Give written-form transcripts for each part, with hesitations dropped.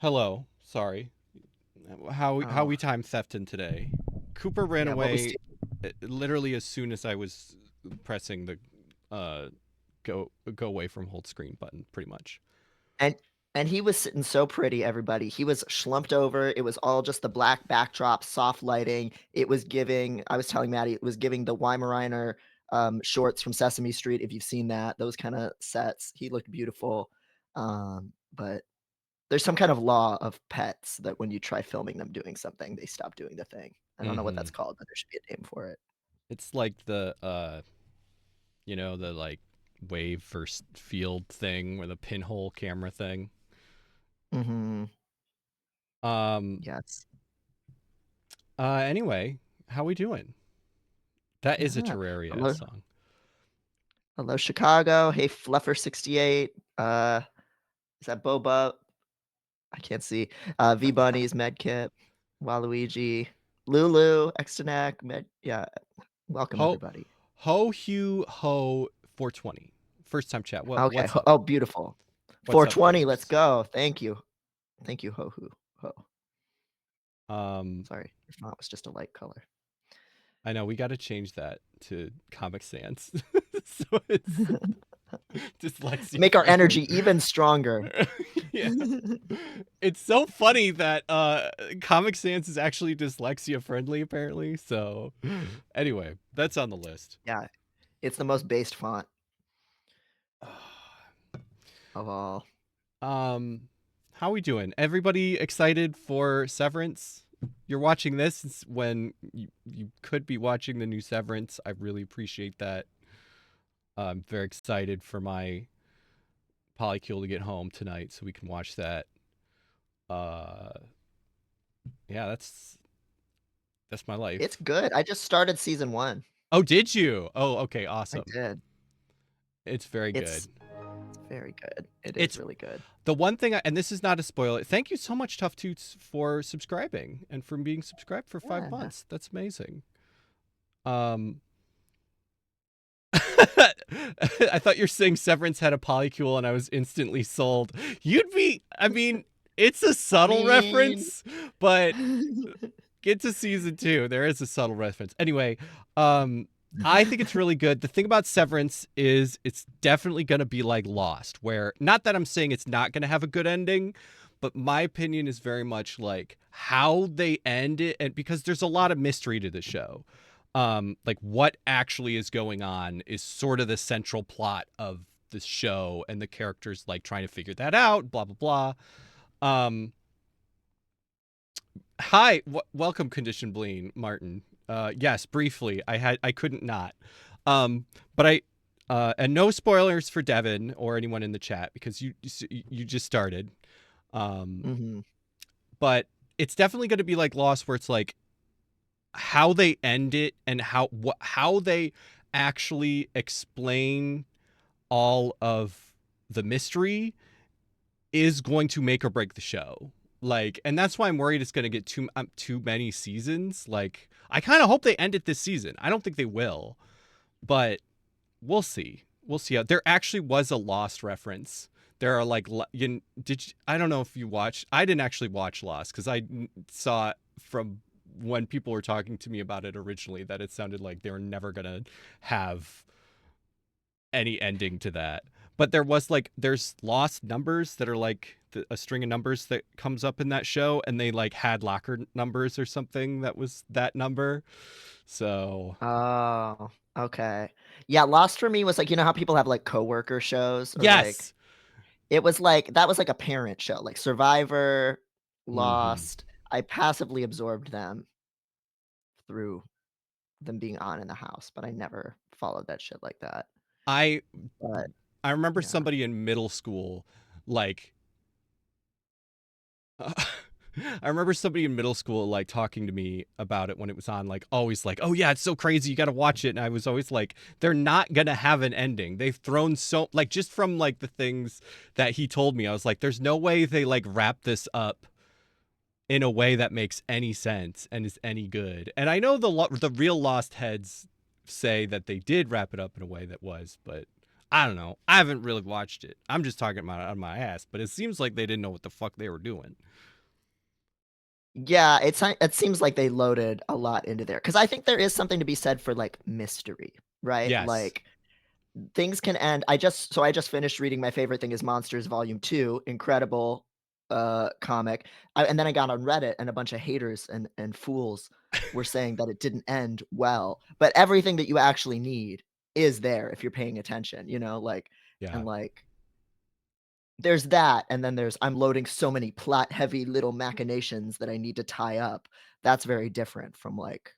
Hello. Sorry. How Oh, we time thefting today. Cooper ran yeah, what we away see. literally as soon as I was pressing the uh go away from hold screen button pretty much. And and he was sitting so pretty, everybody. He was slumped over. It was all just the black backdrop, soft lighting. It was giving I was telling Maddie, it was giving the Weimaraner, shorts from Sesame Street, if you've seen that, those kinda sets. He looked beautiful, but there's some kind of law of pets that when you try filming them doing something, they stop doing the thing. I don't know what that's Mhm. called, but there should be a name for it. It's like the the like wave versus field thing or the pinhole camera thing. Mhm. Um Yes. anyway, how we doing? That is a Yeah. Terraria Hello song. hello, Chicago. Hey, Fluffer68. Is that Boba? I can't see. V Bunnies, Medkit, Waluigi, Lulu, Extanac, yeah. Welcome Ho everybody. Ho Hugh Ho 420. First time chat. Okay. What's up? Oh, beautiful. What's up, 420. Let's gamers? go. Thank you. Thank you, Ho. Um Sorry, your font was just a light color. I know we got to change that to Comic Sans, so it's dyslexia Make our friendly. energy even stronger. Yeah, it's so funny that Comic Sans is actually dyslexia friendly, apparently. So, anyway, that's on the list. Yeah, it's the most based font of all. um, how we doing? Everybody excited for Severance? You're watching this when you could be watching the new Severance. I really appreciate that. I'm very excited for my Polycule to get home tonight so we can watch that. Uh, yeah, that's my It's life. good. I just started season 1. Oh, did you? Oh, okay, I awesome. did. It's very It's good. very good. It is It's really good. the one thing, and this is not a spoiler. Thank you so much, Tough Toots, for subscribing and for being subscribed for five Yeah. months. That's amazing. Um, I thought you're saying Severance had a polycule, and I was instantly sold. You'd be. I mean, it's a I subtle mean reference, but get to season 2. There is a subtle reference. Anyway, um, I think it's really good. The thing about Severance is it's definitely going to be like Lost, where not that I'm saying it's not going to have a good ending, but my opinion is very much like how they end it, and because there's a lot of mystery to the show. Like what actually is going on is sort of the central plot of the show, and the characters like trying to figure that out. Blah blah blah. Hi, welcome, Condition Bleen, Martin. Yes, briefly, I couldn't not, but I, and no spoilers for Devin or anyone in the chat because you just started, um, Mhm. but it's definitely going to be like Lost, where it's like how they end it and how they actually explain all of the mystery is going to make or break the show. Like, and that's why I'm worried it's going to get too many seasons. Like, I kind of hope they end it this season. I don't think they will, but we'll see. We'll see how. There actually was a Lost reference. There are like, I don't know if you watched. I didn't actually watch Lost because I saw it from when people were talking to me about it originally that it sounded like they were never gonna have any ending to that. But there's lost numbers that are like a string of numbers that comes up in that show, and they like had locker numbers or something that was that number. So Oh, okay. Yeah, Lost for me was like, you know how people have, like, coworker shows or, like yes. it was like that was like a parent show, like Survivor, Hmm. Lost. I passively absorbed them through them being on in the house, but I never followed that shit like that. I But, I remember yeah. somebody in middle school like I remember somebody in middle school like talking to me about it when it was on, like always like, "Oh yeah, it's so crazy, you got to watch it." And I was always like, "They're not going to have an ending. They've thrown so like just from like the things that he told me, I was like, there's no way they like wrap this up in a way that makes any sense and is any good." And I know the real Lost heads say that they did wrap it up in a way that was, but I don't know. I haven't really watched it. I'm just talking about it on my ass, but it seems like they didn't know what the fuck they were doing. Yeah, it seems like they loaded a lot into there because I think there is something to be said for, like, mystery, right? Yes. Like, things can end. I just finished reading my favorite thing is Monsters Volume 2, incredible, comic, and then I got on Reddit, and a bunch of haters and fools were saying that it didn't end well, but everything that you actually need is there if you're paying attention, you know, like and, Yeah. like, there's that, and then there's I'm loading so many plot-heavy little machinations that I need to tie up. That's very different from, like,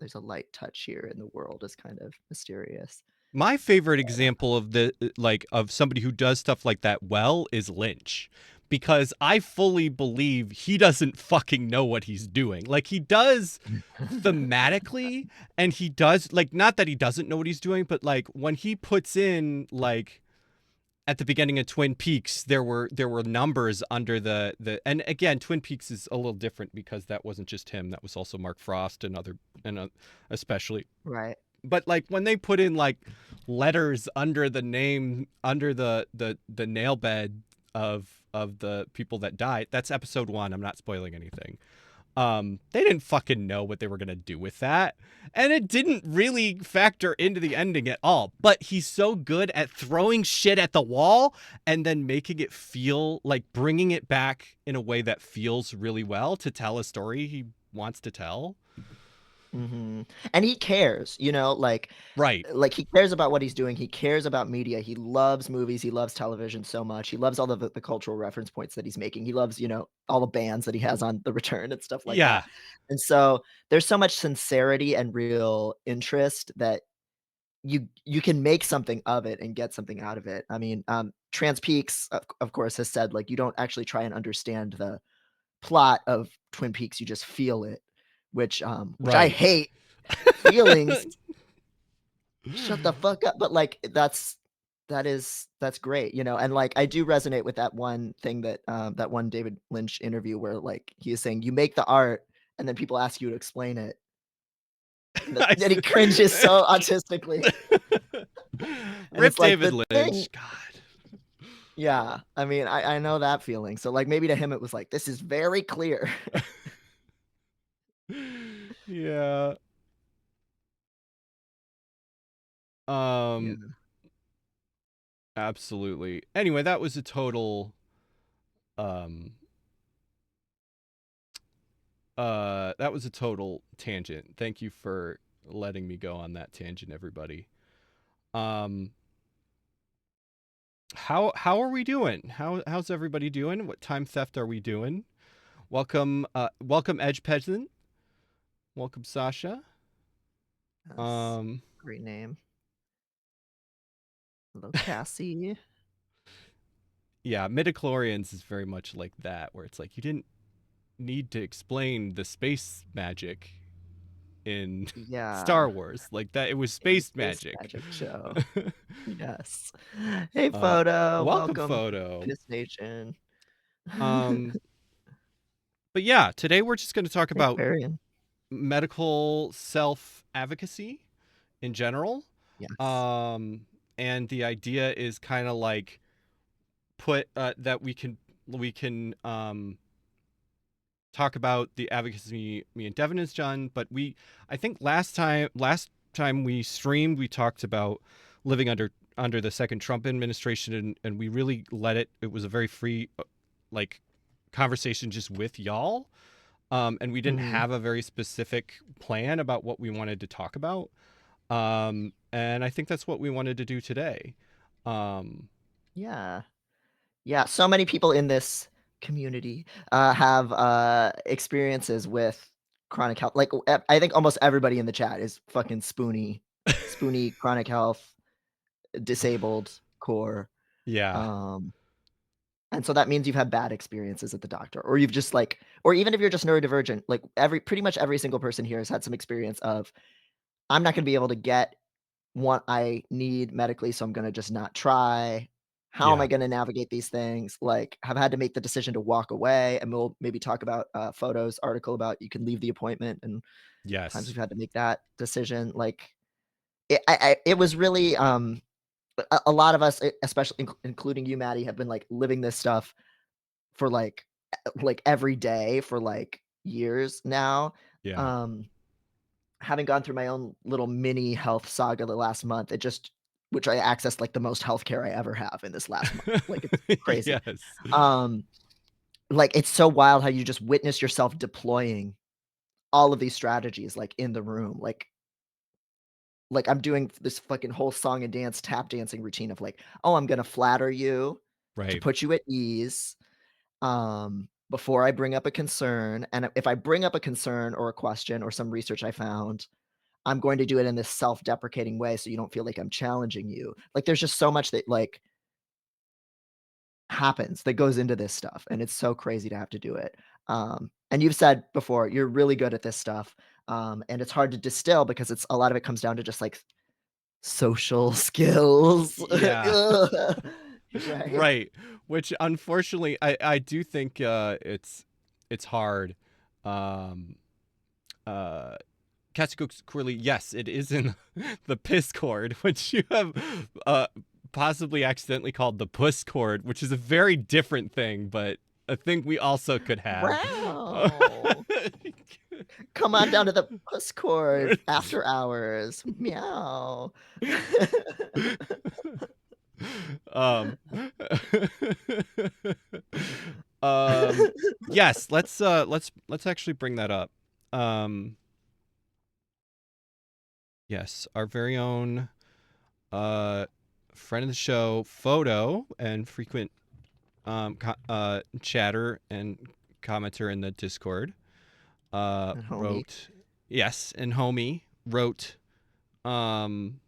there's a light touch here, and the world is kind of mysterious. My favorite example of the like of somebody who does stuff like that well is Lynch, because I fully believe he doesn't fucking know what he's doing. Like he does thematically, and he does like, not that he doesn't know what he's doing, but like when he puts in like at the beginning of Twin Peaks, there were numbers under the and again, Twin Peaks is a little different because that wasn't just him, that was also Mark Frost and other and especially, Right. but like when they put in like letters under the name, under the nail bed of the people that died, that's episode 1. I'm not spoiling anything. They didn't fucking know what they were going to do with that, and it didn't really factor into the ending at all. But he's so good at throwing shit at the wall and then making it feel like, bringing it back in a way that feels really well to tell a story he wants to tell. Mhm. And he cares, you know, Right. he cares about what he's doing, he cares about media, he loves movies, he loves television so much, he loves all of the cultural reference points that he's making, he loves, you know, all the bands that he has on The Return and stuff like that. Yeah. And so, there's so much sincerity and real interest that you can make something of it and get something out of it. I mean, Trans Peaks, of course, has said, like, "You don't actually try and understand the plot of Twin Peaks, you just feel it," which I Right. hate. Feelings, shut the fuck up, but, like, that's great, you know, and, like, I do resonate with that one thing that one David Lynch interview where, like, he is saying, "You make the art, and then people ask you to explain it," and I then he see. cringes so autistically, and Rip it's like, David the thing. Lynch. God. Yeah, I mean, I know that feeling, so, like, maybe to him it was like, "This is very clear." Yeah. Um, Yeah. absolutely. Anyway, that was a total um that was a total tangent. Thank you for letting me go on that tangent, everybody. Um, how are we doing? How's everybody doing? What time theft are we doing? Welcome Edge Peasant. Welcome Sasha. Yes. Um, Great name. Hello, Cassie. yeah, midichlorians is very much like that, where it's like you didn't need to explain the space magic in Star Yeah, Wars like that. It was in the space Space magic. Magic Show. Yes. Hey, Photo, Welcome, welcome, photo. Piss Nation. Um, but yeah, today we're just going to talk Hey, about Aquarian. medical self advocacy in general. Yes. Um, and the idea is kind of like put that we can talk about the advocacy me and Devin has done, but I think last time we streamed, we talked about living under the second Trump administration, and we really let it was a very free like conversation just with y'all. And we didn't Mhm. have a very specific plan about what we wanted to talk about. And I think that's what we wanted to do today. Um, Yeah. Yeah, so many people in this community, have, experiences with chronic health, like, I think almost everybody in the chat is fucking spoony, chronic health, disabled, core, yeah. um and so that means you've had bad experiences at the doctor, or you've just like or even if you're just neurodivergent, like pretty much every single person here has had some experience of, I'm not gonna be able to get what I need medically, so I'm gonna just not try. How am I Yeah. gonna navigate these things? Like, have had to make the decision to walk away, and we'll maybe talk about photos article about you can leave the appointment and times Yes. we've had to make that decision. Like, it was really a lot of us, especially including you, Maddie, have been like living this stuff for like every day for like years now. Yeah. Um, Having gone through my own little mini health saga the last month, it just which I accessed like the most healthcare I ever have in this last month. Like it's crazy. Yes. Um, like it's so wild how you just witness yourself deploying all of these strategies like in the room. Like I'm doing this fucking whole song and dance tap dancing routine of like, oh, I'm gonna flatter you to Right. put you at ease before I bring up a concern. And if I bring up a concern or a question or some research I found, I'm going to do it in this self-deprecating way so you don't feel like I'm challenging you. Like there's just so much that like happens that goes into this stuff and it's so crazy to have to do it. And you've said before you're really good at this stuff. And it's hard to distill because it's a lot of it comes down to just like social skills. Yeah. Right. Right. Which unfortunately I do think it's hard. Um uh Categorically, yes, it is in the piss chord, which you have possibly accidentally called the puss chord, which is a very different thing, but a thing we also could have. Wow. Come on down to the puss cord after hours. Meow. um, um, yes, let's actually bring that up. Um, yes, our very own uh friend of the show, Photo, and frequent chatter and commenter in the Discord, Homie. wrote, yes, and homie wrote, um,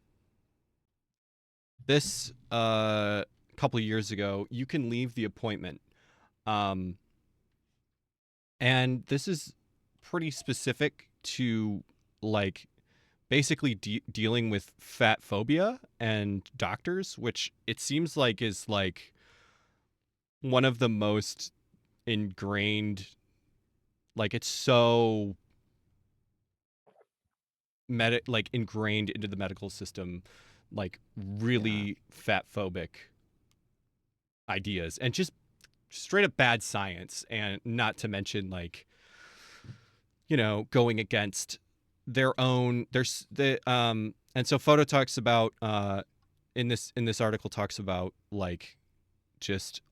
this couple of years ago. You can leave the appointment, um, and this is pretty specific to like basically dealing with fat phobia and doctors, which it seems like is like one of the most ingrained, like it's so like ingrained into the medical system, like Yeah. really fat phobic ideas and just straight up bad science, and not to mention like, going against their own, there's the and so Photo talks about in this article talks about like just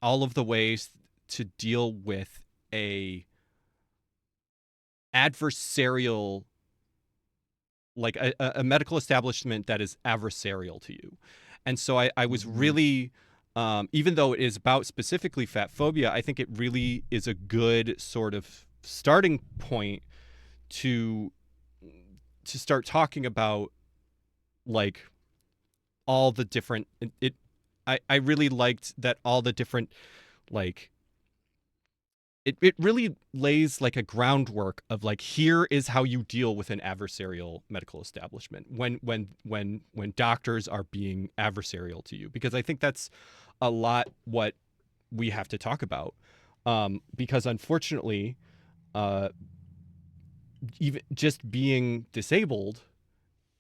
all of the ways to deal with a adversarial, like a medical establishment that is adversarial to you. And so I was Mhm. really, even though it is about specifically fat phobia, I think it really is a good sort of starting point to start talking about like all the different I really liked that all the different like it really lays like a groundwork of like, here is how you deal with an adversarial medical establishment when doctors are being adversarial to you, because I think that's a lot what we have to talk about, because unfortunately, uh, even just being disabled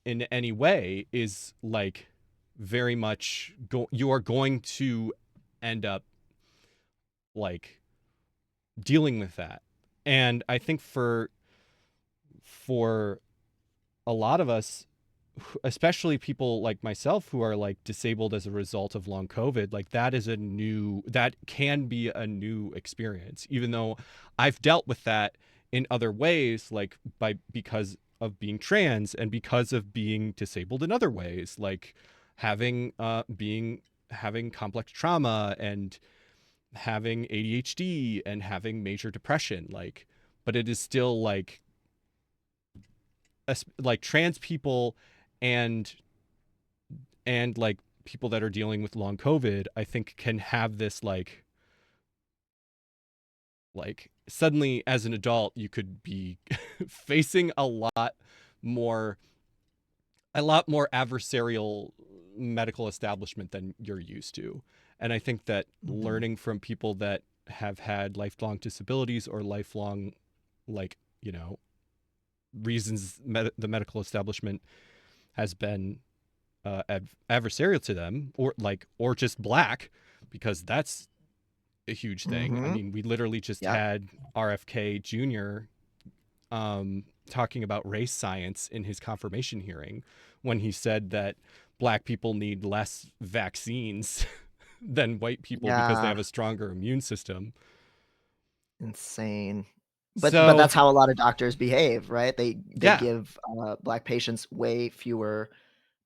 in any way is like very much you are going to end up like dealing with that. And I think for a lot of us, especially people like myself who are like disabled as a result of long COVID, like that can be a new experience, even though I've dealt with that in other ways, like because of being trans and because of being disabled in other ways, like having complex trauma and having ADHD and having major depression, like, but it is still like trans people and like people that are dealing with long COVID, I think can have this like suddenly as an adult you could be facing more a lot more adversarial medical establishment than you're used to. And I think that Mhm. learning from people that have had lifelong disabilities or lifelong, like, reasons the medical establishment has been adversarial to them, or just black, because that's a huge thing. I Mhm. mean, we literally just Yep. had RFK Jr. Talking about race science in his confirmation hearing when he said that black people need less vaccines than white people because they Yeah. have a stronger immune system. Insane. But So, that's how a lot of doctors behave, right? They yeah. give, black patients way fewer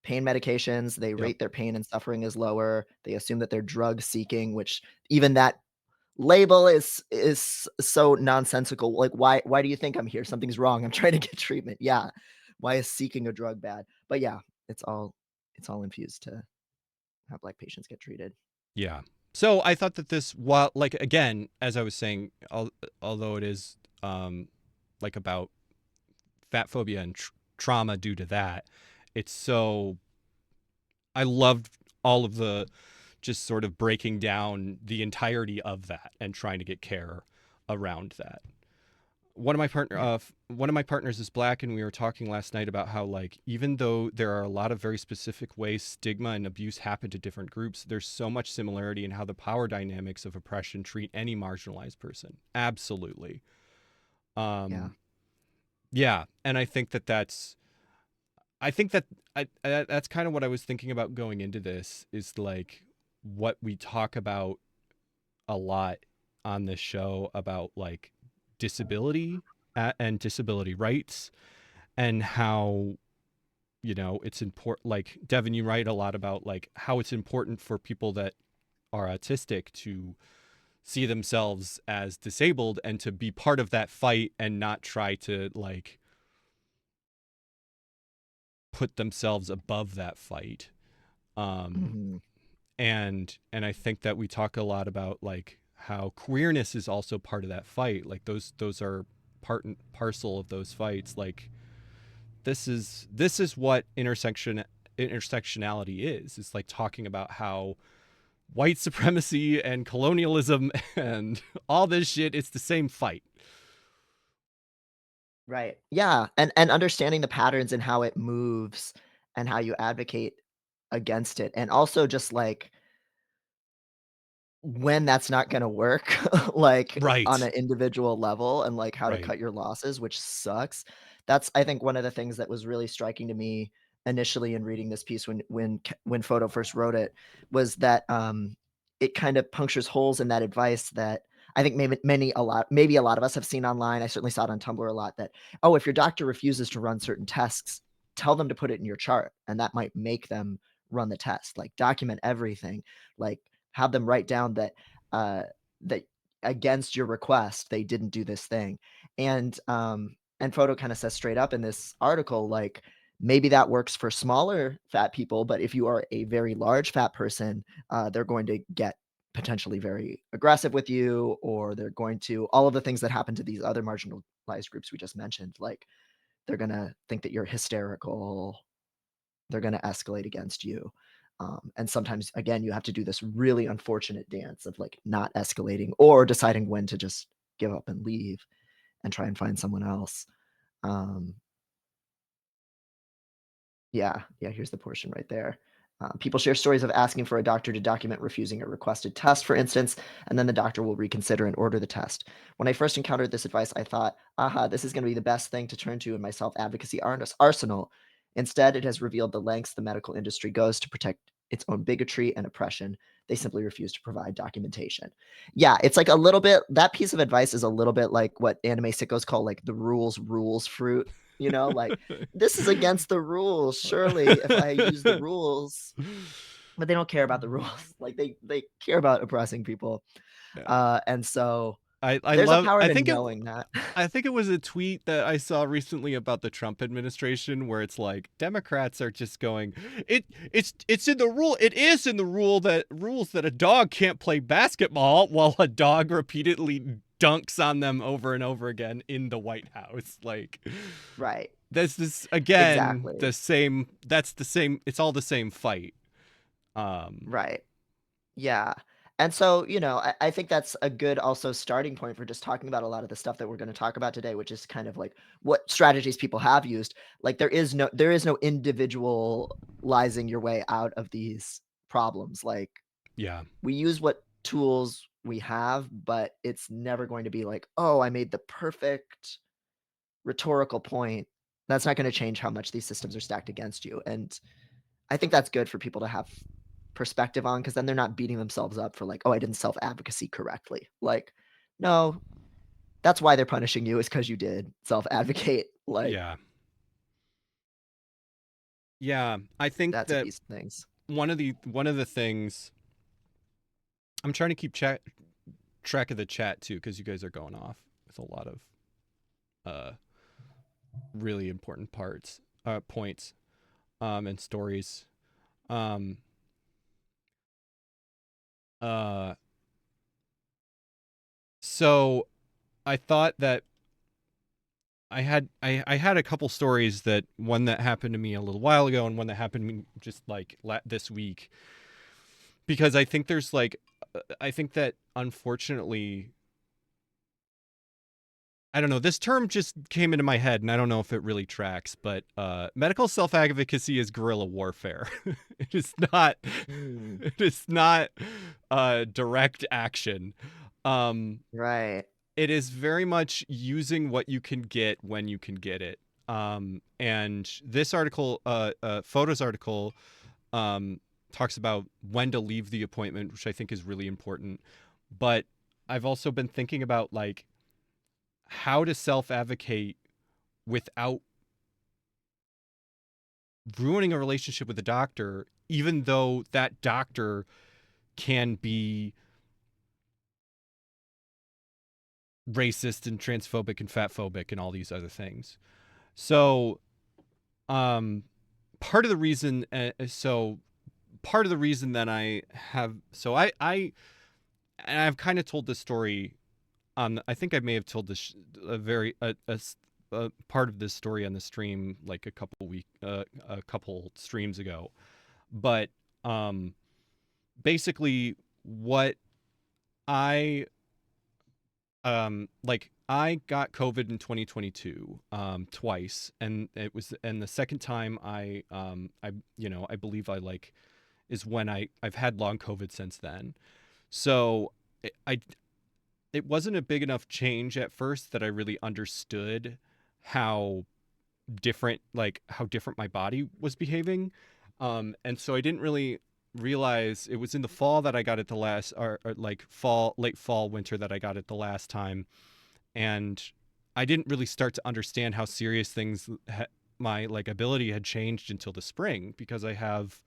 pain medications, they Yep. rate their pain and suffering as lower, they assume that they're drug seeking, which even that label is so nonsensical. Like, why do you think I'm here? Something's wrong. I'm trying to get treatment. Yeah. Why is seeking a drug bad? But yeah, it's all infused to have black patients get treated. Yeah. So I thought that this, while like again, as I was saying, although it is like about fat phobia and trauma due to that, it's so I loved all of the just sort of breaking down the entirety of that and trying to get care around that. Yeah. One of my partners is black, and we were talking last night about how, like, even though there are a lot of very specific ways stigma and abuse happen to different groups, there's so much similarity in how the power dynamics of oppression treat any marginalized person. Absolutely. Yeah. um yeah, and I think that that's kind of what I was thinking about going into this, is like what we talk about a lot on this show about like disability, and disability rights, and how, it's important. Like, Devin, you write a lot about like how it's important for people that are autistic to see themselves as disabled and to be part of that fight and not try to like put themselves above that fight. um Mhm. and I think that we talk a lot about like how queerness is also part of that fight. Like those are part and parcel of those fights. Like, this is what intersectionality is. It's like talking about how white supremacy and colonialism and all this shit, it's the same fight. Right. Yeah, and understanding the patterns and how it moves and how you advocate against it, and also just, like, when that's not gonna work, like, on Right. an individual level and, like, how to Right. cut your losses, which sucks. That's, I think, one of the things that was really striking to me initially in reading this piece when Photo first wrote it, was that, it kind of punctures holes in that advice that I think maybe a lot of us have seen online. I certainly saw it on Tumblr a lot that, "Oh, if your doctor refuses to run certain tests, tell them to put it in your chart, and that might make them run the test." Like, document everything, like, have them write down that uh, that against your request they didn't do this thing, and Photo kind of says straight up in this article, like, maybe that works for smaller fat people, but if you are a very large fat person, they're going to get potentially very aggressive with you, or they're going to all of the things that happen to these other marginalized groups we just mentioned, like, they're gonna think that you're hysterical, they're going to escalate against you. And sometimes, again, you have to do this really unfortunate dance of like not escalating or deciding when to just give up and leave and try and find someone else. Um, Yeah, yeah, here's the portion right there. People share stories of asking for a doctor to document refusing a requested test, for instance, and then the doctor will reconsider and order the test. When I first encountered this advice, I thought, aha, this is going to be the best thing to turn to in my self advocacy arsenal. Instead, it has revealed the lengths the medical industry goes to protect its own bigotry and oppression. They simply refuse to provide documentation. Yeah, it's like a little bit, that piece of advice is a little bit like what anime sickos call like the rules fruit, like, this is against the rules. Surely, if I use the rules, but they don't care about the rules. Like they care about oppressing people. Yeah. And so I there's a love power to knowing that. I think it was a tweet that I saw recently about the Trump administration where it's like Democrats are just going, it's in the rule, it is in the rules that a dog can't play basketball, while a dog repeatedly dunks on them over and over again in the White House. Like, Right. this again, Exactly. it's all the same fight. Um Right. Yeah. And so, I think that's a good also starting point for just talking about a lot of the stuff that we're going to talk about today, which is kind of like what strategies people have used. Like there is no individualizing your way out of these problems. Like Yeah. we use what tools we have, but it's never going to be like, oh, I made the perfect rhetorical point. That's not going to change how much these systems are stacked against you. And I think that's good for people to have perspective on because then they're not beating themselves up for like, "Oh, I didn't self-advocacy correctly." Like, no, that's why they're punishing you is because you did self-advocate. Like, Yeah. Yeah. I think that's a that decent things. one of the things I'm trying to keep track of the chat too, because you guys are going off with a lot of uh really important points, and stories. Um, uh, so I thought that I had a couple stories, that one that happened to me a little while ago and one that happened to me just like this week, because I think there's like I think that unfortunately, I don't know, this term just came into my head and I don't know if it really tracks, but medical self-advocacy is guerrilla warfare. it is not Mm, it is not direct action. Um right. it is very much using what you can get when you can get it. And this article, photos article, um, talks about when to leave the appointment, which I think is really important. But I've also been thinking about like how to self advocate without ruining a relationship with a doctor, even though that doctor can be racist and transphobic and fatphobic and all these other things. So, um, part of the reason, part of the reason that I have, so I and I've kind of told this story. I think I may have told this a very a part of this story on the stream like a couple streams ago. But um, basically, what I like I got COVID in 2022 twice, and the second time I believe I like is when I've had long COVID since then. So I it wasn't a big enough change at first that I really understood how how different my body was behaving. And so I didn't really realize it was in the fall that I got it the last, or like late fall, winter that I got it the last time. And I didn't really start to understand how serious my like ability had changed until the spring, because I have,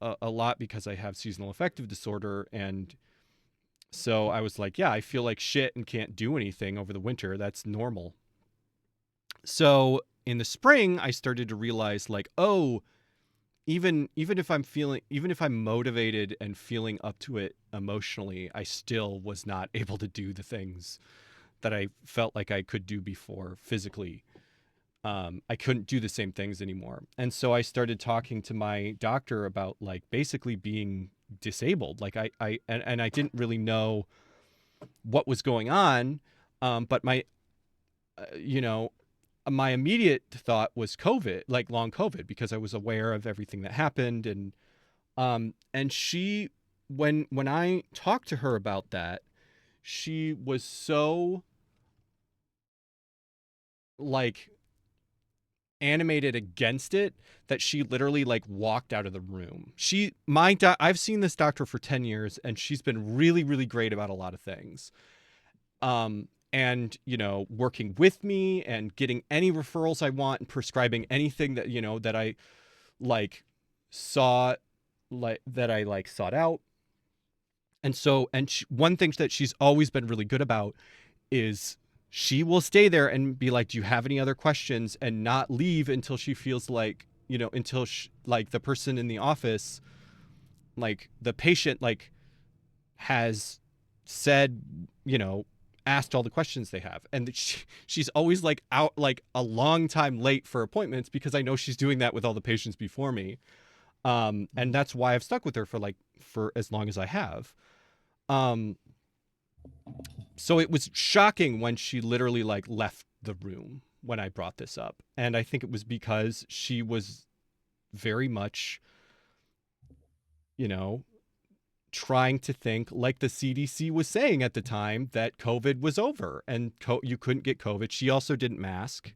a lot, because I have seasonal affective disorder. And so I was like, yeah, I feel like shit and can't do anything over the winter. That's normal. So in the spring, I started to realize like, oh, even if I'm motivated and feeling up to it emotionally, I still was not able to do the things that I felt like I could do before physically. I couldn't do the same things anymore. And so I started talking to my doctor about like basically being disabled. Like and I didn't really know what was going on. But you know, my immediate thought was COVID, like long COVID, because I was aware of everything that happened. And she, when I talked to her about that, she was so like animated against it that she literally like walked out of the room. I've seen this doctor for 10 years and she's been really really great about a lot of things. And working with me and getting any referrals I want and prescribing anything that that I like saw that I like sought out. And one thing that she's always been really good about is she will stay there and be like, do you have any other questions, and not leave until she feels like, like the person in the office, like the patient, like has said, asked all the questions they have. And she's always like out like a long time late for appointments, because I know she's doing that with all the patients before me. And Mhm. that's why I've stuck with her for as long as I have. Um, so it was shocking when she literally like left the room when I brought this up. And I think it was because she was very much, you know, trying to think like the CDC was saying at the time that COVID was over and you couldn't get COVID. She also didn't mask,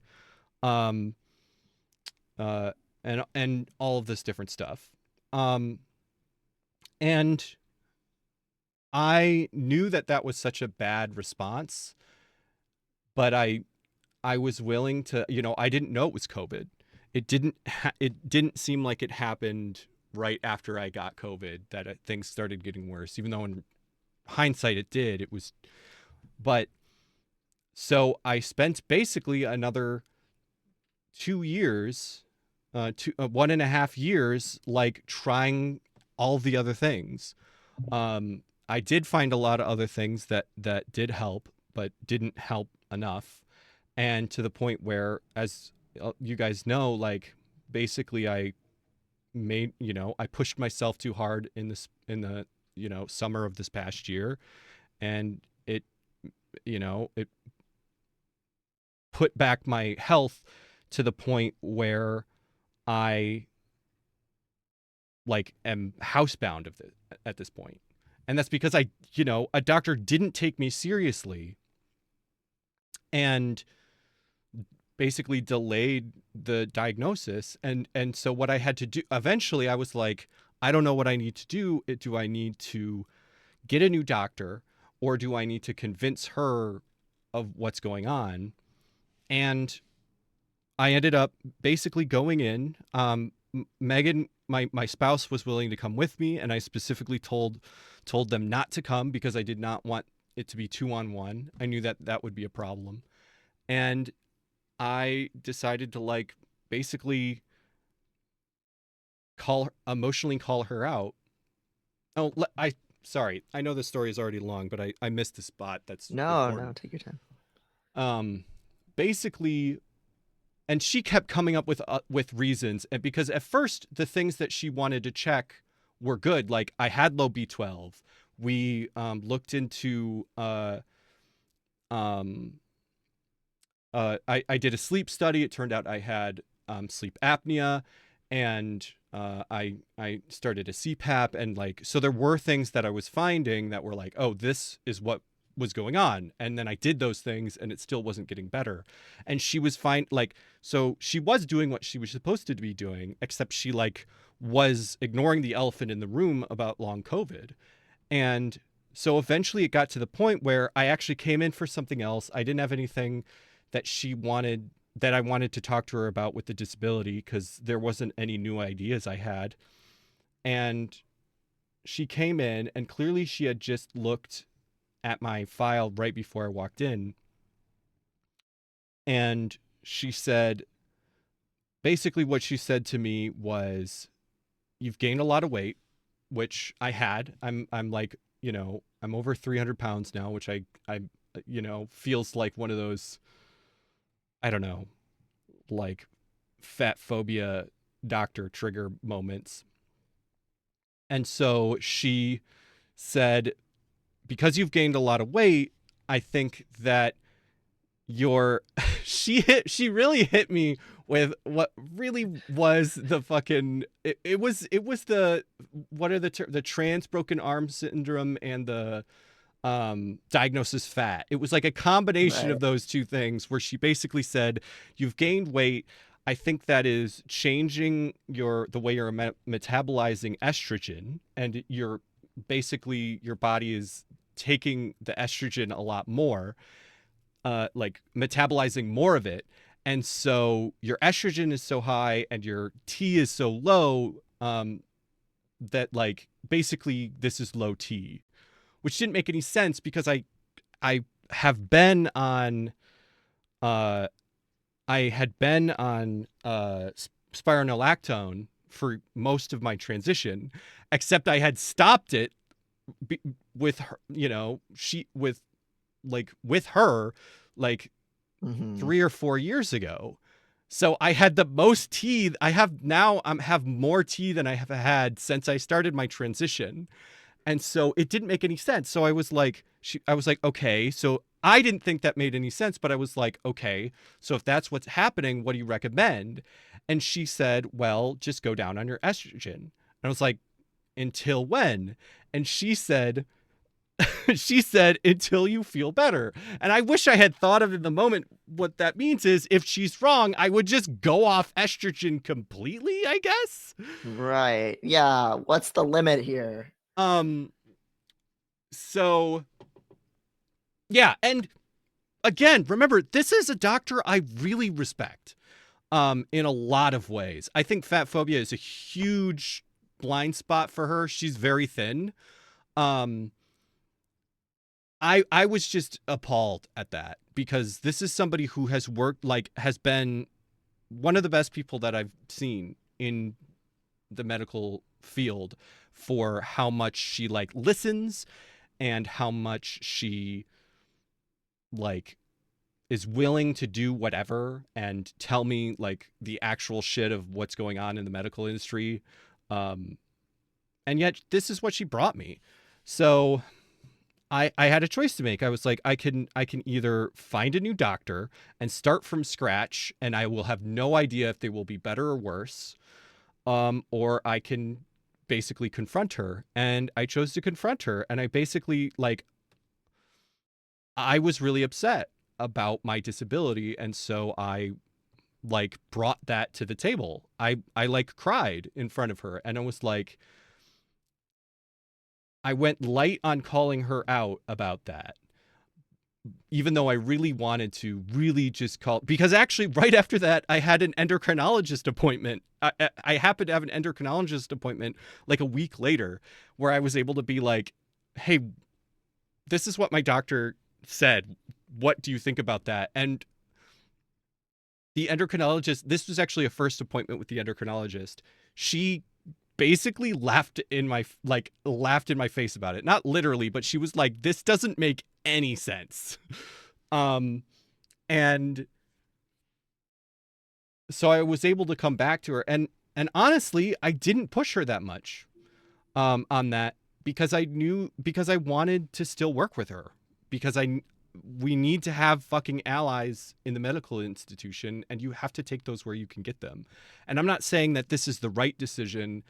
um, uh, and all of this different stuff. Um, and I knew that that was such a bad response, but I was willing to, I didn't know it was COVID. It didn't seem like it happened right after I got COVID that things started getting worse, even though in hindsight it did. It was, but so I spent basically another 2 years, 1.5 years, like trying all the other things. I did find a lot of other things that did help, but didn't help enough, and to the point where, as you guys know, like basically I pushed myself too hard in the summer of this past year, and it put back my health to the point where I like am housebound at this point. And that's because a doctor didn't take me seriously and basically delayed the diagnosis. And so what I had to do eventually, I was like, I don't know what I need to do. Do I need to get a new doctor, or do I need to convince her of what's going on? And I ended up basically going in. Megan, my spouse, was willing to come with me, and I specifically told them not to come because I did not want it to be 2-on-1. I knew that that would be a problem, and I decided to like basically emotionally call her out. Oh, I sorry. I know this story is already long, but I missed the spot that's No, no, important. take your time. Um, basically, and she kept coming up with reasons, and because at first the things that she wanted to check were good, like I had low B12. We looked into um, I did a sleep study. It turned out I had sleep apnea, and I started a CPAP, and like so there were things that I was finding that were like, oh, this is what was going on, and then I did those things, and it still wasn't getting better, and she was fine. Like so, she was doing what she was supposed to be doing, except she like was ignoring the elephant in the room about long COVID, and so eventually it got to the point where I actually came in for something else. I didn't have anything that she wanted that I wanted to talk to her about with the disability because there wasn't any new ideas I had. And she came in, and clearly she had just looked at my file right before I walked in. And she said, basically, what she said to me was, "You've gained a lot of weight," which I had. I'm like, I'm over 300 pounds now, which I feels like one of those, I don't know, like fat phobia doctor trigger moments. And so she said, because you've gained a lot of weight, I think that you're she really hit me with what really was the fucking it was the what are the trans broken arm syndrome and the diagnosis fat. It was like a combination Right. of those two things where she basically said, you've gained weight. I think that is changing the way you're metabolizing estrogen, and you're basically your body is taking the estrogen a lot more, like metabolizing more of it. And so your estrogen is so high and your T is so low, that like basically this is low T, which didn't make any sense because I have been on uh I had been on spironolactone for most of my transition, except I had stopped it with her, she with her like Mhm. 3 or 4 years ago. So I had the most tea. I have now have more tea than I have had since I started my transition. And so it didn't make any sense. So I was like, okay. So I didn't think that made any sense, but I was like, okay. So if that's what's happening, what do you recommend? And she said, well, just go down on your estrogen. And I was like, until when? And she said, she said, until you feel better. And I wish I had thought of in the moment what that means is if she's wrong, I would just go off estrogen completely, I guess. Right. Yeah. What's the limit here? Um, so yeah, and again, remember, this is a doctor I really respect in a lot of ways. I think fat phobia is a huge blind spot for her. She's very thin. Um, I was just appalled at that because this is somebody who has worked has been one of the best people that I've seen in the medical field for how much she listens and how much she like is willing to do whatever and tell me the actual shit of what's going on in the medical industry. Um, and yet this is what she brought me. So I had a choice to make. I was like, I can either find a new doctor and start from scratch and I will have no idea if they will be better or worse. Or I can basically confront her. And I chose to confront her. And I basically I was really upset about my disability. And so I brought that to the table. I cried in front of her and I was like, I went light on calling her out about that, even though I really wanted to really just call, because actually right after that I had an endocrinologist appointment. I happened to have an endocrinologist appointment like a week later where I was able to be like, hey, this is what my doctor said. What do you think about that? And the endocrinologist, this was actually a first appointment with the endocrinologist. She basically laughed in my face about it. Not literally, but she was like, this doesn't make any sense. Um and so I was able to come back to her and honestly, I didn't push her that much on that because I wanted to still work with her because we need to have fucking allies in the medical institution and you have to take those where you can get them. And I'm not saying that this is the right decision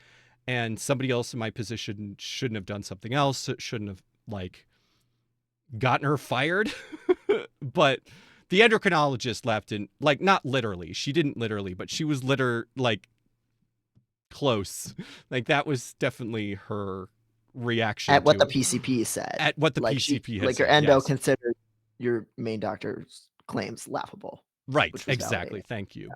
and somebody else in my position shouldn't have done something else, shouldn't have gotten her fired. But the endocrinologist left in not literally, she didn't literally, but she was close. That was definitely her reaction At what to the it PCP said. at what the Like she PCP had like your said. endo Yes. considered your main doctor's claims laughable, Right. which was Exactly. validating. Thank you.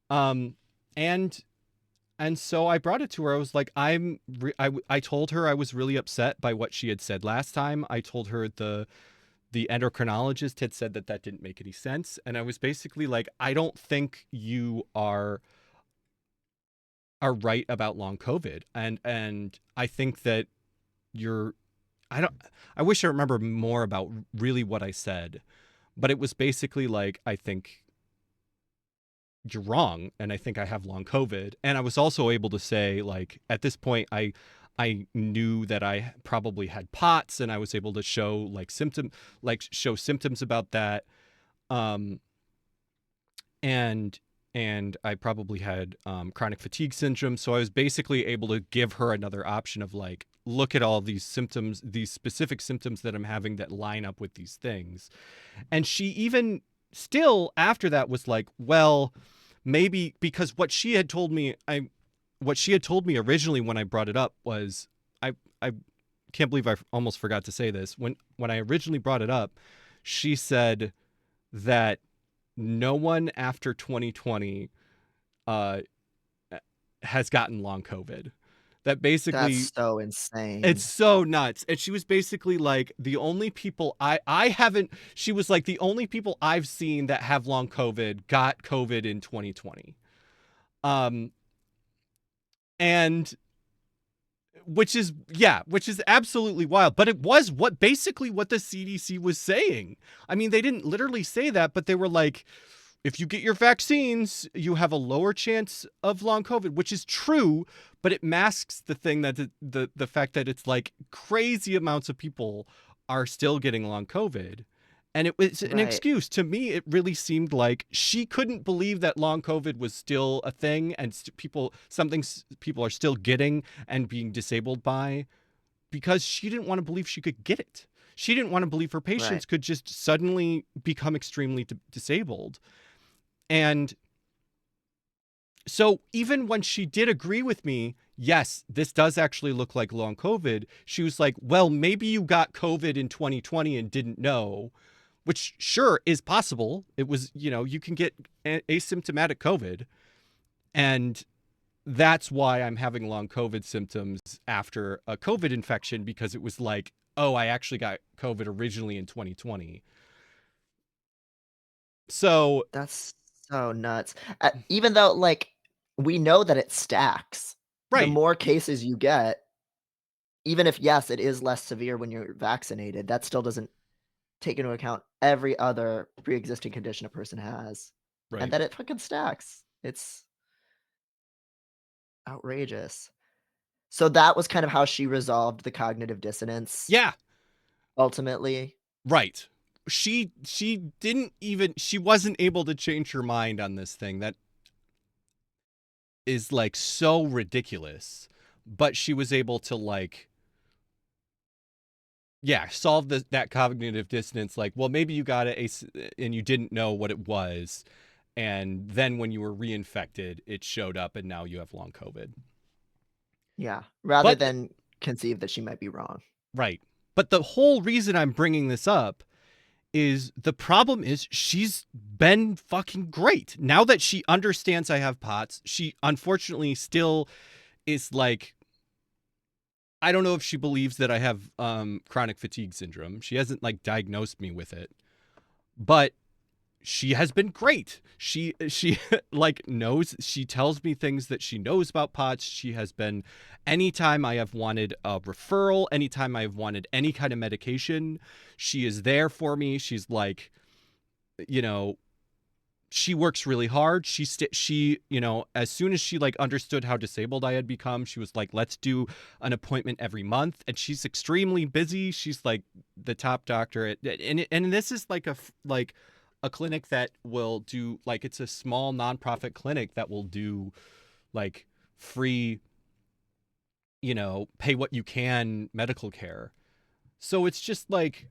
Yeah. Um, and so I brought it to her. I was like, I told her I was really upset by what she had said last time. I told her the endocrinologist had said that that didn't make any sense. And I was basically like, I don't think you are right about long COVID. And I think that you're, I don't, I wish I remember more about really what I said, but it was basically like, I think you're wrong. And I think I have long COVID. And I was also able to say at this point, I knew that I probably had POTS and I was able to show show symptoms about that. Um, and I probably had chronic fatigue syndrome. So I was basically able to give her another option of look at all these symptoms, these specific symptoms that I'm having that line up with these things. And she even still after that was like, well, maybe because what she had told me originally when I brought it up was I can't believe I almost forgot to say this. When I originally brought it up, she said that no one after 2020 uh, has gotten long COVID. That basically That's so it's insane. so nuts. And she was basically like the only people I haven't she was like the only people I've seen that have long COVID got COVID in 2020. Um and which is absolutely wild, but it was what the CDC was saying. I mean, they didn't literally say that, but they were like, if you get your vaccines, you have a lower chance of long COVID, which is true, but it masks the thing that the fact that it's like crazy amounts of people are still getting long COVID. And it was an Right, excuse. To me, it really seemed like she couldn't believe that long COVID was still a thing and people are still getting and being disabled by, because she didn't want to believe she could get it. She didn't want to believe her right, patients could just suddenly become extremely disabled. And so even when she did agree with me, yes, this does actually look like long COVID, she was like, well, maybe you got COVID in 2020 and didn't know, which sure is possible. It was, you can get asymptomatic COVID. And that's why I'm having long COVID symptoms after a COVID infection, because it was like, oh, I actually got COVID originally in 2020. So, that's so nuts. Even though, like, we know that it stacks. The right, more cases you get, even if, yes, it is less severe when you're vaccinated, that still doesn't take into account every other pre-existing condition a person has, and right. that it fucking stacks. It's outrageous. So that was kind of how she resolved the cognitive dissonance Yeah, ultimately? right. She wasn't able to change her mind on this thing. That is like so ridiculous. But she was able to like, yeah, solve that cognitive dissonance. Like, well, maybe you got it and you didn't know what it was, and then when you were reinfected, it showed up, and now you have long COVID. Yeah, rather But than conceive that she might be wrong. right, but the whole reason I'm bringing this up is the problem is she's been fucking great. Now that she understands I have POTS, she unfortunately still is like, I don't know if she believes that I have chronic fatigue syndrome. She hasn't like diagnosed me with it, but she has been great. She like knows, she tells me things that she knows about POTS. She has been, anytime I have wanted a referral, anytime I've wanted any kind of medication, she is there for me. She's like, you know, she works really hard. She, as soon as she like understood how disabled I had become, she was like, let's do an appointment every month. And she's extremely busy. She's like the top doctor and this is like like a clinic that will do, like, it's a small nonprofit clinic that will do like free, pay what you can medical care. So it's just like,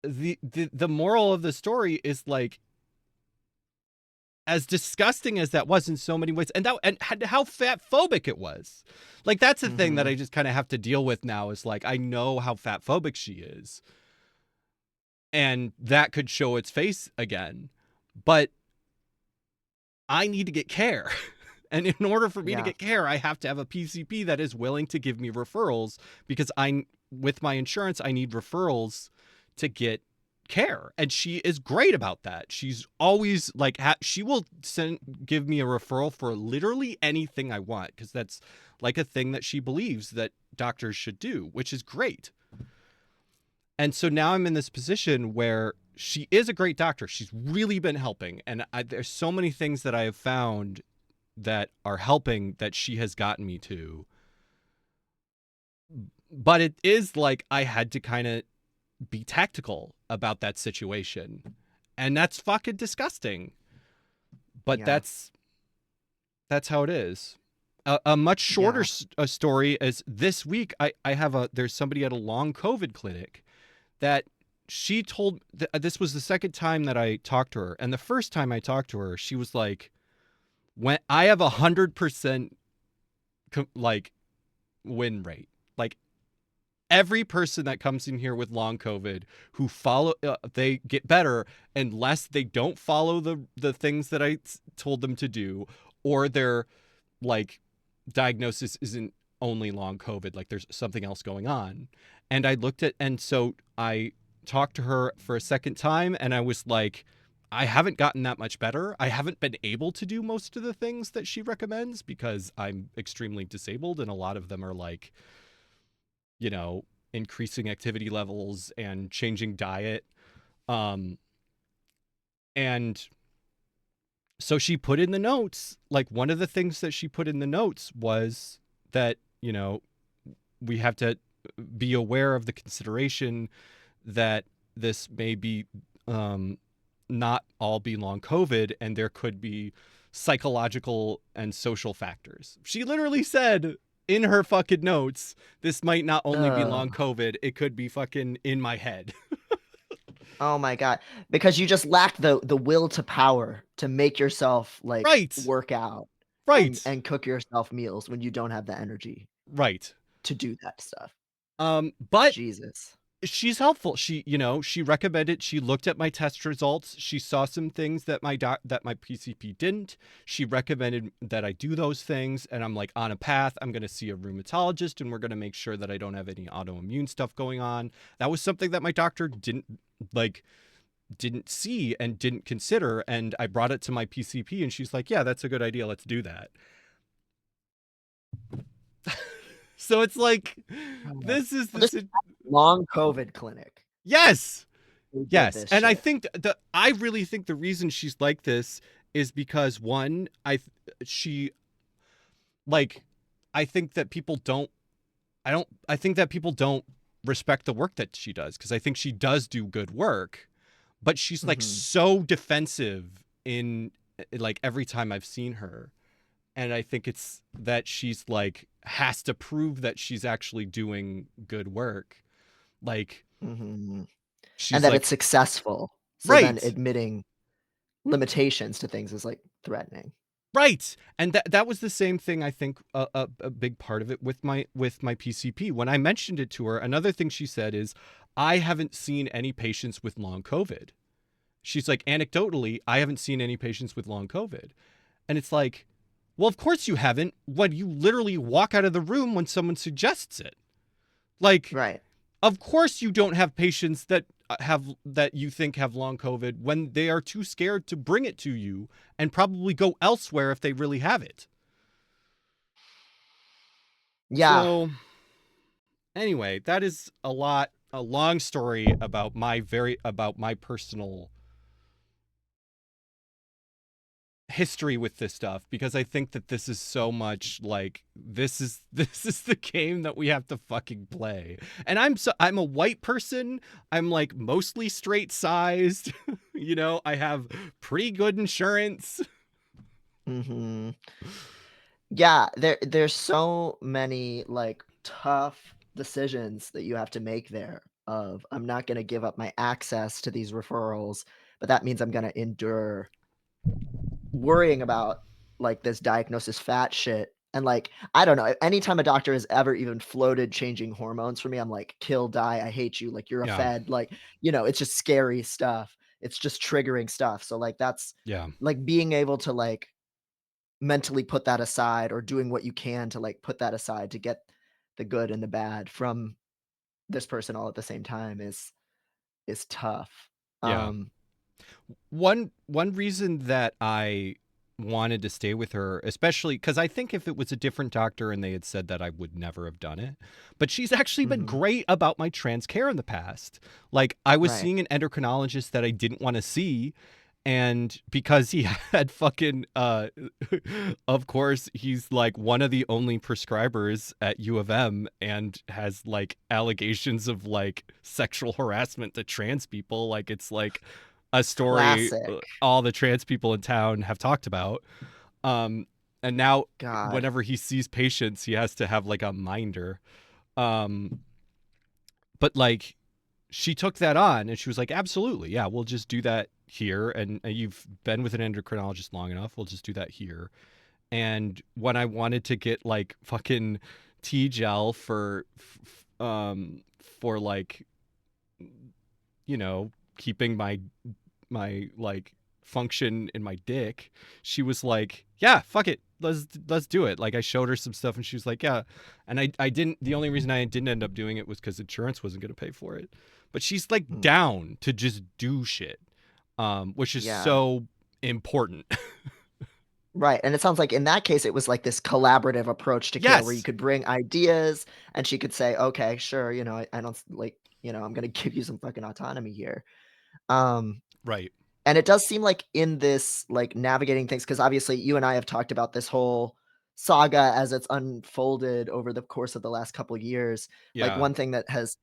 the moral of the story is like, as disgusting as that was in so many ways, and how fat phobic it was. Like, that's the thing that Mhm. I just kind of have to deal with now, is like, I know how fat phobic she is, and that could show its face again. But I need to get care. And in order for me to Yeah, get care, I have to have a PCP that is willing to give me referrals, because with my insurance, I need referrals to get care. And she is great about that. She's always like, she will give me a referral for literally anything I want, because that's like a thing that she believes that doctors should do, which is great. And so now I'm in this position where she is a great doctor. She's really been helping. And there's so many things that I have found that are helping that she has gotten me to. But it is like, I had to kind of be tactical about that situation. And that's fucking disgusting. But yeah, that's how it is. A much shorter yeah. story is this week. I have there's somebody at a long COVID clinic that she told, this was the second time that I talked to her. And the first time I talked to her, she was like, when I have 100% like win rate. Like, every person that comes in here with long COVID who follow, they get better unless they don't follow the things that I told them to do, or their like diagnosis isn't only long COVID, like there's something else going on. And so I talked to her for a second time, and I was like, I haven't gotten that much better. I haven't been able to do most of the things that she recommends because I'm extremely disabled, and a lot of them are like, increasing activity levels and changing diet. Um, And so she put in the notes, like one of the things that she put in the notes was that, we have to be aware of the consideration that this may be um, not all be long COVID, and there could be psychological and social factors. She literally said in her fucking notes, this might not only be long Ugh. COVID, it could be fucking in my head. Oh my god. Because you just lack the will to power to make yourself, like, Right. work out Right. and cook yourself meals when you don't have the energy Right. to do that stuff. But Jesus. she's helpful. She recommended, she looked at my test results. She saw some things that my PCP didn't. She recommended that I do those things, and I'm like on a path. I'm going to see a rheumatologist, and we're going to make sure that I don't have any autoimmune stuff going on. That was something that my doctor like didn't see and didn't consider, and I brought it to my PCP, and she's like, "Yeah, that's a good idea. Let's do that." So it's like Oh. this is Well, this this long COVID clinic. yes. Who did Yes, this and I shit. think I really think the reason she's like this is because one, she like I think that people don't I think that people don't respect the work that she does, because I think she does do good work, but she's like Mhm. so defensive in like every time I've seen her, and I think it's that she's like has to prove that she's actually doing good work. Like Mhm. And she's that it's like, successful. So then right. admitting limitations to things is, like, threatening. Right. And that was the same thing, I think, a big part of it with my PCP. When I mentioned it to her, another thing she said is, I haven't seen any patients with long COVID. She's like, anecdotally, I haven't seen any patients with long COVID. And it's like, well, of course you haven't, when you literally walk out of the room when someone suggests it. Like, Right. of course you don't have patients that you think have long COVID when they are too scared to bring it to you and probably go elsewhere if they really have it. Yeah. So anyway, that is a long story about my personal history with this stuff, because I think that this is so much like this is the game that we have to fucking play. And I'm a white person. I'm like mostly straight sized. I have pretty good insurance. Mhm. Yeah, there's so many, like, tough decisions that you have to make there of, "I'm not gonna give up my access to these referrals, but that means I'm gonna endure worrying about, like, this diagnosis fat shit." And, like, I don't know, anytime a doctor has ever even floated changing hormones for me, I'm like, "Kill, die, I hate you, like, you're a Yeah. fed," like, it's just scary stuff. It's just triggering stuff, so, like, that's Yeah. like, being able to, like, mentally put that aside or doing what you can to, like, put that aside to get the good and the bad from this person all at the same time is tough. Yeah. Um, One reason that I wanted to stay with her, especially because I think if it was a different doctor and they had said that, I would never have done it. But she's actually been mhm, great about my trans care in the past. Like, I was right. seeing an endocrinologist that I didn't want to see, and because he had fucking of course he's like one of the only prescribers at U of M, and has like allegations of like sexual harassment to trans people. Like, it's like a story Classic. all the trans people in town have talked about. um and now God. whenever he sees patients, he has to have like a minder. um but like, she took that on, and she was like, absolutely, yeah, we'll just do that here, and you've been with an endocrinologist long enough, we'll just do that here. And when I wanted to get like fucking T gel for like, keeping my like function in my dick, she was like, yeah, fuck it, let's do it. Like, I showed her some stuff, and she was like, yeah. And I didn't the only reason I didn't end up doing it was because insurance wasn't going to pay for it. But she's like Mm, down to just do shit, which is yeah. so important. Right, and it sounds like in that case, it was like this collaborative approach to care where you Yes. could bring ideas and she could say, "Okay, sure, I don't like, I'm gonna give you some fucking autonomy here." Um Right. And it does seem like in this, like, navigating things, because obviously you and I have talked about this whole saga as it's unfolded over the course of the last couple years. Like, Yeah. one thing that has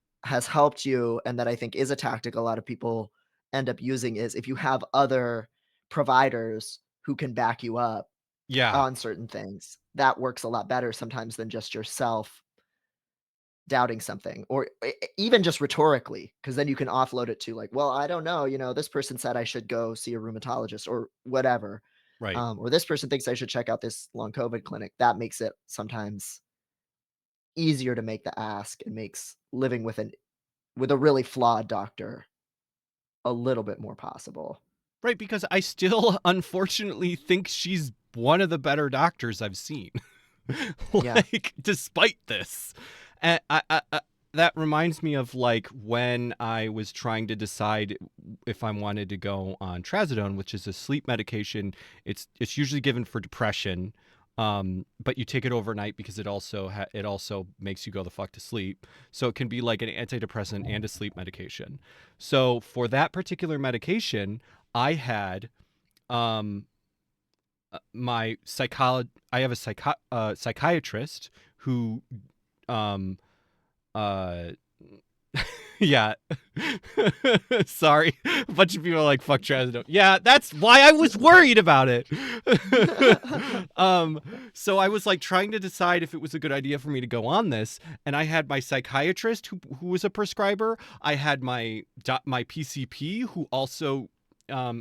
helped you and that I think is a tactic a lot of people end up using is if you have other providers who can back you up Yeah. on certain things, that works a lot better sometimes than just yourself doubting something, or even just rhetorically, because then you can offload it to like, well, I don't know, this person said I should go see a rheumatologist or whatever, Right. or this person thinks I should check out this long COVID clinic. That makes it sometimes easier to make the ask and makes living with a really flawed doctor a little bit more possible. Right, because I still unfortunately think she's one of the better doctors I've seen. Yeah. Like, despite this. And that reminds me of like when I was trying to decide if I wanted to go on trazodone, which is a sleep medication. It's usually given for depression, but you take it overnight because it also makes you go the fuck to sleep. So it can be like an antidepressant and a sleep medication. So for that particular medication, I had um I have a psychiatrist who um uh yeah. Sorry. A bunch of people are like fuck trazodone. Yeah, that's why I was worried about it. um so I was like trying to decide if it was a good idea for me to go on this, and I had my psychiatrist who was a prescriber. I had my PCP who also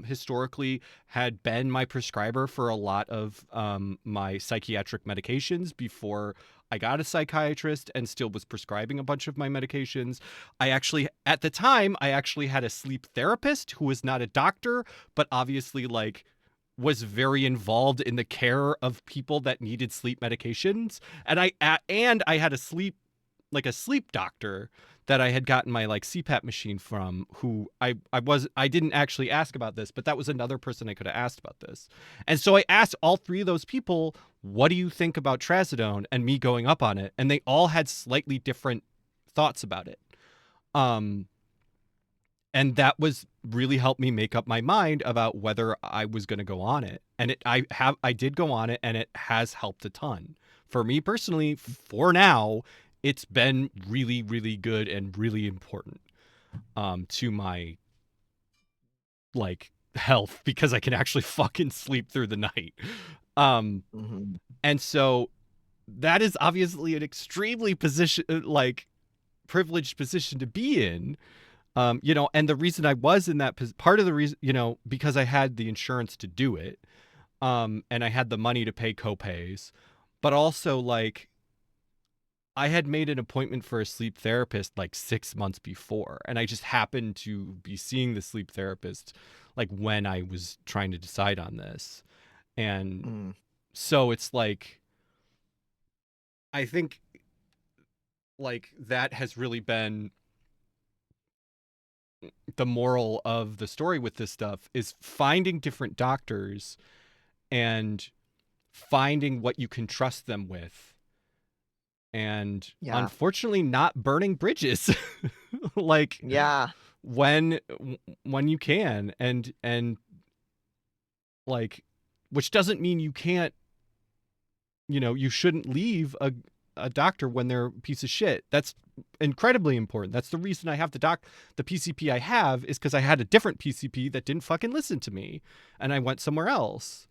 historically had been my prescriber for a lot of my psychiatric medications before I got a psychiatrist, and still was prescribing a bunch of my medications. At the time, I actually had a sleep therapist who was not a doctor, but obviously, like, was very involved in the care of people that needed sleep medications. And I had a sleep doctor that I had gotten my like CPAP machine from, who I didn't actually ask about this, but that was another person I could have asked about this. And so I asked all three of those people, what do you think about trazodone and me going up on it? And they all had slightly different thoughts about it. Um and that was really helped me make up my mind about whether I was going to go on it. And I did go on it, and it has helped a ton. For me personally, for now, it's been really really good and really important to my like health, because I can actually fucking sleep through the night. Um Mhm. and so that is obviously an extremely privileged position to be in. And the reason I was in that part of the reason, because I had the insurance to do it, and I had the money to pay copays, but also like I had made an appointment for a sleep therapist like 6 months before, and I just happened to be seeing the sleep therapist like when I was trying to decide on this. And Mm. so it's like, I think like that has really been the moral of the story with this stuff, is finding different doctors and finding what you can trust them with, and Yeah. unfortunately not burning bridges like Yeah. when when you can, and like, which doesn't mean you can't, you shouldn't leave a doctor when they're a piece of shit. That's incredibly important. That's the reason I have the PCP I have, is because I had a different PCP that didn't fucking listen to me, and I went somewhere else.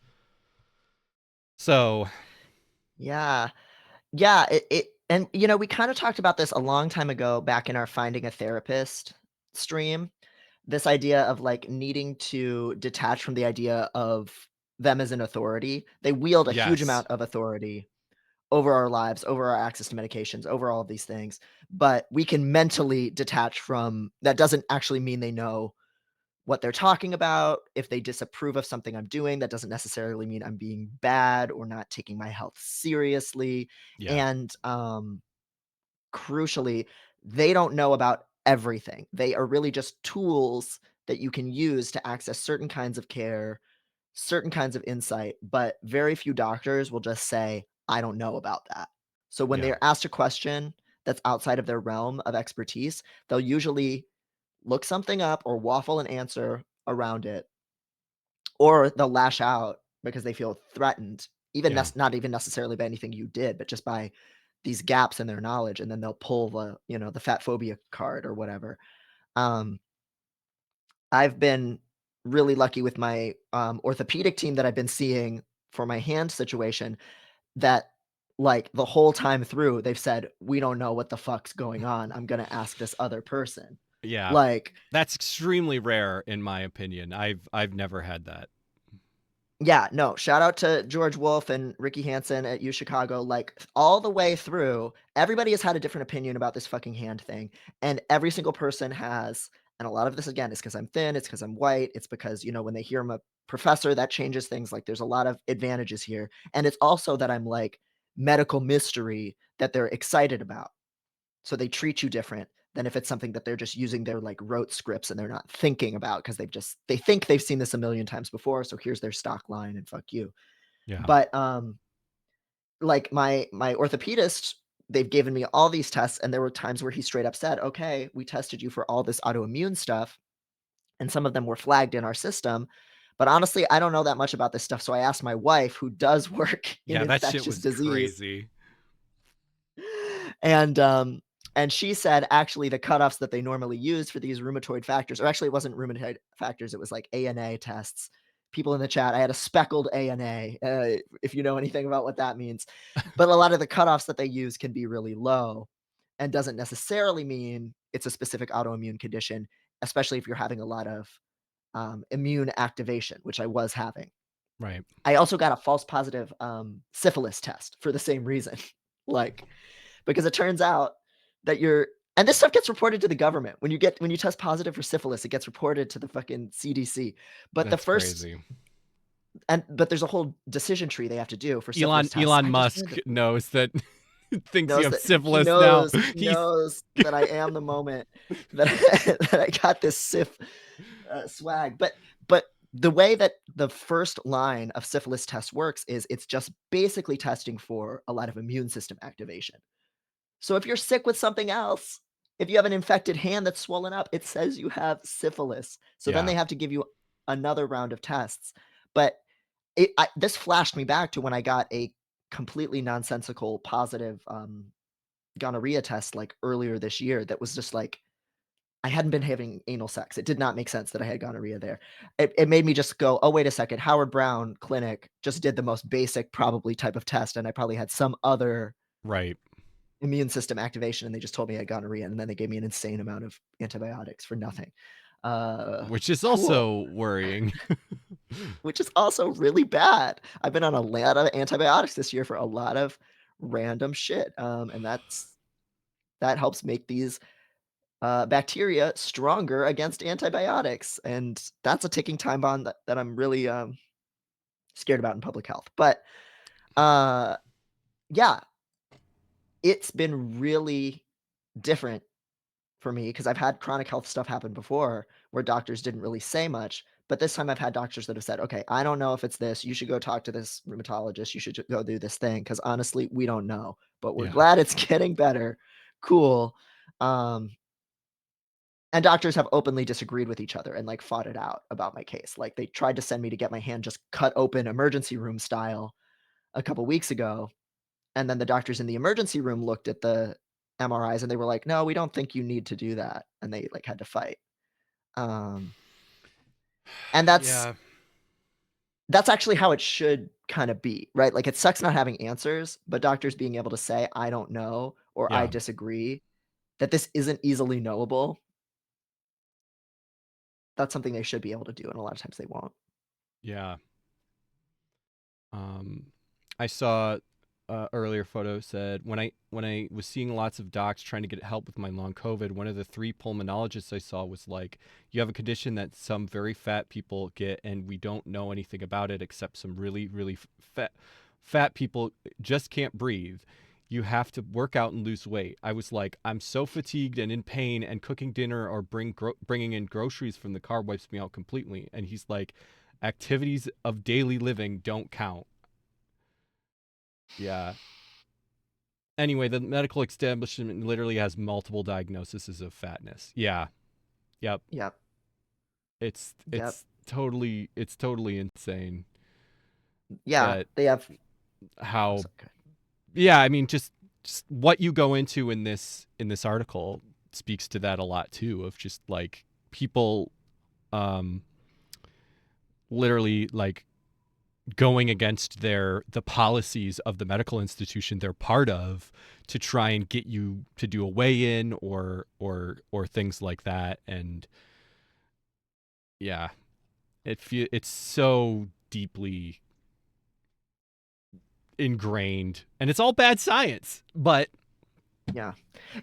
So Yeah. Yeah, it and, we kinda talked about this a long time ago back in our Finding a Therapist stream, this idea of, like, needing to detach from the idea of them as an authority. They wield a huge yes. amount of authority over our lives, over our access to medications, over all of these things, but we can mentally detach from that. Doesn't actually mean they know what they're talking about. If they disapprove of something I'm doing, that doesn't necessarily mean I'm being bad or not taking my health seriously, Yeah. and, crucially, they don't know about everything. They are really just tools that you can use to access certain kinds of care, certain kinds of insight, but very few doctors will just say, "I don't know about that." So when Yeah. they're asked a question that's outside of their realm of expertise, they'll usually look something up or waffle an answer around it or they'll lash out because they feel threatened, even Yeah. not even necessarily by anything you did, but just by these gaps in their knowledge, and then they'll pull the, the fat phobia card or whatever. Um, I've been really lucky with my orthopedic team that I've been seeing for my hand situation that like the whole time through they've said, "We don't know what the fuck's going on. I'm gonna ask this other person." Yeah. Like, That's extremely rare in my opinion. I've never had that. yeah, no, shout out to George Wolf and Ricky Hansen at U Chicago. Like all the way through, everybody has had a different opinion about this fucking hand thing. And every single person has, and a lot of this again is because I'm thin, it's because I'm white, it's because, when they hear I'm a professor, that changes things. Like there's a lot of advantages here. And it's also that I'm like medical mystery that they're excited about. So they treat you different than if it's something that they're just using their like rote scripts and they're not thinking about because they think they've seen this a million times before. So here's their stock line and fuck you. Yeah. But like my orthopedist, they've given me all these tests, and there were times where he straight up said, "Okay, we tested you for all this autoimmune stuff, and some of them were flagged in our system. But honestly, I don't know that much about this stuff." So I asked my wife, who does work in Yeah, that shit infectious was disease, crazy. and and she said actually the cutoffs that they normally use for these rheumatoid factors, or actually it wasn't rheumatoid factors, it was like ANA tests. People in the chat, I had a speckled ANA, if you know anything about what that means. But a lot of the cutoffs that they use can be really low and doesn't necessarily mean it's a specific autoimmune condition, especially if you're having a lot of immune activation, which I was having. Right. I also got a false positive syphilis test for the same reason. Like, because it turns out that you're, and this stuff gets reported to the government. When you test positive for syphilis, it gets reported to the fucking CDC. But the That's first crazy. but there's a whole decision tree they have to do for syphilis tests. Elon I just Musk learned it. knows that thinks you Knows have that he syphilis now. knows he He's knows that I am the moment that that I got this swag. But the way that the first line of syphilis test works is it's just basically testing for a lot of immune system activation. So if you're sick with something else, if you have an infected hand that's swollen up, it says you have syphilis. So then yeah. they have to give you another round of tests. But this flashed me back to when I got a completely nonsensical positive gonorrhea test like earlier this year. That was just like I hadn't been having anal sex. It did not make sense that I had gonorrhea there. It made me just go, oh wait a second, Howard Brown Clinic just did the most basic probably type of test, and I probably had some other Right. immune system activation, and they just told me I had gonorrhea, and then they gave me an insane amount of antibiotics for nothing. Which is Cool. also worrying. Which is also really bad. I've been on a lot of antibiotics this year for a lot of random shit, and that helps make these bacteria stronger against antibiotics, and that's a ticking time bomb that I'm really scared about in public health. But uh, yeah, it's been really different for me because I've had chronic health stuff happen before where doctors didn't really say much. But this time I've had doctors that have said, okay, I don't know if it's this. You should go talk to this rheumatologist. You should go do this thing. Cause honestly, we don't know, but we're Yeah. glad it's getting better. Cool. Um, and doctors have openly disagreed with each other and like fought it out about my case. Like they tried to send me to get my hand just cut open emergency room style a couple weeks ago. And then the doctors in the emergency room looked at the MRIs and they were like, no, we don't think you need to do that. And they like had to fight. Um, and Yeah. that's actually how it should kind of be, right? Like it sucks not having answers, but doctors being able to say, I don't know, or I Yeah. disagree, that this isn't easily knowable, that's something they should be able to do. And a lot of times they won't. Yeah. Um, I saw earlier photo said when I was seeing lots of docs trying to get help with my long COVID, one of the three pulmonologists I saw was like, "You have a condition that some very fat people get, and we don't know anything about it except some really fat people just can't breathe. You have to work out and lose weight." I was like, "I'm so fatigued and in pain, and cooking dinner or bringing in groceries from the car wipes me out completely." And he's like, "Activities of daily living don't count." Yeah. Anyway, the medical establishment literally has multiple diagnoses of fatness. Yeah. Yep. Yep. It's Yep. it's totally insane Yeah, that they have oh, how sorry, go yeah, I mean just what you go into in this article speaks to that a lot too of just like people um literally like going against the policies of the medical institution they're part of to try and get you to do a weigh in or things like that. And yeah, it's so deeply ingrained and it's all bad science, but Yeah.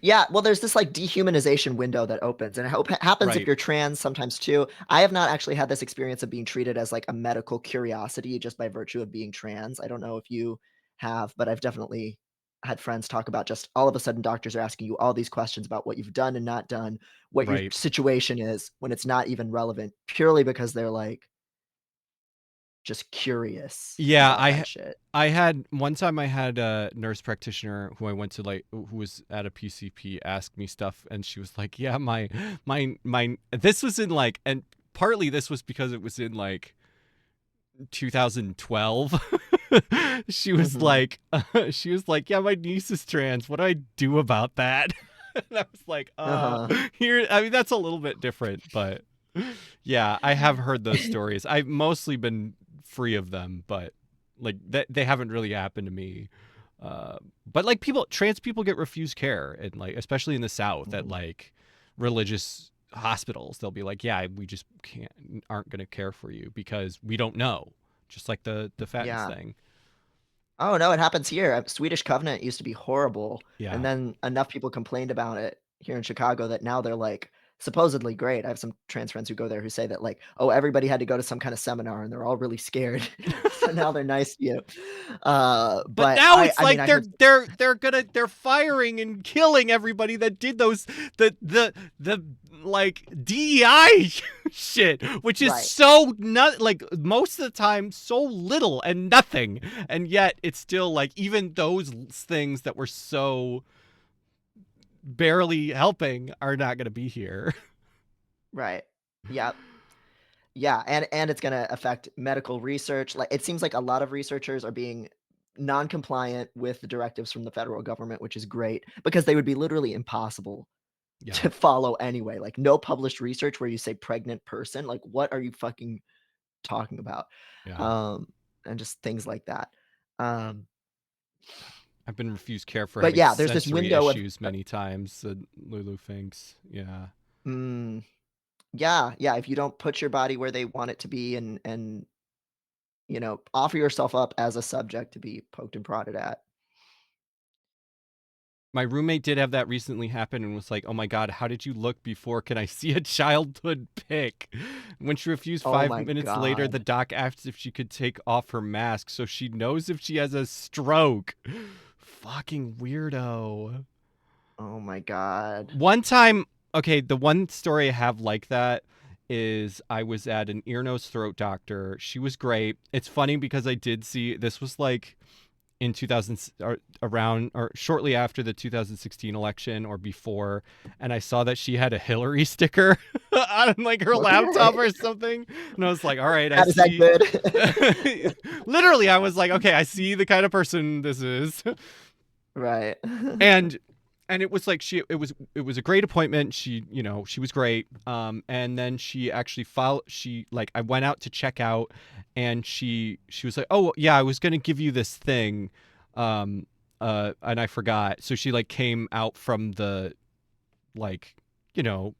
Yeah, well, there's this, like, dehumanization window that opens, and I hope it happens if right, you're trans sometimes too. I have not actually had this experience of being treated as, like, a medical curiosity just by virtue of being trans. I don't know if you have, but I've definitely had friends talk about just all of a sudden doctors are asking you all these questions about what you've done and not done, what your right. situation is when it's not even relevant, purely because they're, like, just curious Yeah, about that shit. I had one time I had a nurse practitioner who I went to like who was at a PCP ask me stuff and she was like, "Yeah, my this was in like and partly this was because it was in like 2012." she was Mhm. like she was like, "Yeah, my niece is trans. What do I do about that?" and I was like, Uh-huh. here I mean that's a little bit different, but yeah, I have heard those stories. I've mostly been free of them, but like that they haven't really happened to me. Uh, but like trans people get refused care, and like especially in the South at Mhm. like religious hospitals, they'll be like, "Yeah, we just aren't going to care for you because we don't know." Just like the fatness Yeah. thing. Oh, no, it happens here. Swedish Covenant used to be horrible, and Yeah. then enough people complained about it here in Chicago that now they're, like, supposedly great. I have some trans friends who go there who say that, like, "Oh, everybody had to go to some kinda seminar, and they're all really scared." So now they're nice to you. But But now it's I mean, like I heard they're firing and killing everybody that did those the like DEI shit, which is right, so not like most of the time so little and nothing, and yet it's still like even those things that were so barely helping are not going to be here. right. Yep. Yeah, and it's gonna affect medical research. Like, it seems like a lot of researchers are being non-compliant with the directives from the federal government, which is great because they would be literally impossible Yeah, to follow anyway. Like, no published research where you say pregnant person, like, what are you fucking talking about? yeah. Um, and just things like that. Um, I've been refused care for but having yeah, there's this sensory window of issues many times. Lulu thinks, yeah. mm, yeah, yeah, if you don't put your body where they want it to be and, offer yourself up as a subject to be poked and prodded at. My roommate did have that recently happen and was like, "Oh my god, how did you look before? Can I see a childhood pic?" When she refused Oh 5 my minutes later, the god. doc asked if she could take off her mask so she knows if she has a stroke. Fucking weirdo. Oh my god. One time, okay, the one story I have like that is I was at an ear, nose, throat doctor. She was great. It's funny because I did see this was like in 2000 or around or shortly after the 2016 election or before, and I saw that she had a Hillary sticker on like her laptop Okay. or something, and I was like, all right, I That is that see. good? Literally I was like, okay, I see the kind of person this is. Right. and and it was like it was a great appointment. She, she was great. And then she actually filed she like I went out to check out and she was like, "Oh, yeah, I was going to give you this thing." Um and I forgot. So she like came out from the like, you know,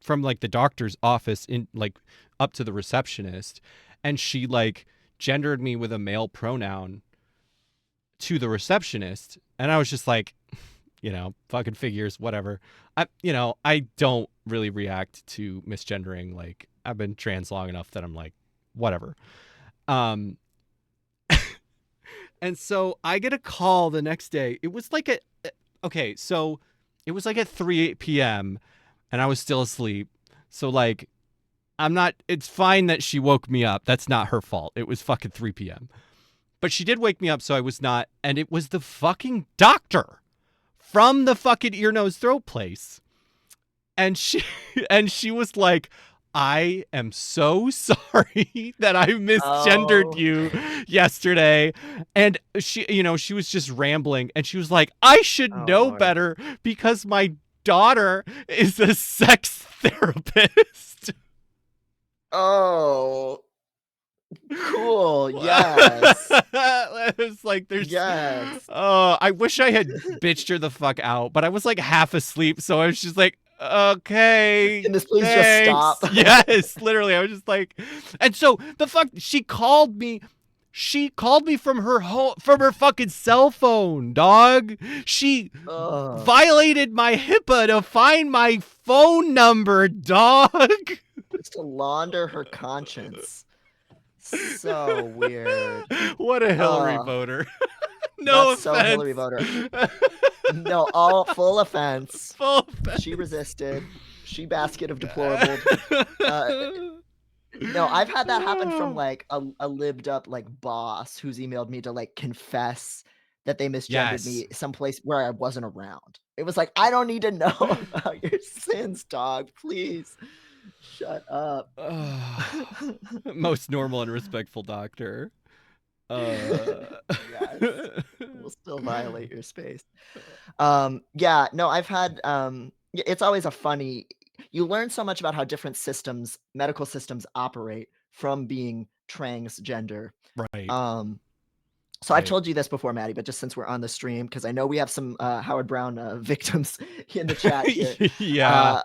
from like the doctor's office in like up to the receptionist, and she like gendered me with a male pronoun to the receptionist, and I was just like, fucking figures, whatever. I don't really react to misgendering. Like, I've been trans long enough that I'm like, whatever. Um, and so I get a call the next day. It was like okay, so it was like at 3 p.m. and I was still asleep. So like, it's fine that she woke me up. That's not her fault. It was fucking 3 p.m. But she did wake me up, so I was not, and it was the fucking doctor from the fucking ear, nose, throat place. And she and she was like, I am so sorry that I misgendered Oh, you yesterday. And she was just rambling and she was like, I should oh know Lord. better because my daughter is a sex therapist. Oh, cool. Yes. It's like there's Yes. I wish I had bitched her the fuck out, but I was like half asleep, so I was just like, okay, Can this please just thanks. stop? Yes, literally. I was just like, and so the fuck she called me. She called me from her home, from her fucking cell phone, dog. She Ugh. violated my HIPAA to find my phone number, dog. Just to launder her conscience. So weird. What a Hillary Ugh. voter. No That's so Hillary offense. voter. No, all full offense. Full She offense. resisted. She basket of deplorable. Uh, no, I've had that happen from like a lived up like boss who's emailed me to like confess that they misgendered Yes. me someplace where I wasn't around. It was like, I don't need to know about your sins, dog. Please shut up. Most normal and respectful doctor. Uh Yes. Will still violate your space. Yeah, no, I've had it's always a funny you learn so much about how different systems, medical systems operate from being transgender. right. Um so I've Right. told you this before, Maddie, but just since we're on the stream, because I know we have some Howard Brown victims in the chat here. Yeah.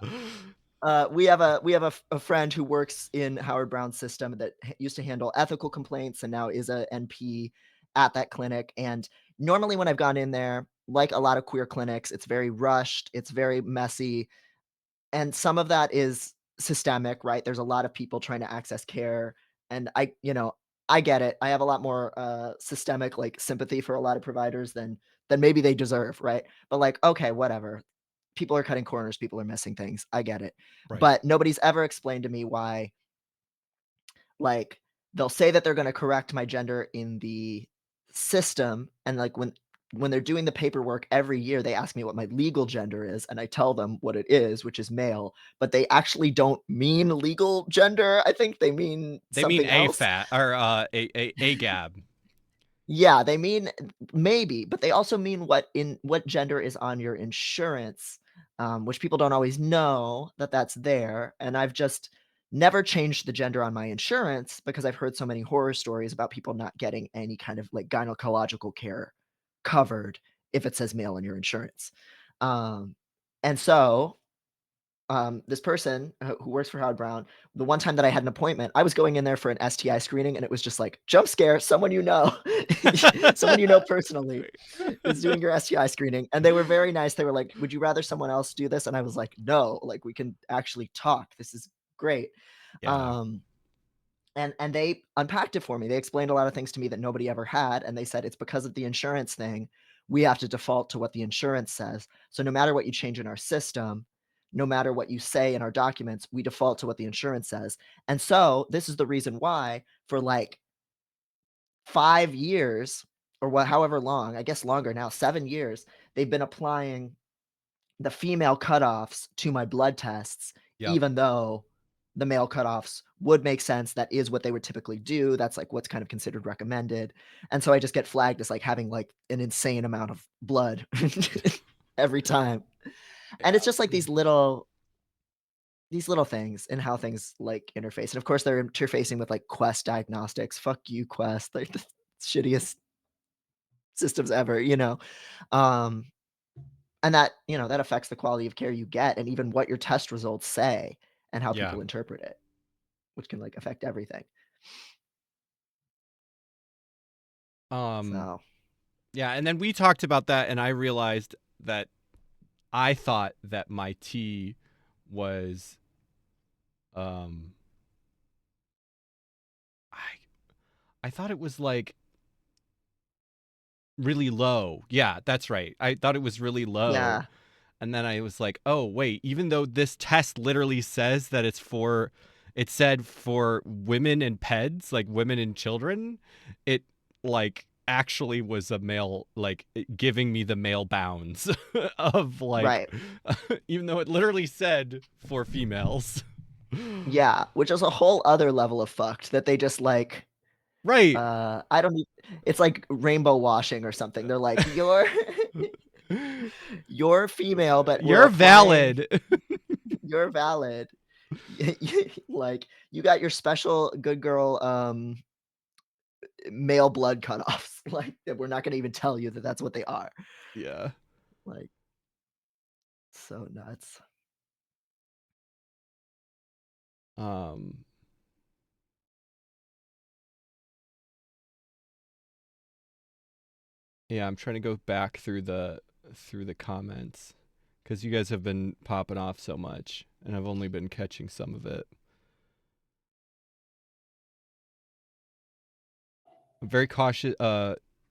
Uh, we have a friend who works in Howard Brown's system that used to handle ethical complaints and now is a NP at that clinic. And normally, when I've gone in there, like a lot of queer clinics, it's very rushed, it's very messy, and some of that is systemic, right? There's a lot of people trying to access care, and I get it. I have a lot more systemic like sympathy for a lot of providers than maybe they deserve, right? But like, okay, whatever. People are cutting corners, people are missing things. I get it. Right. But nobody's ever explained to me why like they'll say that they're going to correct my gender in the system, and like when they're doing the paperwork every year they ask me what my legal gender is and I tell them what it is, which is male, but they actually don't mean legal gender. I think they mean They mean something else. AFAT or a gab. Yeah, they mean maybe, but they also mean what gender is on your insurance, which people don't always know that that's there. And I've just never changed the gender on my insurance because I've heard so many horror stories about people not getting any kind of like gynecological care covered if it says male in your insurance. Um, and so this person who works for Howard Brown, the one time that I had an appointment, I was going in there for an STI screening, and it was just like jump scare. Someone you know personally is doing your STI screening, and they were very nice. They were like, "Would you rather someone else do this?" And I was like, "No, like we can actually talk. This is great." Yeah. Um, and they unpacked it for me. They explained a lot of things to me that nobody ever had, and they said it's because of the insurance thing. We have to default to what the insurance says. So no matter what you change in our system, no matter what you say in our documents, we default to what the insurance says. And so this is the reason why for like 5 years or what however long, I guess longer now, 7 years, they've been applying the female cutoffs to my blood tests, Yep. even though the male cutoffs would make sense. That is what they would typically do. That's like what's kind of considered recommended. And so I just get flagged as like having like an insane amount of blood every time. And it's just like these little things and how things like interface. And of course they're interfacing with like Quest diagnostics. Fuck you, Quest. They're the shittiest systems ever. Um, and that affects the quality of care you get and even what your test results say and how Yeah. people interpret it, which can like affect everything. Um So yeah, and then we talked about that and I realized that I thought that my T was um I I thought it was like really low. Yeah, that's right. I thought it was really low. yeah, And then I was like, "Oh, wait, even though this test literally says that it said for women and peds, like women and children, it like actually was a male like giving me the male bounds of like right. even though it literally said for females." Yeah, which is a whole other level of fucked that they just, like, Right. I don't e it's like rainbow washing or something. They're like, "You're you're female, but we're You're applying valid. you're valid." Like, you got your special good girl, male blood cutoffs, like, that we're not gonna even tell you that that's what they are. Yeah. Like, so nuts. Um, yeah, I'm trying to go back through the comments because you guys have been popping off so much, and I've only been catching some of it. I'm very cautious.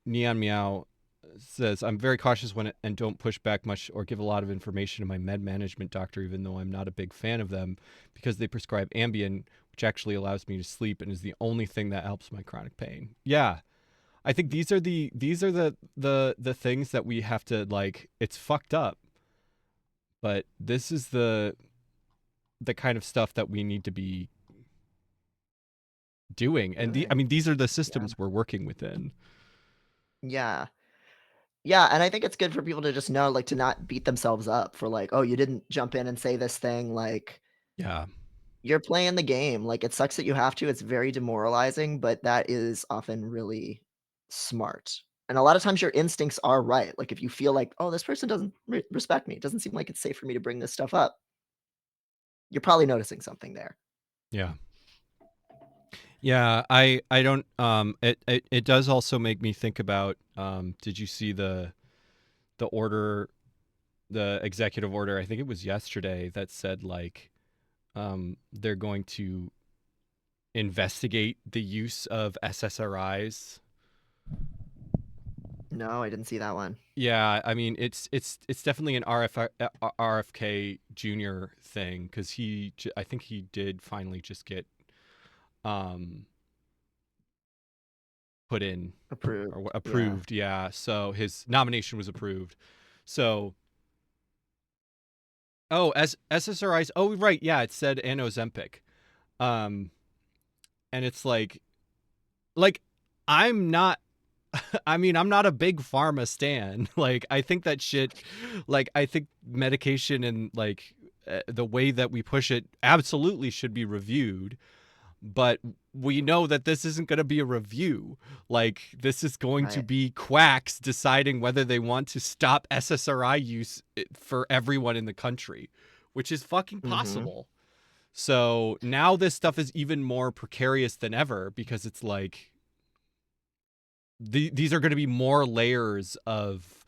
Neon Meow says, I'm very cautious when and don't push back much or give a lot of information to my med management doctor, even though I'm not a big fan of them, because they prescribe Ambien, which actually allows me to sleep and is the only thing that helps my chronic pain. Yeah, I think these are the things that we have to like. It's fucked up, but this is the kind of stuff that we need to be doing. And I Doing. mean, these are the Yeah. systems we're working within. Yeah. Yeah, and I think it's good for people to just know, like, to not beat themselves up for like, "Oh, you didn't jump in and say this thing," like, Yeah, you're playing the game, like, it sucks that you have to, it's very demoralizing, but that is often really smart. And a lot of times your instincts are right, like, if you feel like, "Oh, this person doesn't respect me, it doesn't seem like it's safe for me to bring this stuff up," you're probably noticing something there. yeah. Yeah, I don't it does also make me think about did you see the order, the executive order, I think it was yesterday, that said like they're going to investigate the use of SSRIs. No, I didn't see that one. Yeah, I mean it's definitely an RFK Jr. thing cuz I think he did finally just get um put in or Approved, yeah. approved. Yeah, so his nomination was approved. So, oh, as SSRIs. Oh, right. Yeah, it said and Ozempic. Um, and it's like I'm not. I mean, I'm not a big pharma stan. Like, I think that shit. Like, I think medication and like the way that we push it absolutely should be reviewed. But we know that this isn't going to be a review. Like, this is going to Right. be quacks deciding whether they want to stop SSRI use for everyone in the country, which is fucking Mhm. possible. So now this stuff is even more precarious than ever because it's like these are going to be more layers of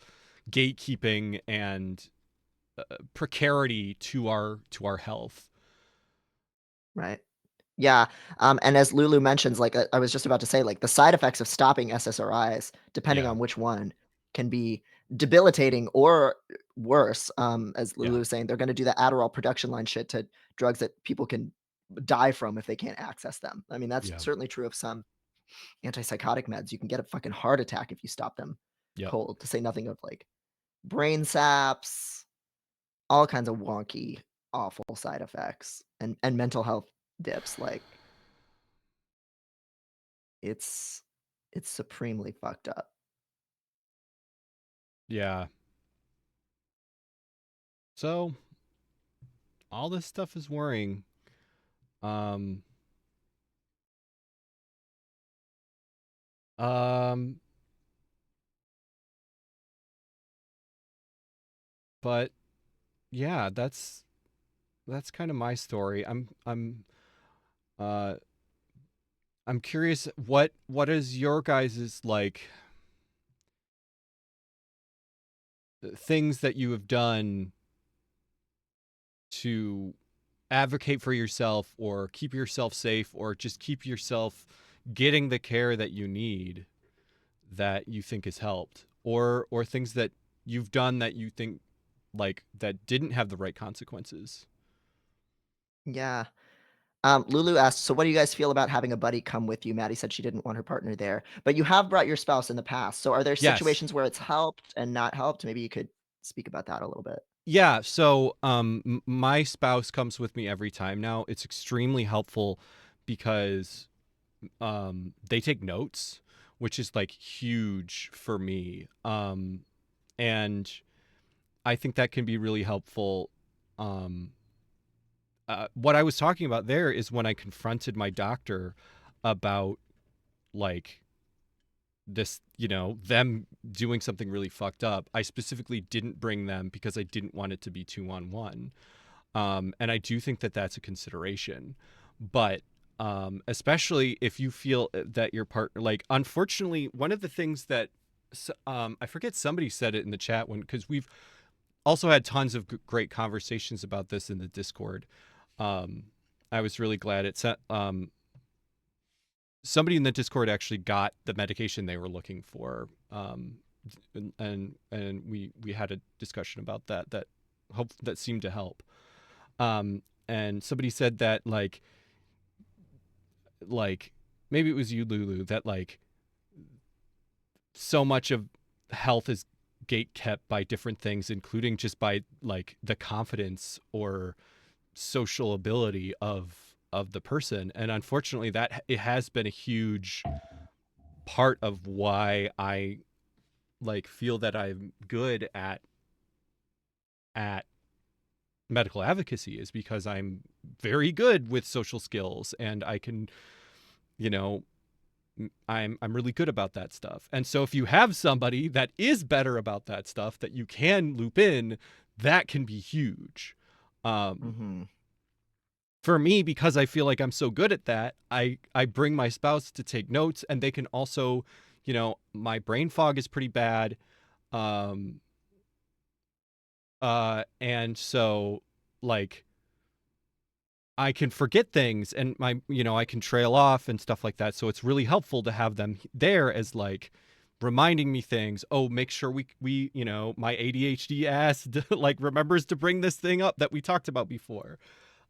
gatekeeping and precarity to our health. Right. Yeah, and as Lulu mentions, like, I was just about to say, like, the side effects of stopping SSRIs, depending Yeah. on which one, can be debilitating or worse. As Yeah. Lulu was saying, they're gonna do the Adderall production line shit to drugs that people can die from if they can't access them. I mean, that's Yeah. certainly true of some antipsychotic meds. You can get a fucking heart attack if you stop them Yep. cold, to say nothing of, like, brain saps, all kinds of wonky, awful side effects, and mental health dips, like it's it's supremely fucked up. Yeah. So all this stuff is worrying. Um, um, but yeah, that's kind of my story. Uh I'm curious what is your guys's like things that you have done to advocate for yourself or keep yourself safe or just keep yourself getting the care that you need that you think has helped or things that you've done that you think like that didn't have the right consequences. Yeah. Lulu asked, "So what do you guys feel about having a buddy come with you?" Maddie said she didn't want her partner there, but you have brought your spouse in the past. So are there Yes. situations where it's helped and not helped? Maybe you could speak about that a little bit. Yeah, so my spouse comes with me every time now. It's extremely helpful because they take notes, which is like huge for me. And I think that can be really helpful. Um what I was talking about there is when I confronted my doctor about like this, them doing something really fucked up. I specifically didn't bring them because I didn't want it to be 2-on-1. And I do think that that's a consideration. But especially if you feel that your partner, like, unfortunately, one of the things that I forget, somebody said it in the chat, when, because we've also had tons of great conversations about this in the Discord. Um, I was really glad it sent. Somebody in the Discord actually got the medication they were looking for, and we had a discussion about that seemed to help. And somebody said that, like maybe it was you, Lulu, that like so much of health is gate kept by different things, including just by like the confidence or social ability of the person. And unfortunately, that it has been a huge part of why I like feel that I'm good at medical advocacy, is because I'm very good with social skills, and I can, you know, I'm really good about that stuff. And so if you have somebody that is better about that stuff that you can loop in, that can be huge. Um, Mhm. for me, because I feel like I'm so good at that, I bring my spouse to take notes, and they can also, my brain fog is pretty bad. Um, and so, like, I can forget things, and I can trail off and stuff like that. So it's really helpful to have them there as like reminding me things. Oh, make sure my ADHD ass like remembers to bring this thing up that we talked about before.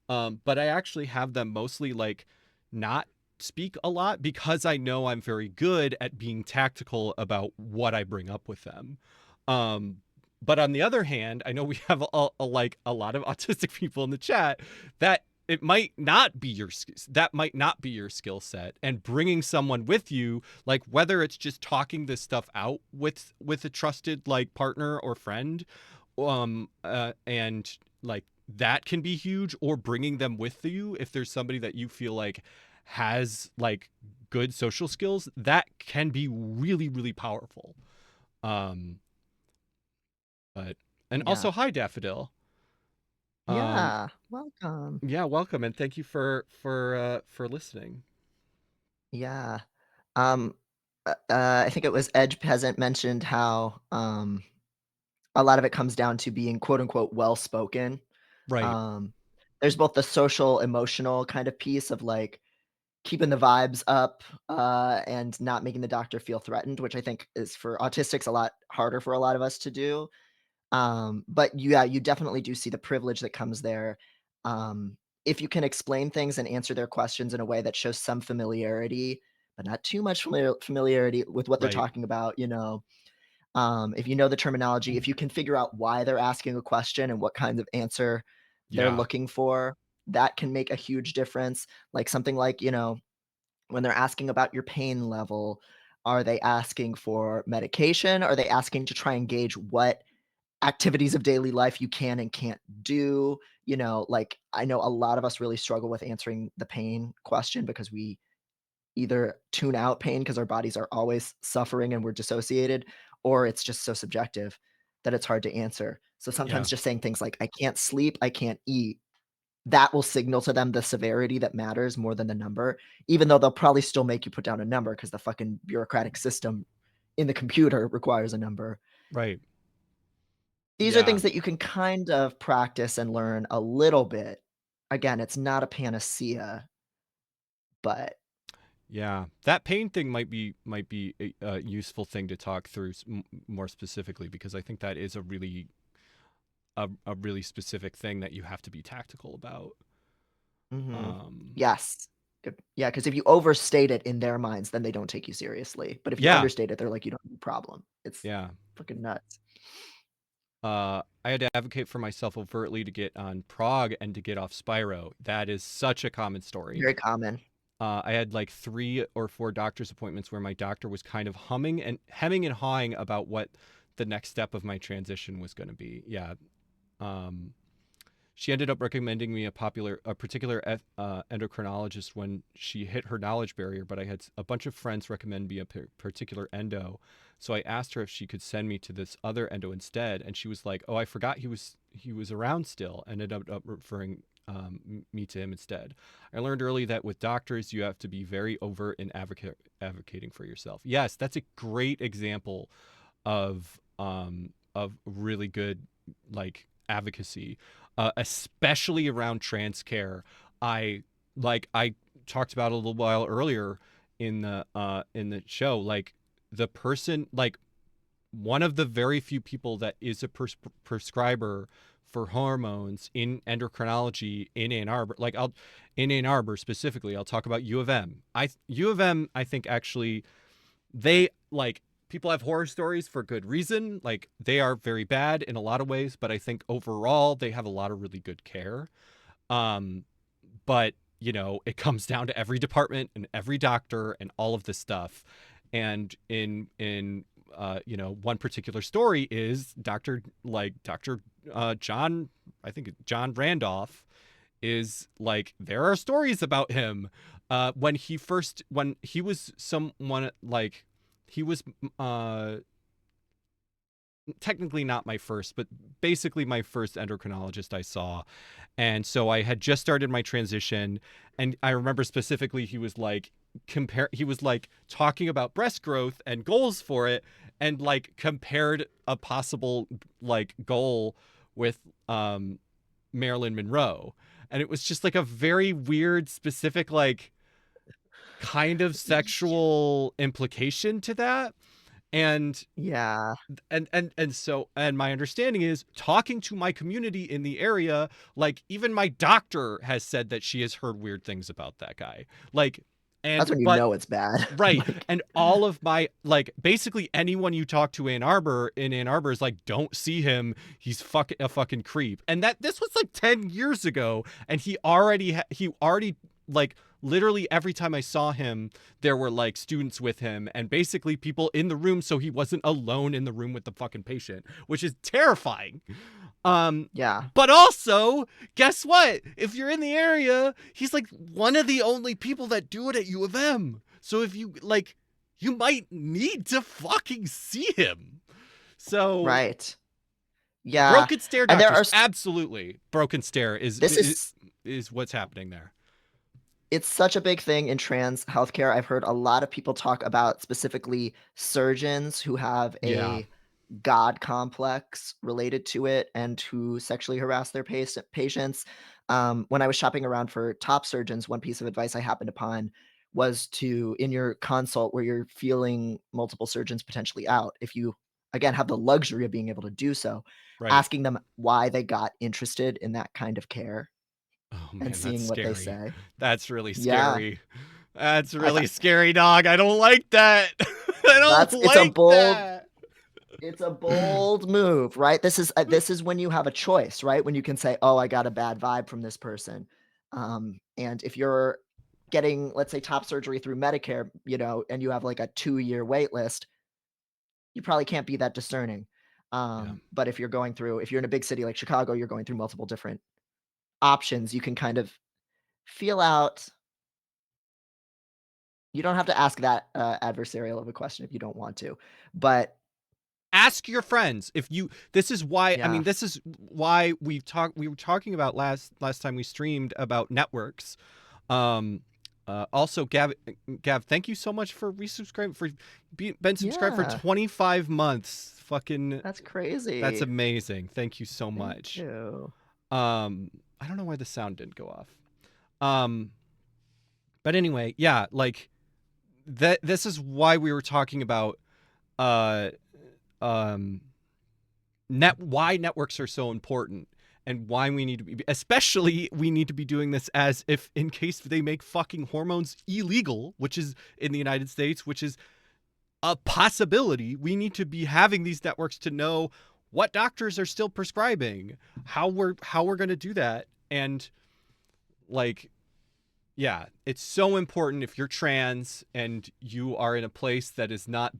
But I actually have them mostly like not speak a lot, because I know I'm very good at being tactical about what I bring up with them. Um, but on the other hand, I know we have like a lot of autistic people in the chat that it might not be that might not be your skill set, and bringing someone with you, like whether it's just talking this stuff out with a trusted like partner or friend, and like that can be huge, or bringing them with you if there's somebody that you feel like has like good social skills, that can be really really powerful. um but and Yeah. also, hi Daffodil. um Yeah. Welcome. yeah, welcome, and thank you for listening. Yeah. Um, I think it was Edge Peasant mentioned how, a lot of it comes down to being quote unquote well spoken. Right. Um, there's both the social, emotional kind of piece of like keeping the vibes up and not making the doctor feel threatened, which I think is for autistics a lot harder for a lot of us to do. But yeah, you definitely do see the privilege that comes there. If you can explain things and answer their questions in a way that shows some familiarity, but not too much familiarity with what they're Right. talking about, if you know the terminology, if you can figure out why they're asking a question and what kind of answer they're Yeah. looking for, that can make a huge difference. Like something like, when they're asking about your pain level, are they asking for medication? Are they asking to try and gauge what activities of daily life you can and can't do? Like I know a lot of us really struggle with answering the pain question because we either tune out pain because our bodies are always suffering and we're dissociated, or it's just so subjective that it's hard to answer. So Yeah. sometimes just saying things like, I can't sleep, I can't eat, that will signal to them the severity that matters more than the number, even though they'll probably still make you put down a number because the fucking bureaucratic system in the computer requires a number. Right. These are Yeah. things that you can kind of practice and learn a little bit. Again, it's not a panacea, but Yeah, that pain thing might be a useful thing to talk through more specifically, because I think that is a really specific thing that you have to be tactical about. mhm. Um, Yes. Yeah, because if you overstate it in their minds, then they don't take you seriously. But if you yeah, understate it, they're like, "You don't have a problem." It's yeah, fucking nuts. I had to advocate for myself overtly to get on Prague and to get off Spyro. That is such a common story. Very common. I had like 3 or 4 doctor's appointments where my doctor was kind of humming and hemming and hawing about what the next step of my transition was going to be. Yeah. Um, she ended up recommending me a particular endocrinologist when she hit her knowledge barrier, but I had a bunch of friends recommend me a particular endo. So I asked her if she could send me to this other endo instead, and she was like, "Oh, I forgot he was around still," and ended up referring me to him instead. I learned early that with doctors, you have to be very overt in advocating for yourself. Yes, that's a great example of really good like advocacy, especially around trans care. I talked about a little while earlier in the show, like the person, like one of the very few people that is a prescriber for hormones in endocrinology in Ann Arbor. Like I'll in Ann Arbor specifically, I'll talk about U of M. U of M, I think actually they like people have horror stories for good reason. Like they are very bad in a lot of ways, but I think overall they have a lot of really good care. Um, but it comes down to every department and every doctor and all of this stuff. And in one particular story is Dr. John, I think John Randolph is like there are stories about him when he was someone like he was technically not my first, but basically my first endocrinologist I saw. And so I had just started my transition, and I remember specifically he was like talking about breast growth and goals for it, and like compared a possible like goal with Marilyn Monroe. And it was just like a very weird specific like kind of sexual implication to that. And Yeah. and my understanding is talking to my community in the area, like even my doctor has said that she has heard weird things about that guy, like That's and when you but know it's bad. right. Like, And all of my like basically anyone you talk to in Ann Arbor is like, don't see him, he's a fucking creep. And that this was like 10 years ago, and he already like literally every time I saw him there were like students with him and basically people in the room, so he wasn't alone in the room with the fucking patient, which is terrifying. Um, yeah. but also, guess what? If you're in the area, he's like one of the only people that do it at U of M. So if you like, you might need to fucking see him. So Right. Yeah. broken stare And there doctors, are absolutely. Broken stare this is what's happening there. it's such a big thing in trans healthcare. I've heard a lot of people talk about specifically surgeons who have Yeah, a God complex related to it and who sexually harass their patients. When I was shopping around for top surgeons, one piece of advice I happened upon was to, in your consult where you're feeling multiple surgeons potentially out, if you, again, have the luxury of being able to do so, right. asking them why they got interested in that kind of care Oh and man, that's seeing what they scary. say. That's really Yeah. scary. That's I really thought scary, dog. I don't like that. I don't that's it's a like bold that. It's a bold move, right? This is when you have a choice, right? When you can say, "Oh, I got a bad vibe from this person." And if you're getting, let's say, top surgery through Medicare, and you have like a 2-year wait list, you probably can't be that discerning. Yeah. But if you're in a big city like Chicago, you're going through multiple different options. You can kind of feel out. You don't have to ask that adversarial of a question if you don't want to, but Ask your friends if you this is why I yeah, mean this is why we were talking about last time we streamed about networks. um Also, Gav, thank you so much for resubscribing for been subscribed for yeah, 25 months. Fucking that's that's crazy. amazing. Thank you so Thank much. you. I don't know why the sound didn't go off. um but anyway, yeah, like that this is why we were talking about uh um why networks are so important, and why we need to be, especially we need to be doing this as if in case they make fucking hormones illegal, which is in the United States, which is a possibility. We need to be having these networks to know what doctors are still prescribing, how we're going to do that. And like, yeah, it's so important if you're trans and you are in a place that is not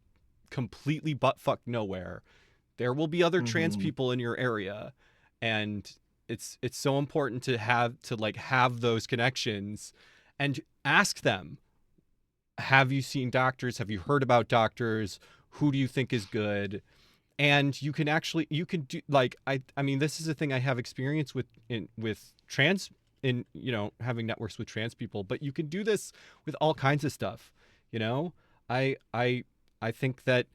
completely buttfuck nowhere. There will be other trans Mhm. people in your area, and it's so important to have those connections and ask them, have you seen doctors? Have you heard about doctors? Who do you think is good? And you can do, like, I mean, this is a thing I have experience with trans, in, having networks with trans people, but you can do this with all kinds of stuff. you know I think that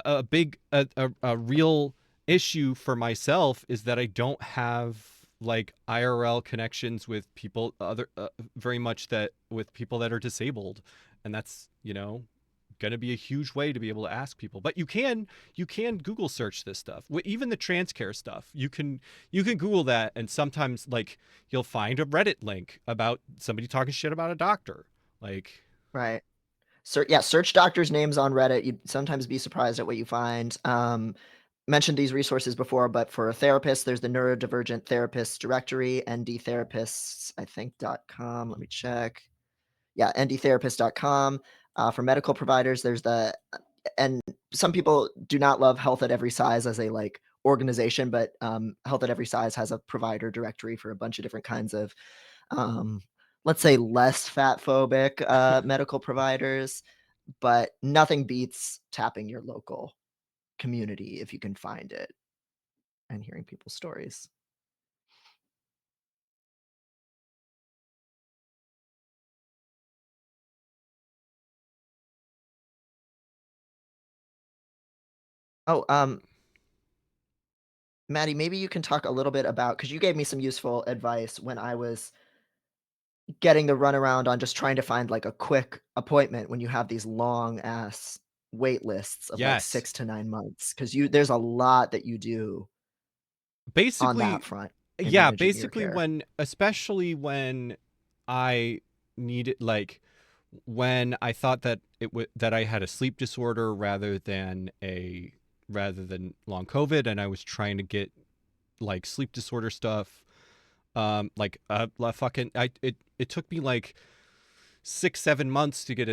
a real issue for myself is that I don't have like IRL connections with people, other very much, that with people that are disabled. And that's, going to be a huge way to be able to ask people. But you can Google search this stuff. Even the trans care stuff, you can Google that, and sometimes, like, you'll find a Reddit link about somebody talking shit about a doctor, like. Right. Yeah, search doctors' names on Reddit. You'd sometimes be surprised at what you find. Mentioned these resources before, but for a therapist, there's the Neurodivergent Therapists Directory, ndtherapists, I think, .com. Let me check. Yeah, ndtherapist.com. For medical providers, there's and some people do not love Health at Every Size as a like organization, but Health at Every Size has a provider directory for a bunch of different kinds of, um, let's say, less fat phobic medical providers. But nothing beats tapping your local community if you can find it and hearing people's stories. Oh, Maddie, maybe you can talk a little bit about, because you gave me some useful advice when I was getting the runaround on just trying to find like a quick appointment when you have these long ass wait lists of like Yes. 6 to 9 months, because there's a lot that you do on that Basically, front in yeah, managing your basically, care. especially when I needed, like, when I thought that that I had a sleep disorder rather than long COVID, and I was trying to get like sleep disorder stuff. Like, fucking, it took me like 6 7 months to get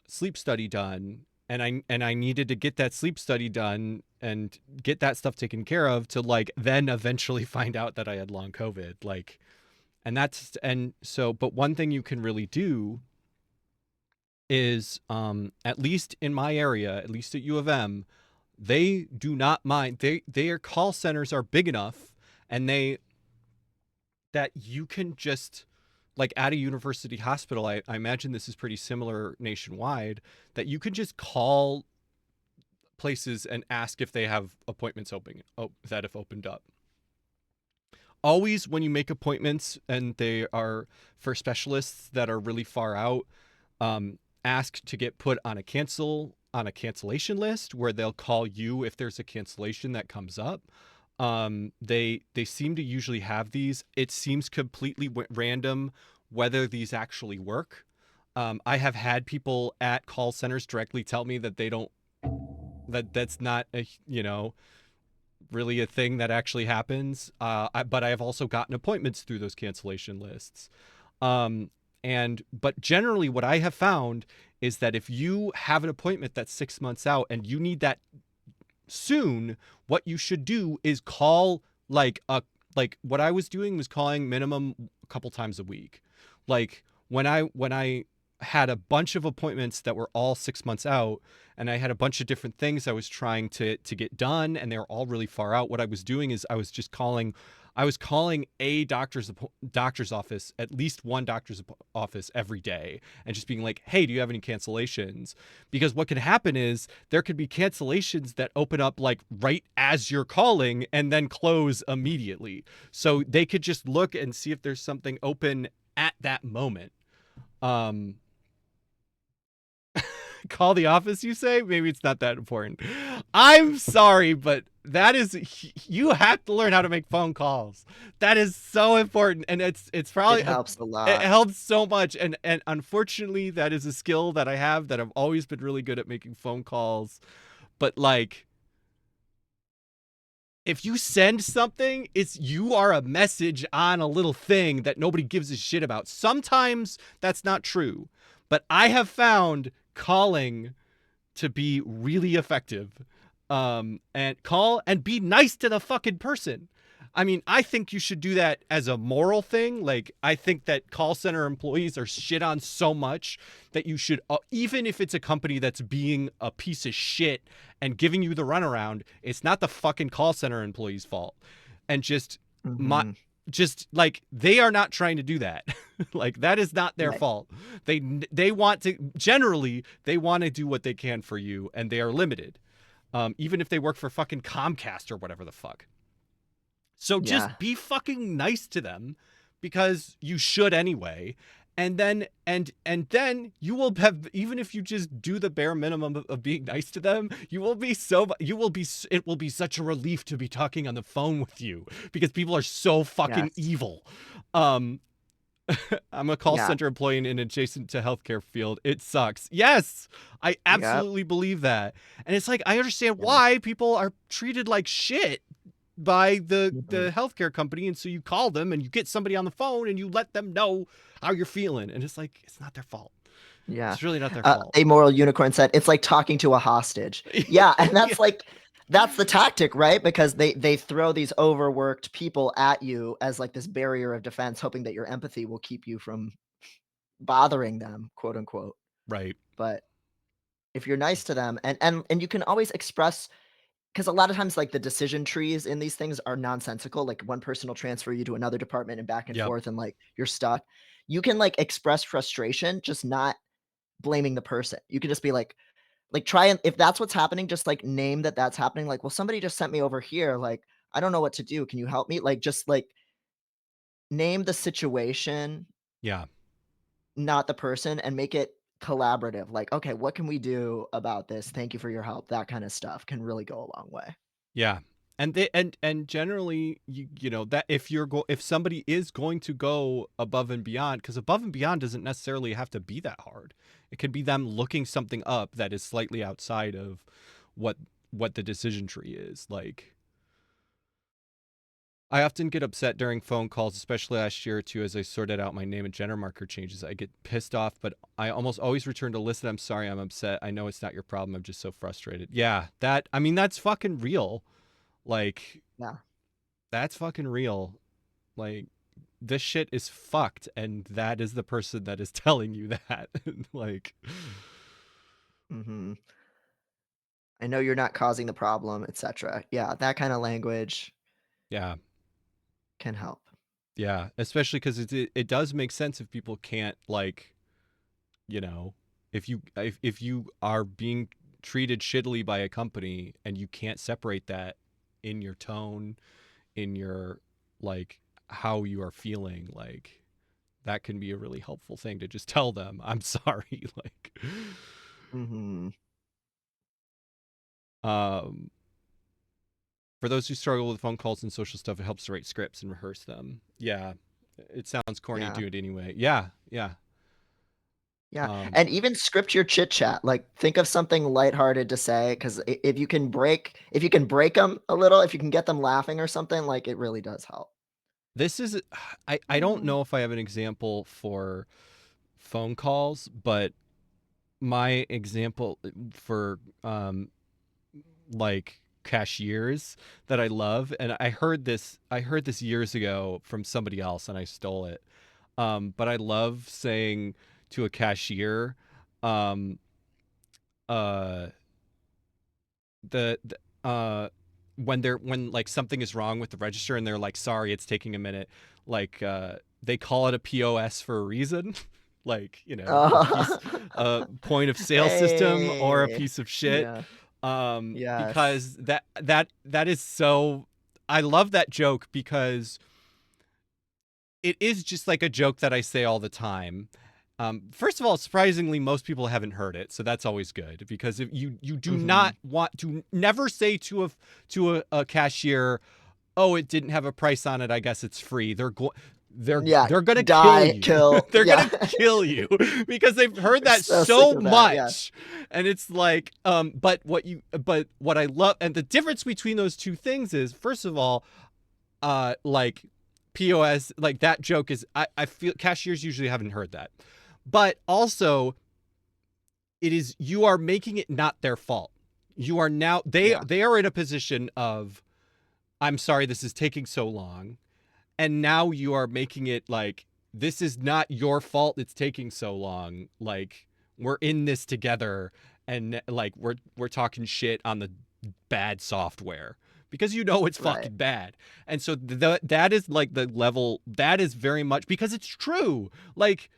sleep study done, and I needed to get that sleep study done and get that stuff taken care of to, like, then eventually find out that I had long COVID. Like, and so, but one thing you can really do is, at least in my area, at least at U of M, they do not mind. Their call centers are big enough, and they that you can just, like, at a university hospital, I imagine this is pretty similar nationwide, that you can just call places and ask if they have appointments that have opened up. Always, when you make appointments and they are for specialists that are really far out, ask to get put on a cancellation list, where they'll call you if there's a cancellation that comes up. They seem to usually have these. It seems completely random whether these actually work. I have had people at call centers directly tell me that they don't that's not really a thing that actually happens. But I have also gotten appointments through those cancellation lists. Um, but generally, what I have found is that if you have an appointment that's 6 months out and you need that soon, what you should do is call, like what I was doing was calling minimum a couple times a week. Like, when I had a bunch of appointments that were all 6 months out, and I had a bunch of different things I was trying to get done, and they were all really far out. What I was doing is I was calling a doctor's office, at least one doctor's office every day, and just being like, "Hey, do you have any cancellations?" Because what could happen is there could be cancellations that open up, like, right as you're calling and then close immediately. So they could just look and see if there's something open at that moment. Um, Call the office, you say? Maybe it's not that important. I'm sorry, but you have to learn how to make phone calls. That is so important, and it's It probably helps a it lot. helps so much. And unfortunately, that is a skill that I have, that I've always been really good at making phone calls. But, like, if you send something, it's you are a message on a little thing that nobody gives a shit about. Sometimes that's not true, but I have found calling to be really effective. And call and be nice to the fucking person. I mean, I think you should do that as a moral thing. Like, I think that call center employees are shit on so much that you should, even if it's a company that's being a piece of shit and giving you the runaround, it's not the fucking call center employee's fault. And my, Mhm. just like they are not trying to do that. Like that is not their Right. fault. They want to generally they want to do what they can for you, and they are limited. Even if they work for fucking Comcast or whatever the fuck. So Yeah. just be fucking nice to them because you should anyway. And then you will have, even if you just do the bare minimum of being nice to them, it will be such a relief to be talking on the phone with you because people are so fucking Yes. evil. Um I'm a call Yeah. center employee in an adjacent to healthcare field. It sucks. Yes, I Yep. absolutely believe that. And it's like I understand Yeah. why people are treated like shit by Mhm. the healthcare company, and so you call them and you get somebody on the phone and you let them know how you're feeling, and it's like it's not their fault. Yeah. It's really not their fault. Amoral Unicorn said, "It's like talking to a hostage." Yeah, and Yeah, that's the tactic, right? Because they throw these overworked people at you as like this barrier of defense, hoping that your empathy will keep you from bothering them, quote unquote. right. But if you're nice to them and you can always express because a lot of times like the decision trees in these things are nonsensical. Like one person will transfer you to another department and back and Yep. forth and like you're stuck. You can like express frustration, just not blaming the person. You can just be like, try and if that's what's happening, just, like, name that that's happening, like, "Well, somebody just sent me over here, like, I don't know what to do. Can you help me?" Like, just, like, name the situation, Yeah. not the person, and make it collaborative. Like, "Okay, what can we do about this? Thank you for your help." That kinda stuff can really go a long way. Yeah. And generally you know that if somebody is going to go above and beyond, because above and beyond doesn't necessarily have to be that hard. It could be them looking something up that is slightly outside of what what the decision tree is. Like I often get upset during phone calls, especially last year or two, as I sorted out my name and gender marker changes. I get pissed off, but I almost always return to listen. I'm sorry, I'm upset. I know it's not your problem. I'm just so frustrated. Yeah, I mean, that's fucking real. Like, Yeah. that's fucking real. Like, this shit is fucked, and that is the person that is telling you that. Like, Mhm. "I know you're not causing the problem," etcetera. Yeah, that kinda language yeah, can help. yeah. Especially because it does make sense if people can't, like, you know, if you are being treated shittily by a company and you can't separate that in your tone, in your, like, how you are feeling, like, that can be a really helpful thing to just tell them, I'm sorry. Like, Mhm. um, for those who struggle with phone calls and social stuff, it helps to write scripts and rehearse them. Yeah. It sounds corny, Yeah. do it anyway. Yeah. Yeah. Yeah, Um, and even script your chit chat, like, think of something lighthearted to say, 'cause if you can break them a little, if you can get them laughing or something, like, it really does help. this is, I don't Mm. know if I have an example for phone calls, but my example for like cashiers that I love, and I heard this years ago from somebody else and I stole it. But I love saying to a cashier, um, uh, the when like something is wrong with the register and they're like, sorry, it's taking a minute. Like they call it a POS for a reason. Like, you know, Oh. a point of sale system or a Hey. piece of shit. Yeah. Yes. Because that is so, I love that joke because it is just like a joke that I say all the time. First of all, surprisingly, most people haven't heard it, so that's always good because if you do Mhm. not want to never say to a cashier, "Oh, it didn't have a price on it. I guess it's free." Yeah, they're gonna kill die, you. kill, They're yeah. gonna kill you because they've heard They're that so sick so of that, yeah. much. And it's like, but what I love, and the difference between those two things is, first of all, like POS, like that joke is, I feel cashiers usually haven't heard that. But also, it is, you are making it not their fault. You are now, Yeah, they are in a position of, I'm sorry this is taking so long, and now you are making it like, this is not your fault it's taking so long, like we're in this together, and like we're talking shit on the bad software because you know it's right. fucking bad. And so that is like the level, that is very much because it's true. Like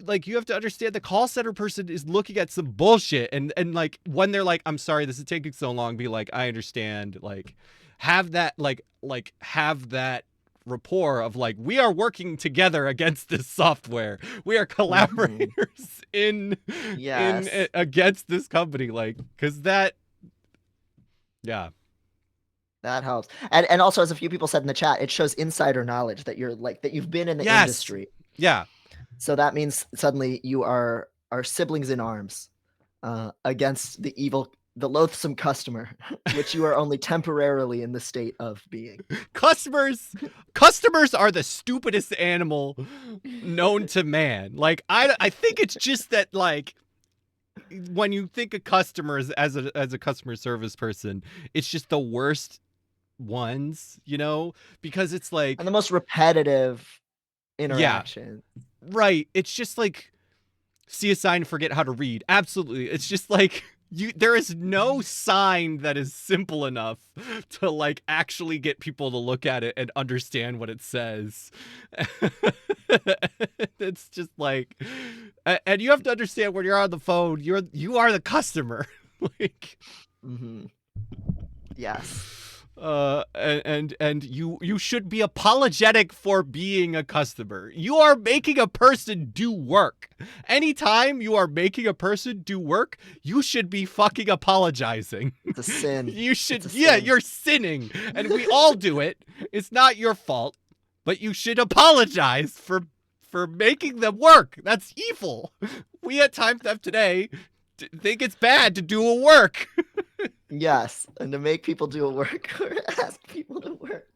like you have to understand the call center person is looking at some bullshit, and like when they're like, I'm sorry this is taking so long, be like, I understand, like have that, have that rapport of like, we are working together against this software, we are Mhm. collaborators in Yes. against this company, like, because that, yeah. That helps. And also, as a few people said in the chat, it shows insider knowledge that you're like that you've been in the Yes. industry. Yeah. So that means suddenly you are siblings in arms against the evil, the loathsome customer, which you are only temporarily in the state of being. customers customers are the stupidest animal known to man. Like, I think it's just that, like, when you think of customers as a customer service person, it's just the worst ones, because it's And the like, most repetitive yeah, interaction. right. It's just like, see a sign and forget how to read. Absolutely. It's just like, there is no sign that is simple enough to like actually get people to look at it and understand what it says. It's just like, and you have to understand, when you're on the phone, you are the customer. Like, Hmm. Yes. and you should be apologetic for being a customer. You are making a person do work. Anytime you are making a person do work, you should be fucking apologizing. It's a sin. You It's a should, yeah, sin. you're sinning, and we all do it. It's not your fault, but you should apologize for making them work. That's evil. We at Time Theft Today think it's bad to do a work. Yes. And to make people do a work or ask people to work.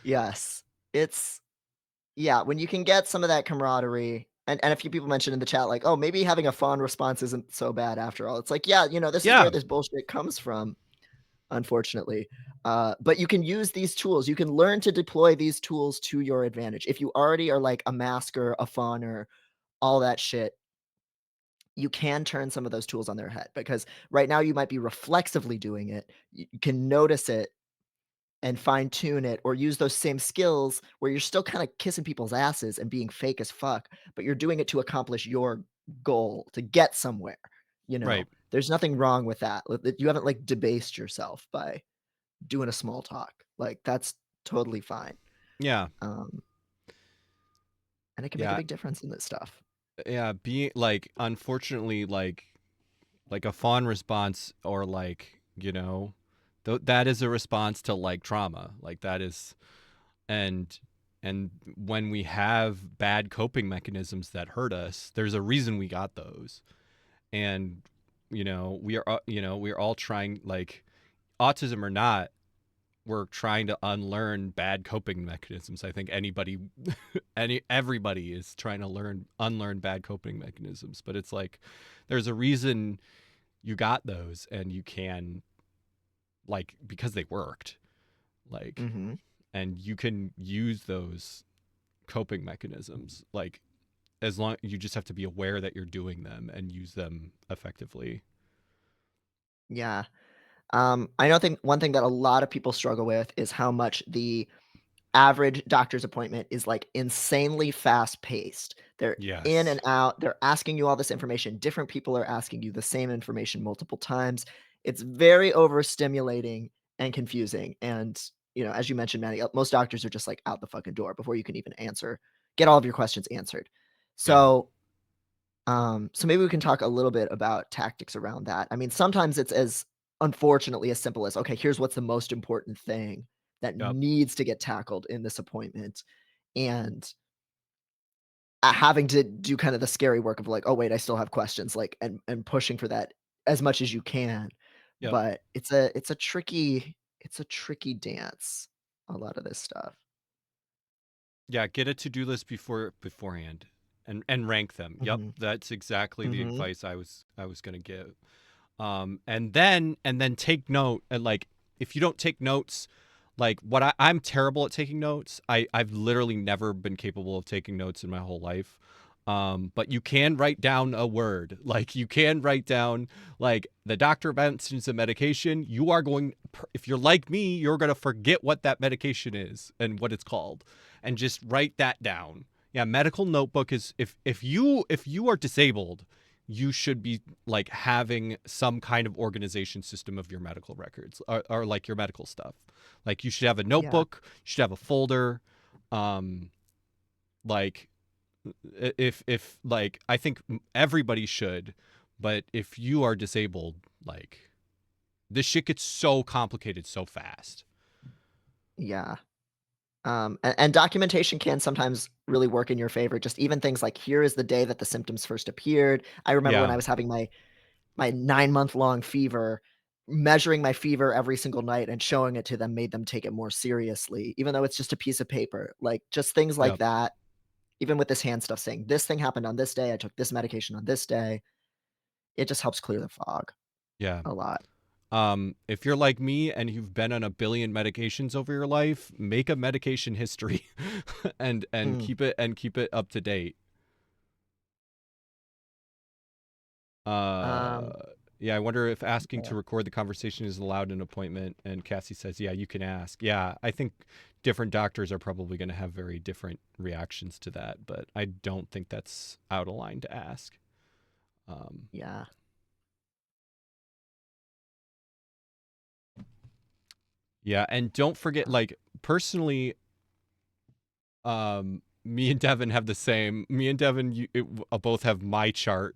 Yes. It's Yeah, when you can get some of that camaraderie, and a few people mentioned in the chat, like, "Oh, maybe having a fawn response isn't so bad after all." It's like, yeah, this is where Yeah, this bullshit comes from, unfortunately. But you can use these tools. You can learn to deploy these tools to your advantage. If you already are like a masker, a fawner, all that shit, you can turn some of those tools on their head because right now you might be reflexively doing it. You can notice it and fine tune it or use those same skills where you're still kind of kissing people's asses and being fake as fuck, but you're doing it to accomplish your goal, to get somewhere. right. There's nothing wrong with that. You haven't like debased yourself by doing a small talk. Like that's totally fine. Yeah. Um, and it can make a Yeah. big difference in this stuff. Yeah, being like, unfortunately, like a fawn response, or like, that is a response to like trauma, like that is, and and when we have bad coping mechanisms that hurt us, there's a reason we got those. And we are, we're all trying, like, autism or not, we're trying to unlearn bad coping mechanisms. I think everybody is trying to unlearn bad coping mechanisms, but it's like, there's a reason you got those, and you can, like, because they worked, like, Hmm. and you can use those coping mechanisms, like, as long, you just have to be aware that you're doing them and use them effectively. Yeah. I know think one thing that a lot of people struggle with is how much the average doctor's appointment is like insanely fast paced. They're in and Yes. out. They're asking you all this information. Different people are asking you the same information multiple times. It's very overstimulating and confusing. And, as you mentioned, Manny, most doctors are just like out the fucking door before you can even get all of your questions answered. Yeah. So maybe we can talk a little bit about tactics around that. I mean, sometimes it's as unfortunately as simple as, okay, here's what's the most important thing that Yep. needs to get tackled in this appointment, and having to do kind of the scary work of like, "Oh, wait, I still have questions," like, and pushing for that as much as you can, Yep. but it's a tricky dance, a lot of this stuff. Yeah, get a to-do list beforehand and rank them. Yep, Mhm, that's exactly the mhm, advice I was going to give. And then take note, and like if you don't take notes, like I'm terrible at taking notes. I've literally never been capable of taking notes in my whole life. But you can write down a word. Like you can write down like the doctor mentions a medication. You are going, if you're like me, you're going to forget what that medication is and what it's called, and just write that down. Yeah, medical notebook is, if you are disabled, you should be like having some kind of organization system of your medical records, or like your medical stuff. Like you should have a yeah, notebook, you should have a folder. Um, like if like I think everybody should, but if you are disabled, like this shit gets so complicated so fast. yeah. And documentation can sometimes really work in your favor. Just even things like here is the day that the symptoms first appeared. I remember when Yeah, I was having my 9-month long fever, measuring my fever every single night and showing it to them made them take it more seriously, even though it's just a piece of paper. Like just things like yep, that. Even with this hand stuff, saying this thing happened on this day, I took this medication on this day. It just helps clear the fog yeah. a lot. If you're like me and you've been on a billion medications over your life, make a medication history and Mm, keep it up to date. Uh, um, yeah, I wonder if asking yeah. to record the conversation is allowed in an appointment. And Cassie says, yeah, you can ask. Yeah, I think different doctors are probably going to have very different reactions to that, but I don't think that's out of line to ask. Um, Yeah. yeah, and don't forget, Uh, like personally, me and Devin have the same. Me and Devin both have my chart,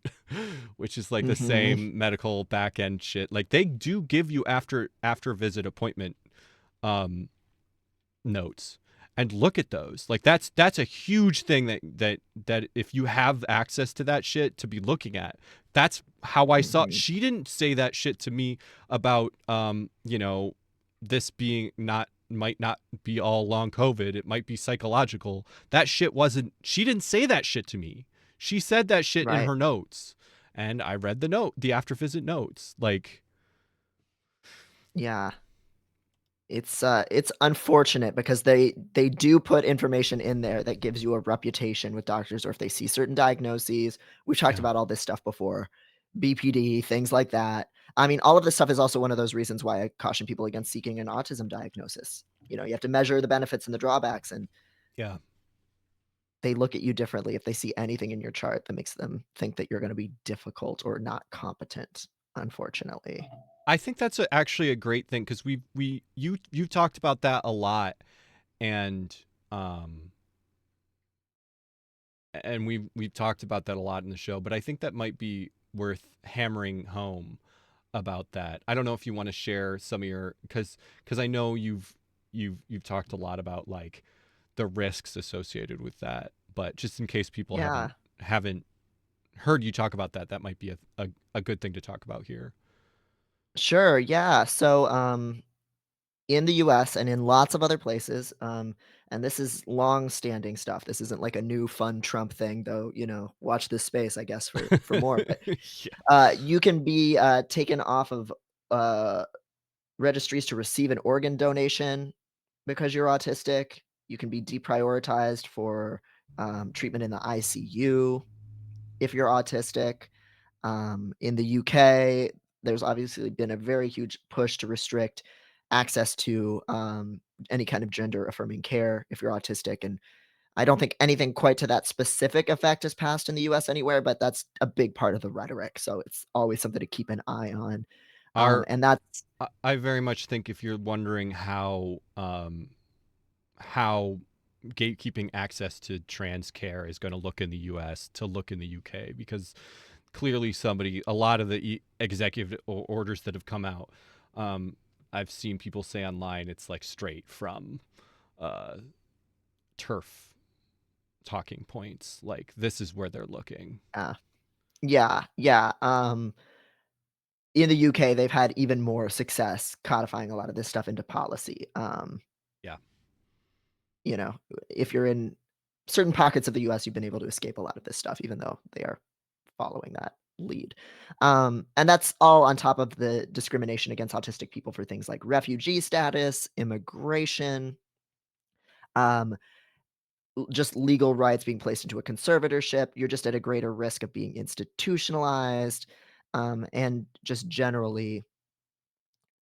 which is like the mhm. same medical back end shit. Like they do give you after visit appointment um notes, and look at those. Like that's a huge thing that if you have access to that shit to be looking at. That's how I saw, Mhm. she didn't say that shit to me about this being not, might not be all long covid, it might be psychological. That shit wasn't, she didn't say that shit to me. She said that shit in Right. her notes, and I read the after visit notes. Like Yeah. It's unfortunate because they do put information in there that gives you a reputation with doctors, or if they see certain diagnoses. We've talked yeah, about all this stuff before. BPD, things like that. I mean, all of this stuff is also one of those reasons why I caution people against seeking an autism diagnosis. You have to measure the benefits and the drawbacks, and yeah. they look at you differently if they see anything in your chart that makes them think that you're gonna be difficult or not competent, unfortunately. I think that's actually a great thing, because you've talked about that a lot, and um we've talked about that a lot in the show. But I think that might be worth hammering home about that. I don't know if you want to share some of your, because I know you've talked a lot about like the risks associated with that. But just in case people Yeah. haven't heard you talk about that, that might be a good thing to talk about here. Sure, yeah. So, in the US and in lots of other places, and this is long-standing stuff. This isn't like a new fun Trump thing, though, watch this space, I guess, for more. But Yeah. you can be taken off of uh, registries to receive an organ donation because you're autistic. You can be deprioritized for treatment in the ICU if you're autistic. In the UK, there's obviously been a very huge push to restrict access to any kind of gender affirming care if you're autistic. And I don't think anything quite to that specific effect has passed in the US anywhere, but that's a big part of the rhetoric. So it's always something to keep an eye on. Our And that's, I very much think, if you're wondering how gatekeeping access to trans care is going to look in the US, to look in the UK, because clearly a lot of the executive orders that have come out, I've seen people say online it's like straight from uh turf talking points. Like this is where they're looking. Yeah. Yeah, yeah, in the UK, they've had even more success codifying a lot of this stuff into policy. Yeah. You know, if you're in certain pockets of the US, you've been able to escape a lot of this stuff, even though they are following that lead. And that's all on top of the discrimination against autistic people for things like refugee status, immigration, um, just legal rights being placed into a conservatorship. You're just at a greater risk of being institutionalized, and just generally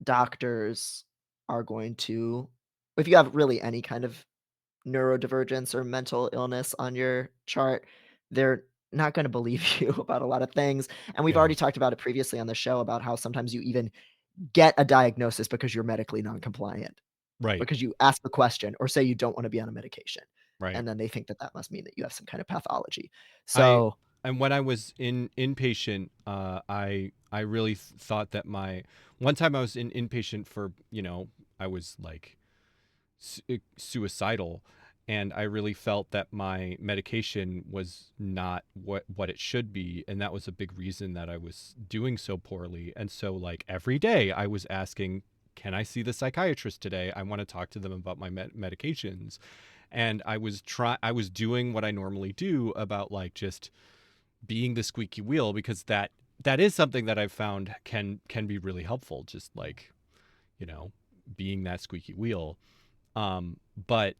doctors are going to if you have really any kind of neurodivergence or mental illness on your chart, they're not gonna believe you about a lot of things, and we've Yeah. already talked about it previously on the show about how sometimes you even get a diagnosis because you're medically non-compliant, Right. because you ask the question or say you don't wanna be on a medication, Right. and then they think that that must mean that you have some kind of pathology. I So and when I was in inpatient, I really thought that my one time I was in inpatient for I was like suicidal, and I really felt that my medication was not what it should be, and that was a big reason that I was doing so poorly. And so like every day I was asking, can I see the psychiatrist today? I want to talk to them about my medications. And I was doing what I normally do about like just being the squeaky wheel, because that is something that I've found can be really helpful, just like you know being that squeaky wheel. But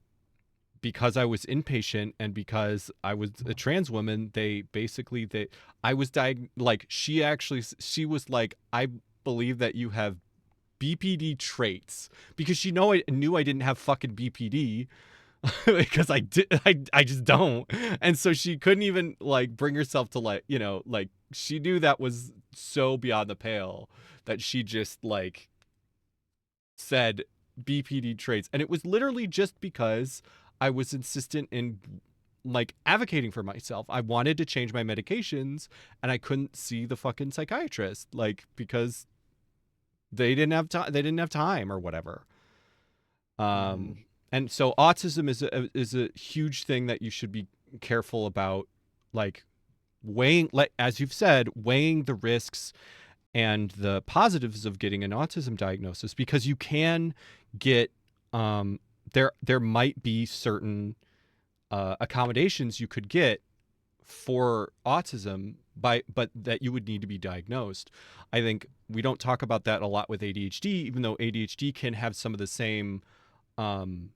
because I was inpatient and because I was a trans woman, they I was like she was like, I believe that you have BPD traits, because she I knew I didn't have fucking BPD because I just don't. And so she couldn't even like bring herself to like, like she knew that was so beyond the pale that she just like said BPD traits. And it was literally just because I was insistent in like advocating for myself. I wanted to change my medications and I couldn't see the fucking psychiatrist, like because they didn't have time or whatever. mhm, And so autism is a huge thing that you should be careful about, like weighing, like as you've said, weighing the risks and the positives of getting an autism diagnosis, because you can get there might be certain accommodations you could get for autism but that you would need to be diagnosed. I think we don't talk about that a lot with ADHD, even though ADHD can have some of the same um,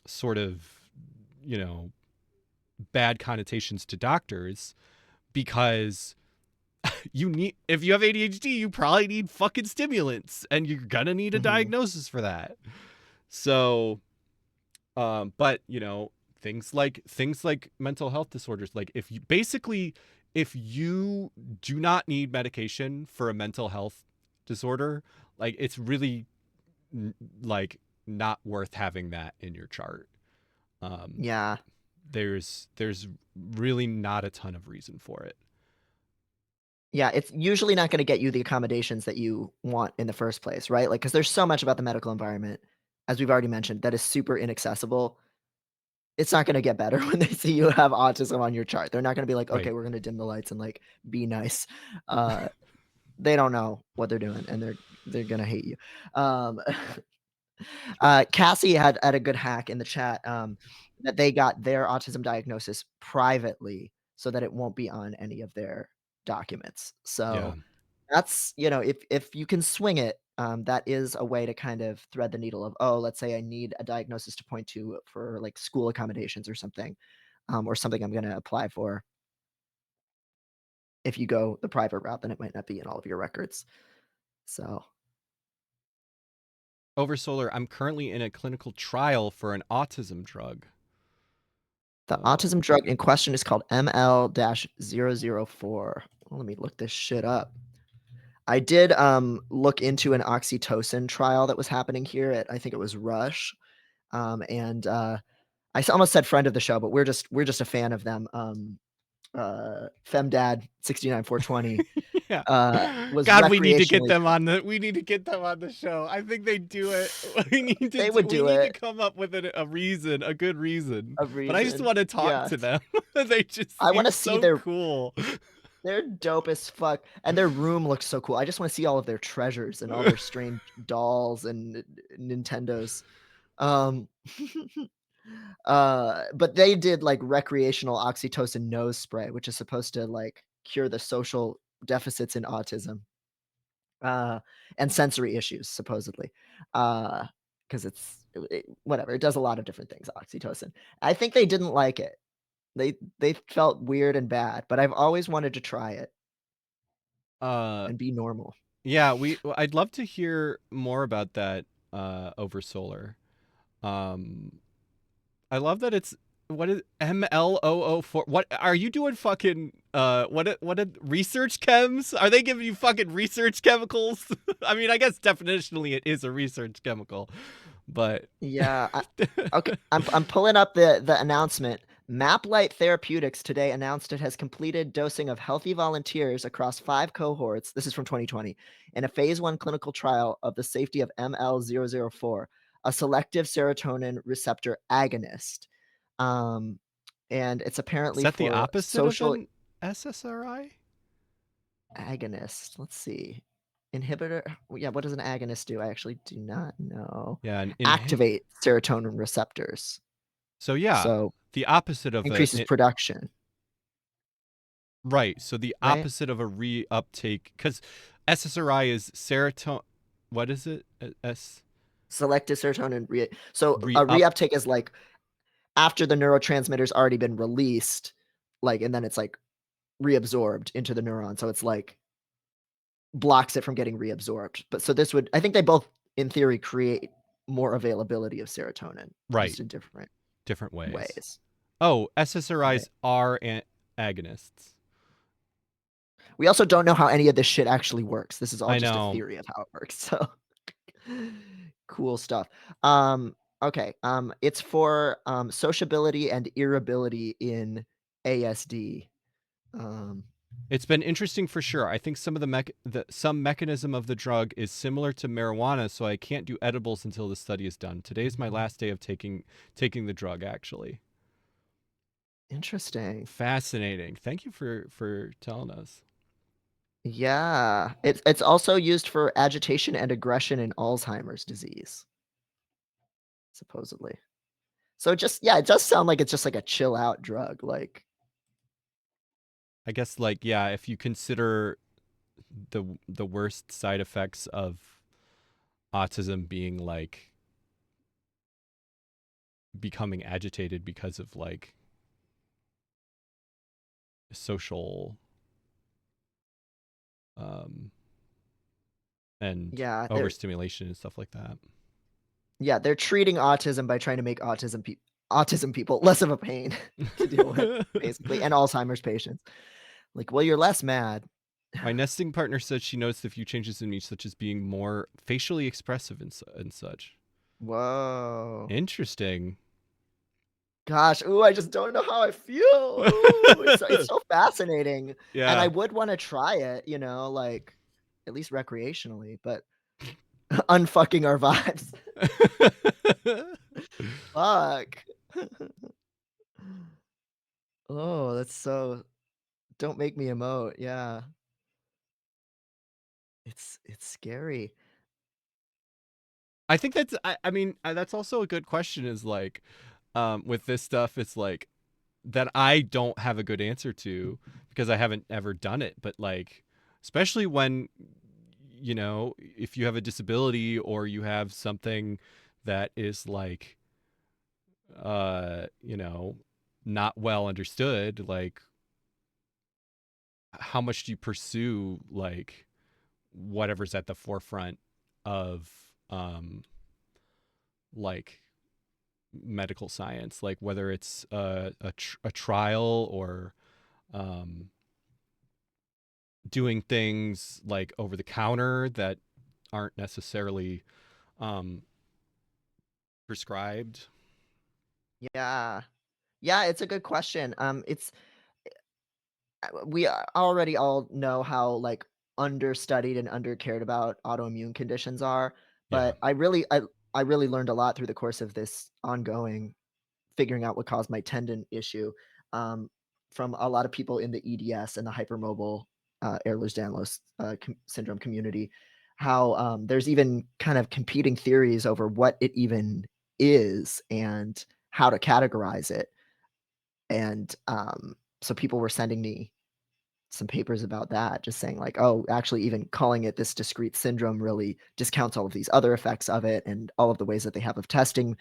sort of you know bad connotations to doctors, because you need if you have ADHD, you probably need fucking stimulants and you're gonna need a mhm. diagnosis for that. So, but things like mental health disorders, like if you do not need medication for a mental health disorder, like it's really like not worth having that in your chart. Um, Yeah. there's really not a ton of reason for it. Yeah, it's usually not gonna get you the accommodations that you want in the first place, right? Like, because there's so much about the medical environment, as we've already mentioned, that is super inaccessible. It's not gonna get better when they see you have autism on your chart. They're not gonna be like, "Okay, Right. we're gonna dim the lights and, like, be nice." Uh, they don't know what they're doing, and they're gonna hate you. Um, Cassie had a good hack in the chat, that they got their autism diagnosis privately so that it won't be on any of their documents. Yeah. So that's if you can swing it, that is a way to kind of thread the needle of, oh, let's say I need a diagnosis to point to for like school accommodations or something I'm gonna apply for. If you go the private route, then it might not be in all of your records. So Over solar, I'm currently in a clinical trial for an autism drug. the Uh, autism drug in question is called ML-004. Let me look this shit up. I did look into an oxytocin trial that was happening here at I think it was Rush. And almost said friend of the show, but we're just a fan of them. Femdad 69420. Yeah. was God, we need to get recreationally them on the we need to get them on the show. I think they do it. they would We do need to it, come up with a reason, a good reason. a But I just reason. want to talk Yes. to them. They just I seem wanna see so their cool. they're dope as fuck, and their room looks so cool. I just wanna see all of their treasures and all their strange dolls and Nintendos. Um, but they did, like, recreational oxytocin nose spray, which is supposed to, like, cure the social deficits in autism, uh, and sensory issues, supposedly. Because whatever, it does a lot of different things, oxytocin. I think they didn't like it. They felt weird and bad, but I've always wanted to try it uh and be normal. yeah, I'd love to hear more about that over solar. Um I love that it's what is MLOO4? What are you doing fucking what research chems? Are they giving you fucking research chemicals? I mean, I guess definitionally it is a research chemical, but Yeah, okay, I'm pulling up the announcement. MapLight Therapeutics today announced it has completed dosing of healthy volunteers across 5 cohorts, this is from 2020, in a phase 1 clinical trial of the safety of ML-004, a selective serotonin receptor agonist. Um, and it's is apparently that the for opposite of social an SSRI? agonist. Let's see. Inhibitor yeah, what does an agonist do? I actually do not know. Yeah, Activate serotonin receptors. so yeah, So, the opposite of increases production, right. So the right? opposite of a reuptake cuz SSRI is serotonin, what is it? S Selective serotonin so re a up reuptake is, like, after the neurotransmitter's already been released, like, and then it's, like, reabsorbed into the neuron, so it's, like, blocks it from getting reabsorbed. But so this would I think they both, in theory, create more availability of serotonin, right, just in different different ways. ways, Oh, right? SSRIs are agonists. We also don't know how any of this shit actually works. This is all I just a know. theory of how it works, so cool stuff. Okay, it's for, sociability and irritability in ASD. Um, It's been interesting for sure. I think some of some mechanism of the drug is similar to marijuana, so I can't do edibles until the study is done. Today's my last day of taking the drug actually. interesting. Fascinating. Thank you for telling us. Yeah, it's also used for agitation and aggression in Alzheimer's disease, supposedly. So just yeah, it does sound like it's just like a chill out drug, like I guess like yeah, if you consider the worst side effects of autism being like becoming agitated because of like social um and yeah, overstimulation and stuff like that. they're treating autism by trying to make autism people less of a pain to deal with, basically, and Alzheimer's patients. Like, well, you're less mad. My nesting partner said she noticed a few changes in me, such as being more facially expressive and such. Whoa. Interesting. Gosh, ooh, I just don't know how I feel. Ooh, it's so fascinating, and I Yeah. would wanna try it, like, at least recreationally, but unfucking our vibes. Fuck. Oh, that's so don't make me emote, yeah. It's scary. I think I mean that's also a good question. Is like with this stuff, it's like that I don't have a good answer to because I haven't ever done it. But like, especially when if you have a disability or you have something that is like you know, not well understood, like how much do you pursue like whatever's at the forefront of like medical science, like whether it's a trial or um, doing things like over the counter that aren't necessarily um, prescribed. Yeah. Yeah, it's a good question. We already all know how, like, understudied and undercared about autoimmune conditions are, Yeah. but I really learned a lot through the course of this ongoing figuring out what caused my tendon issue, um, from a lot of people in the EDS and the hypermobile, Ehlers-Danlos, syndrome community, how, there's even kind of competing theories over what it even is and how to categorize it, and, so people were sending me some papers about that, just saying like, "Oh, actually even calling it this discrete syndrome really discounts all of these other effects of it, and all of the ways that they have of testing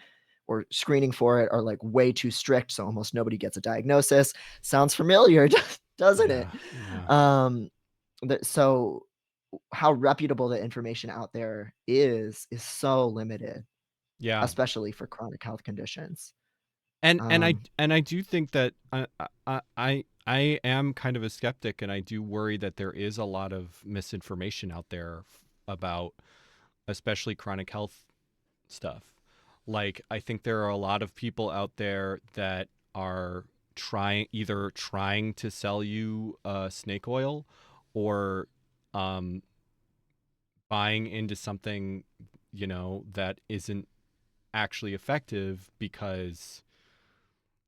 or screening for it are, like, way too strict, so almost nobody gets a diagnosis." Sounds familiar, doesn't it? Yeah. Yeah. Um, so how reputable the information out there is so limited, Yeah. especially for chronic health conditions. And Um I do think that I am kind of a skeptic, and I do worry that there is a lot of misinformation out there about especially chronic health stuff. Like, I think there are a lot of people out there that are trying to sell you snake oil, or um, buying into something, that isn't actually effective because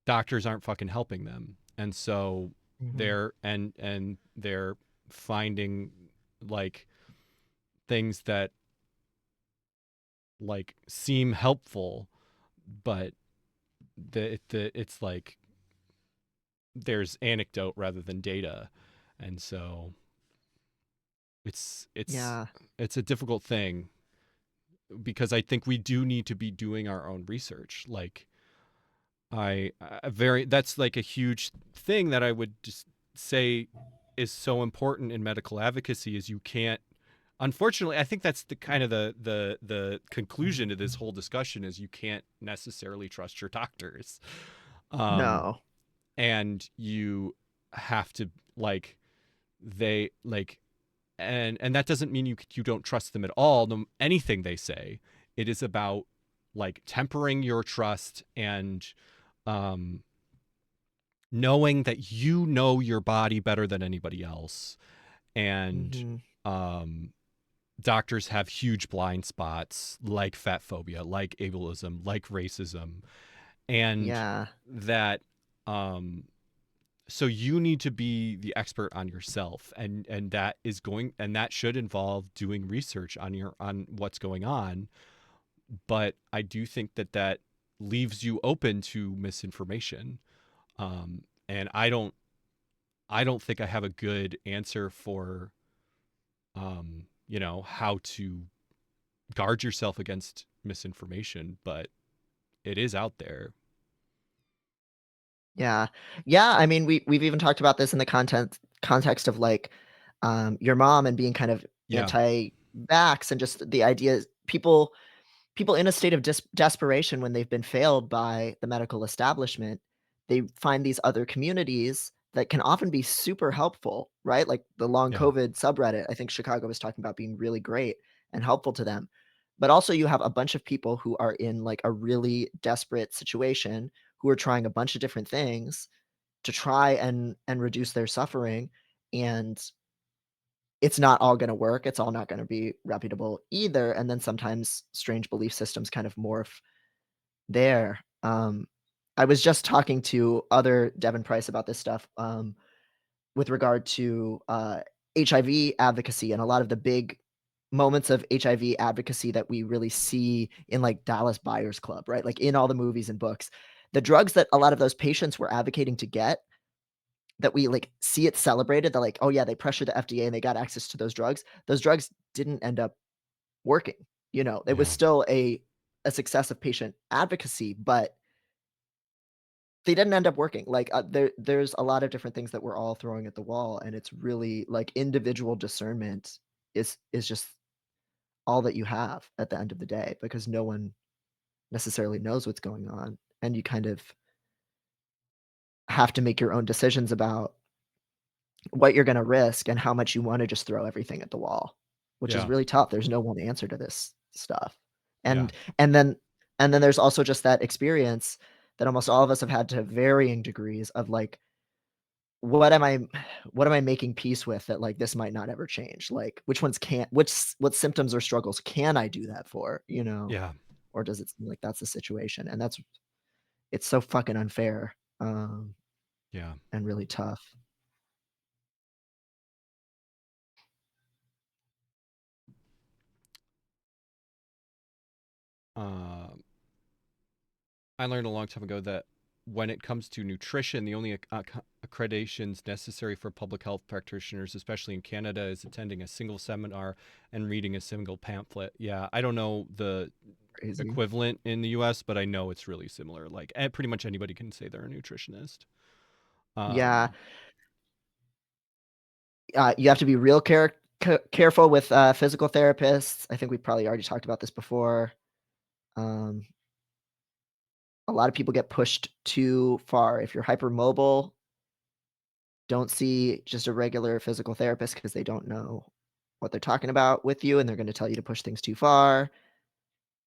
doctors aren't fucking helping them. And so Mhm. they're finding like things that like seem helpful, but it's like there's anecdote rather than data. And so it's it's Yeah. it's a difficult thing, because I think we do need to be doing our own research. Like, very that's like a huge thing that I would just say is so important in medical advocacy, is you can't, unfortunately, I think that's the kind of the conclusion to this whole discussion, is you can't necessarily trust your doctors. um No. and you have to, like, they like, and that doesn't mean you don't trust them at all, no, anything they say. It is about like tempering your trust, and um knowing that you know your body better than anybody else. And Mhm. um doctors have huge blind spots, like fat phobia, like ableism, like racism, and Yeah. that um so you need to be the expert on yourself, and that should involve doing research on what's going on. But I do think that leaves you open to misinformation. And I don't think I have a good answer for how to guard yourself against misinformation, but it is out there. Yeah. Yeah, I mean, we've even talked about this in the context of, like, your mom and being kind of Yeah. anti-vax, and just the idea is people in a state of desperation when they've been failed by the medical establishment, they find these other communities that can often be super helpful, right? Like the long Yeah. COVID subreddit, I think Chicago was talking about being really great and helpful to them. But also you have a bunch of people who are in like a really desperate situation, who are trying a bunch of different things to try and reduce their suffering, and it's not all gonna work, it's all not gonna be reputable either, and then sometimes strange belief systems kind of morph there. I was just talking to other Devin Price about this stuff, with regard to, HIV advocacy and a lot of the big moments of HIV advocacy that we really see in, like, Dallas Buyers Club, right? Like, in all the movies and books. The drugs that a lot of those patients were advocating to get, that we, like, see it celebrated, they're like, "Oh, yeah, they pressured the FDA and they got access to those drugs didn't end up working, you know? It was Yeah. still a success of patient advocacy, but they didn't end up working. Like, there's a lot of different things that we're all throwing at the wall, and it's really, like, individual discernment is just all that you have at the end of the day, because no one necessarily knows what's going on, and you kind of have to make your own decisions about what you're gonna risk and how much you wanna just throw everything at the wall, which is Yeah. really tough. There's no one answer to this stuff. Yeah. And and then and then there's also just that experience that almost all of us have had to varying degrees of, like, what am I what am I making peace with that, like, this might not ever change? Like, which ones can't what symptoms or struggles can I do that for, you know? Yeah. Or does it seem like that's the situation? And that's it's so fucking unfair, Yeah. and really tough. Um, I learned a long time ago that when it comes to nutrition, the only accreditations necessary for public health practitioners, especially in Canada, is attending a single seminar and reading a single pamphlet. Yeah, I don't know the Crazy. equivalent in the US, but I know it's really similar. Like, pretty much anybody can say they're a nutritionist. Yeah, Um, you have to be real careful with, physical therapists. I think we probably already talked about this before. Um, a lot of people get pushed too far. If you're hypermobile, don't see just a regular physical therapist because they don't know what they're talking about with you, and they're gonna tell you to push things too far.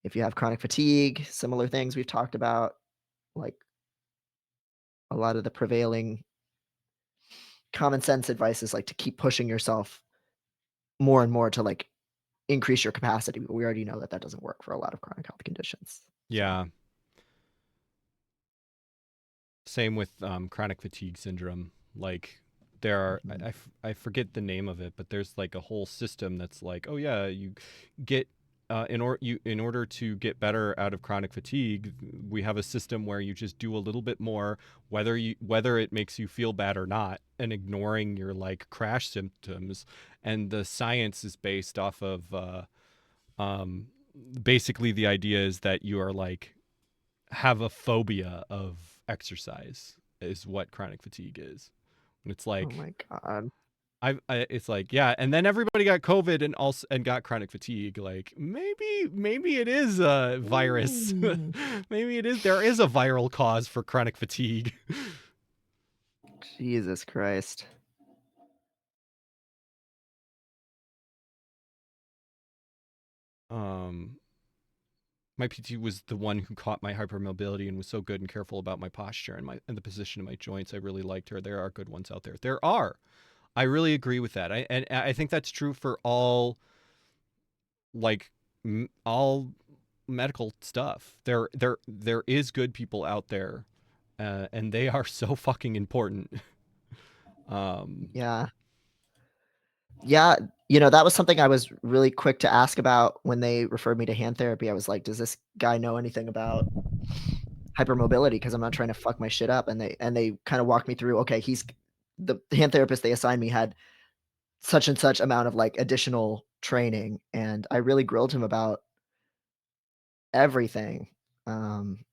If you have chronic fatigue, similar things we've talked about, like, a lot of the prevailing common sense advice is, like, to keep pushing yourself more and more to, like, increase your capacity, but we already know that that doesn't work for a lot of chronic health conditions, so yeah, same with chronic fatigue syndrome. Like, there are mhm. I forget the name of it, but there's like a whole system that's like, oh yeah, you get in order to get better out of chronic fatigue, we have a system where you just do a little bit more, whether it makes you feel bad or not, and ignoring your like crash symptoms. And the science is based off of um, basically the idea is that you are like have a phobia of exercise is what chronic fatigue is. And it's Oh like my god. it's like yeah, and then everybody got COVID and also and got chronic fatigue. Like maybe it is a virus. Mm. Maybe it is there is a viral cause for chronic fatigue. Jesus Christ. Um, my PT was the one who caught my hypermobility and was so good and careful about my posture and my and the position of my joints. I really liked her. There are good ones out there. There are. I really agree with that. And I think that's true for all like all medical stuff. There is good people out there, and they are so fucking important. Um, Yeah. Yeah, that was something I was really quick to ask about when they referred me to hand therapy. I was like, "Does this guy know anything about hypermobility? Because 'Cause I'm not trying to fuck my shit up." And they kinda walked me through, okay, he's the hand therapist they assigned me had such and such amount of, like, additional training, and I really grilled him about everything. Um,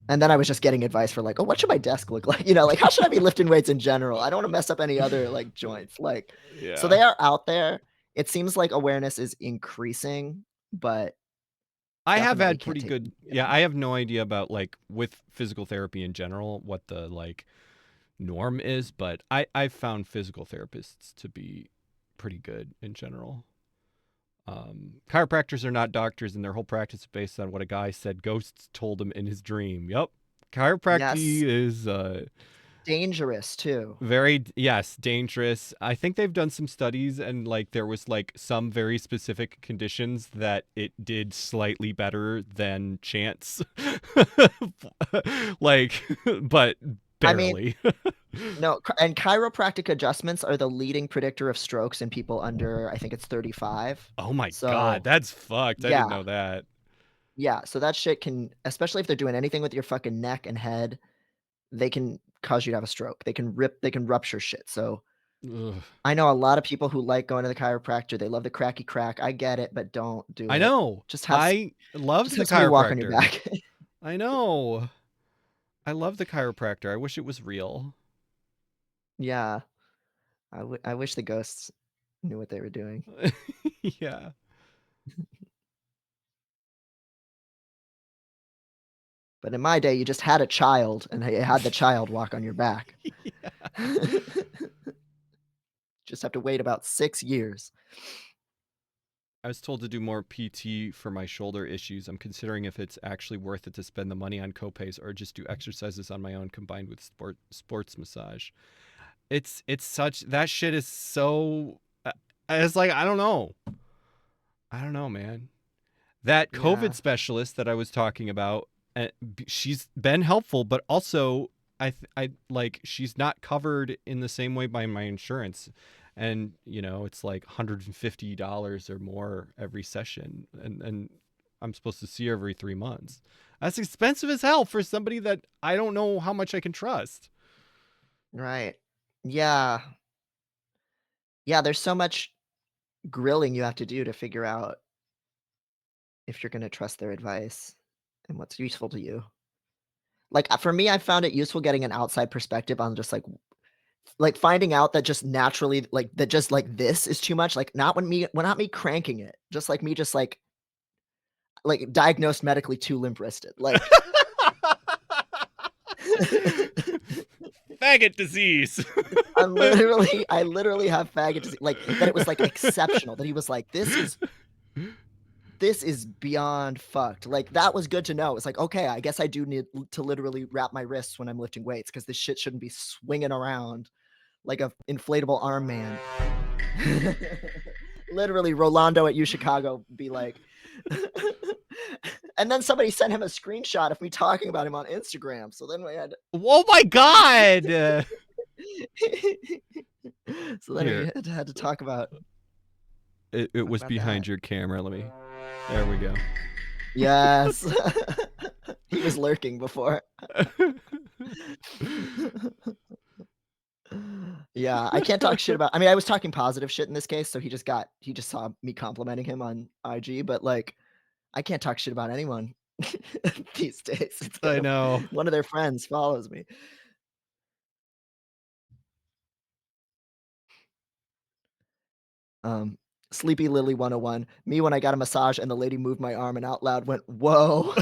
and then I was just getting advice for, like, "Oh, what should my desk look like?" Like, "How should I be lifting weights in general? I don't wanna mess up any other, like, joints." Like, so yeah, they are out there. It seems like awareness is increasing, but I have definitely had can't pretty take it good. easy Yeah, on I 'em. have no idea about like with physical therapy in general what the like norm is, but I've found physical therapists to be pretty good in general. Chiropractors are not doctors, and their whole practice is based on what a guy said ghosts told him in his dream. Yep, chiropractic Yes, is dangerous too. very yes dangerous. I think they've done some studies, and like there was like some very specific conditions that it did slightly better than chance, like, but I mean, barely. no, and chiropractic adjustments are the leading predictor of strokes in people under, I think it's 35. Oh my god, So, that's fucked. I didn't yeah, know that. yeah, so that shit can, especially if they're doing anything with your fucking neck and head, they can cause you to have a stroke. They can rupture shit. So, Ugh. I know a lot of people who like going to the chiropractor. They love the cracky crack. I get it, but don't do I it. know. Just have s I loved just the have somebody walk on your chiropractor. back. I know. I love the chiropractor. I wish it was real. Yeah. I wish the ghosts knew what they were doing. Yeah. But in my day, you just had a child, and you had the child walk on your back. Yeah. Just have to wait about 6 years. I was told to do more PT for my shoulder issues. I'm considering if it's actually worth it to spend the money on copays or just do exercises on my own combined with sports massage. it's such that shit is so. It's like I don't know, man. That COVID Yeah. specialist that I was talking about, she's been helpful, but also I like she's not covered in the same way by my insurance, and it's like $150 or more every session, and I'm supposed to see her every 3 months. That's expensive as hell for somebody that I don't know how much I can trust. Right. Yeah. Yeah, there's so much grilling you have to do to figure out if you're gonna trust their advice and what's useful to you. Like, for me, I found it useful getting an outside perspective on just, like, finding out that just naturally, like, that just, like, this is too much, like, not me cranking it, just, like, me just, like, diagnosed medically too limp-wristed, like Faggot disease. I literally have faggot disease, like, that it was, like, exceptional, that he was like, "This is beyond fucked." Like, that was good to know. It's like, "Okay, I guess I do need to literally wrap my wrists when I'm lifting weights because this shit shouldn't be swinging around like a inflatable arm man." Literally, Rolando at U Chicago be like and then somebody sent him a screenshot of me talking about him on Instagram, so then we had Oh my god. so then we Here, had to it talk was about that. behind your camera. There we go. Yes. He was lurking before. Yeah, I can't talk shit about I mean, I was talking positive shit in this case, so he just saw me complimenting him on IG, but, like, I can't talk shit about anyone these days. It's I gonna know. one of their friends follows me. Um, Sleepy Lily 101, me when I got a massage and the lady moved my arm and out loud went, "Whoa."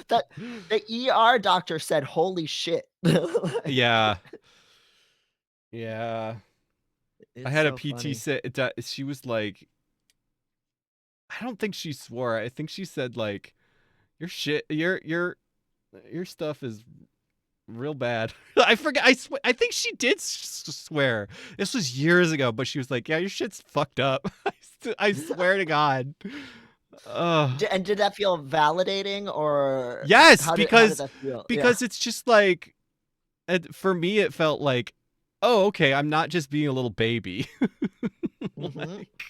That the ER doctor said, "Holy shit." Like, Yeah. Yeah. I it's had a so PT funny. say she was like, I don't think she swore. I think she said like, your stuff is real bad. I forget. I think she did swear. This was years ago, but she was like, "Yeah, your shit's fucked up." I swear to God. And did that feel validating or Yes, how did that feel? Yeah. because it's just like, for me, it felt like, oh, okay, I'm not just being a little baby. Mhm. Like,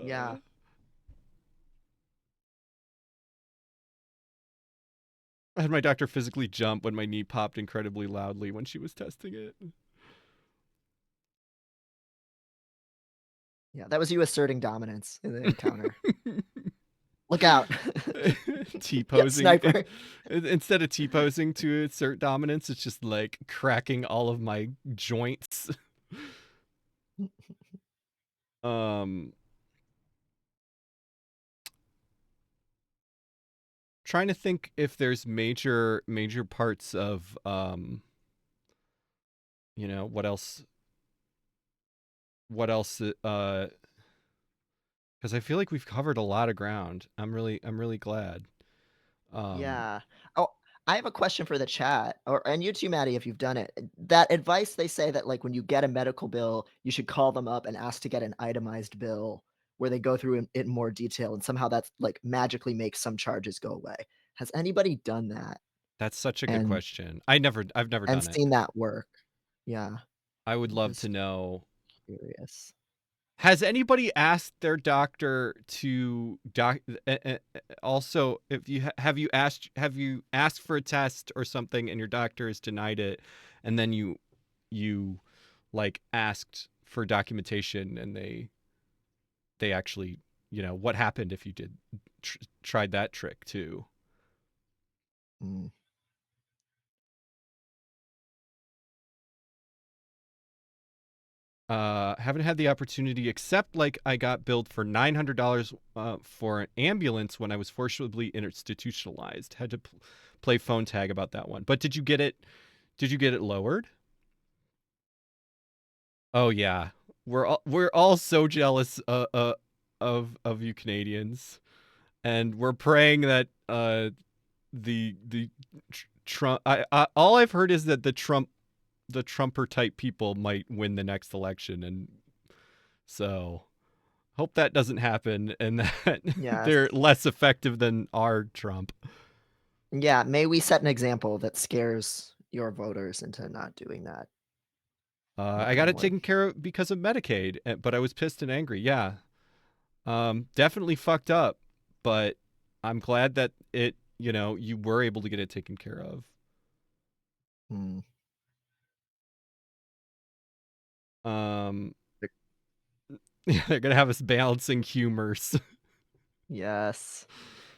Yeah. uh, I had my doctor physically jump when my knee popped incredibly loudly when she was testing it. Yeah, that was you asserting dominance in the encounter. "Look out." T Yeah, posing sniper. instead of T posing to assert dominance, it's just like cracking all of my joints. Um, Trying to think if there's major parts of what else uh because I feel like we've covered a lot of ground. I'm really glad. Um, Yeah. Oh, I have a question for the chat, and you too, Maddie, if you've done it. That advice they say that, like, when you get a medical bill, you should call them up and ask to get an itemized bill where they go through it in more detail, and somehow that's, like, magically makes some charges go away. Has anybody done that that's such a good and question. I've never and done it. seen that work? Yeah, I would I'm love to just know. curious. Has anybody asked their doctor to also, if you have you asked for a test or something and your doctor has denied it, and then you like asked for documentation and they actually, what happened if you did tried that trick too? Mm, Haven't had the opportunity, except like I got billed for $900 for an ambulance when I was forcibly institutionalized. Had to play phone tag about that one. But did you get it? Did you get it lowered? Oh yeah, we're all so jealous of you Canadians, and we're praying that the Trump. All I've heard is that the Trumper type people might win the next election, and so hope that doesn't happen, and that Yes. they're less effective than our Trump. Yeah, may we set an example that scares your voters into not doing that, knock I got on it wood. taken care of because of Medicaid, but I was pissed and angry. Yeah, definitely fucked up, but I'm glad that you were able to get it taken care of. Mm, Um, yeah, they're gonna have us balancing humors. yes.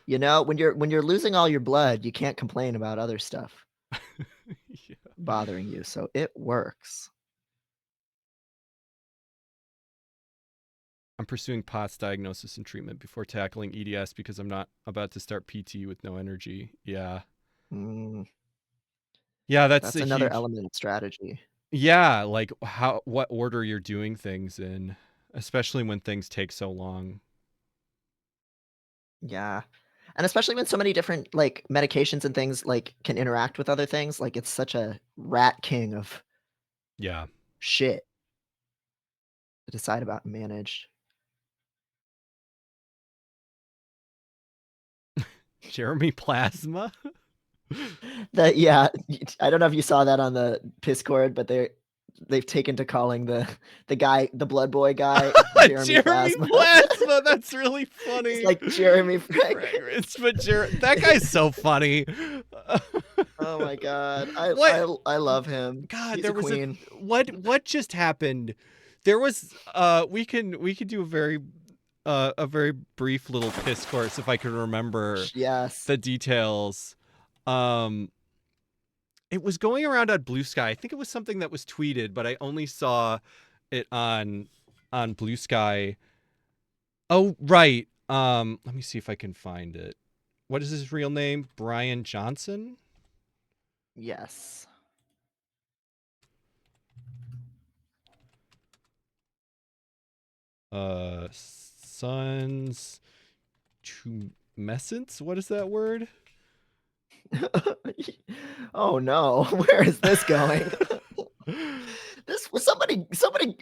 When you're losing all your blood, you can't complain about other stuff Yeah. bothering you, so it works. I'm pursuing POTS diagnosis and treatment before tackling EDS because I'm not about to start PT with no energy. Yeah. Mm, Yeah, that's that's a another huge. element of strategy. Yeah, like what order you're doing things in, especially when things take so long. Yeah. And especially when so many different, like, medications and things, like, can interact with other things, like, it's such a rat king of Yeah. shit to decide about and manage. Jeremy Plasma? That yeah, I don't know if you saw that on the Discord, but they've taken to calling the guy, the blood boy guy, Jeremy Jeremy Plasma. Plasma. That's really He's funny. like Jeremy Fragrance. Fragrance, but that guy's so funny. Oh my god. What? I love him. God, He's a there was a queen. what just happened? There was we can do a very brief little piss course if I can remember Yes. the details. Um it was going around on Blue Sky. I think it was something that was tweeted, but I only saw it on Blue Sky. Oh, right. Let me see if I can find it. What is his real name? Brian Johnson? Yes. Sons tumescence? What is that word? Oh no, where is this going? This was somebody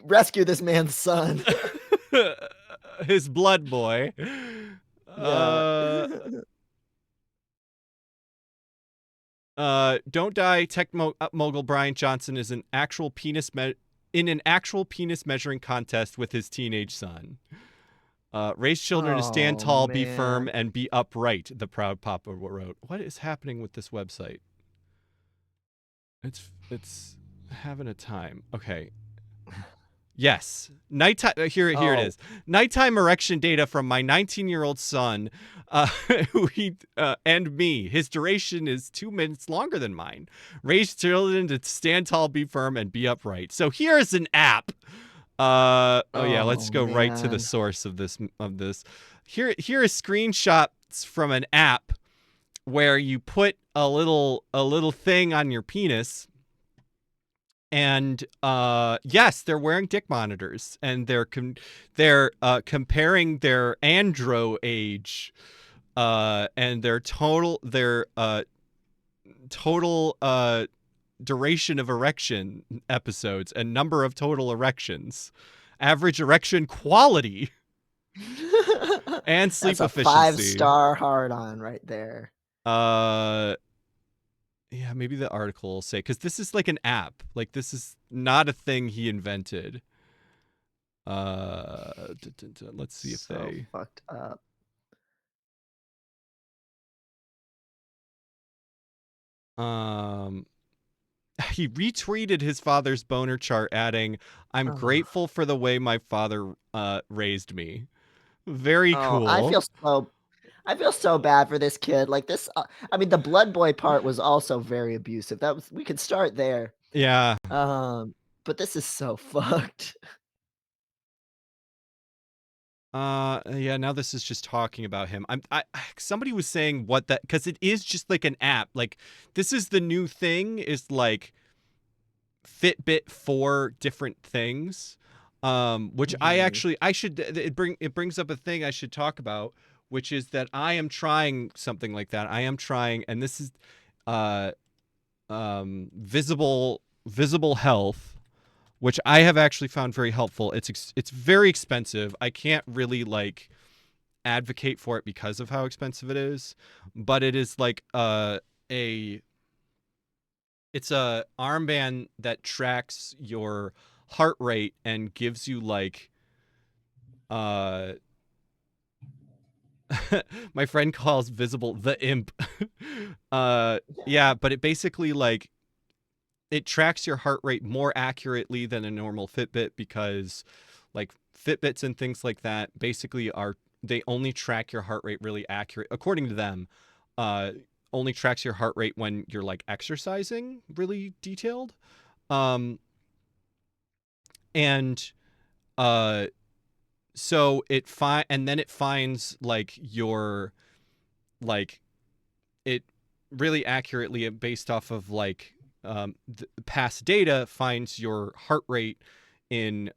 rescue this man's son. His blood boy. Yeah. Uh don't die. Mogul Brian Johnson is an actual in an actual penis measuring contest with his teenage son. Raise children to stand Oh, tall, be firm, man. and be upright, the proud papa wrote. What is happening with this website? It's having a time. Okay. Yes. Nighttime. Here it Oh. is. Nighttime erection data from my 19-year-old son, who he and me. His duration is 2 minutes longer than mine. Raise children to stand tall, be firm, and be upright. So here's an app. Oh yeah, let's Oh, go right to the man. source of this. Here is screenshots from an app where you put a little thing on your penis, and yes, they're wearing dick monitors, and they're comparing their andro age, and their total duration of erection episodes and number of total erections, average erection quality, and sleep That's a efficiency. five-star hard-on right there. Uh, yeah, maybe the article will say, because this is like an app. Like, this is not a thing he invented. Let's see if So they. fucked up. Um, he retweeted his father's boner chart, adding, "I'm Oh. grateful for the way my father raised me." Very Oh, cool. I feel so bad for this kid, like, this, I mean, the blood boy part was also very abusive, that was we could start there, Yeah. but this is so fucked. Yeah, now this is just talking about him. Somebody was saying what that, because it is just like an app. Like, this is the new thing, is like Fitbit for different things. Which Mhm. I should, it brings up a thing I should talk about, which is that I am trying something like that. I am trying, and this is uh visible health, which I have actually found very helpful. It's very expensive. I can't really like advocate for it because of how expensive it is, but it is like a it's a armband that tracks your heart rate and gives you like uh my friend calls visible the imp. Yeah, but it basically like it tracks your heart rate more accurately than a normal Fitbit because like Fitbits and things like that basically are they only track your heart rate really accurate according to them. Uh only tracks your heart rate when you're like exercising really detailed. Um and uh so and then it finds like your like it really accurately based off of like past data finds your heart rate in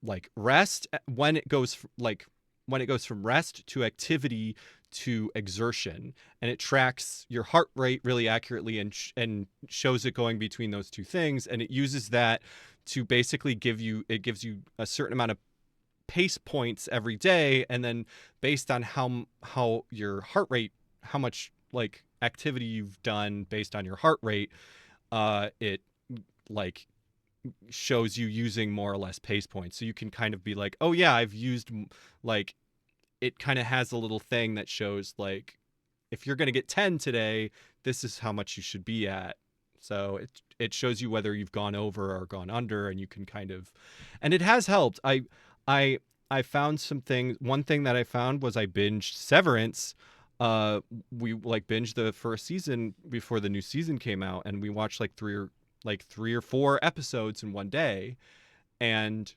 like rest when it goes like when it goes from rest to activity to exertion, and it tracks your heart rate really accurately and shows it going between those two things, and it uses that to basically gives you a certain amount of pace points every day, and then based on how your heart rate, how much like activity you've done based on your heart rate, it like shows you using more or less pace points, so you can kind of be like, oh yeah, I've used like it kind of has a little thing that shows like if you're going to get 10 today, this is how much you should be at. So it shows you whether you've gone over or gone under, and you can kind of, and it has helped. I I found some things. One thing that I found was I binged Severance. We like binged the first season before the new season came out, and we watched like three or four episodes in one day. And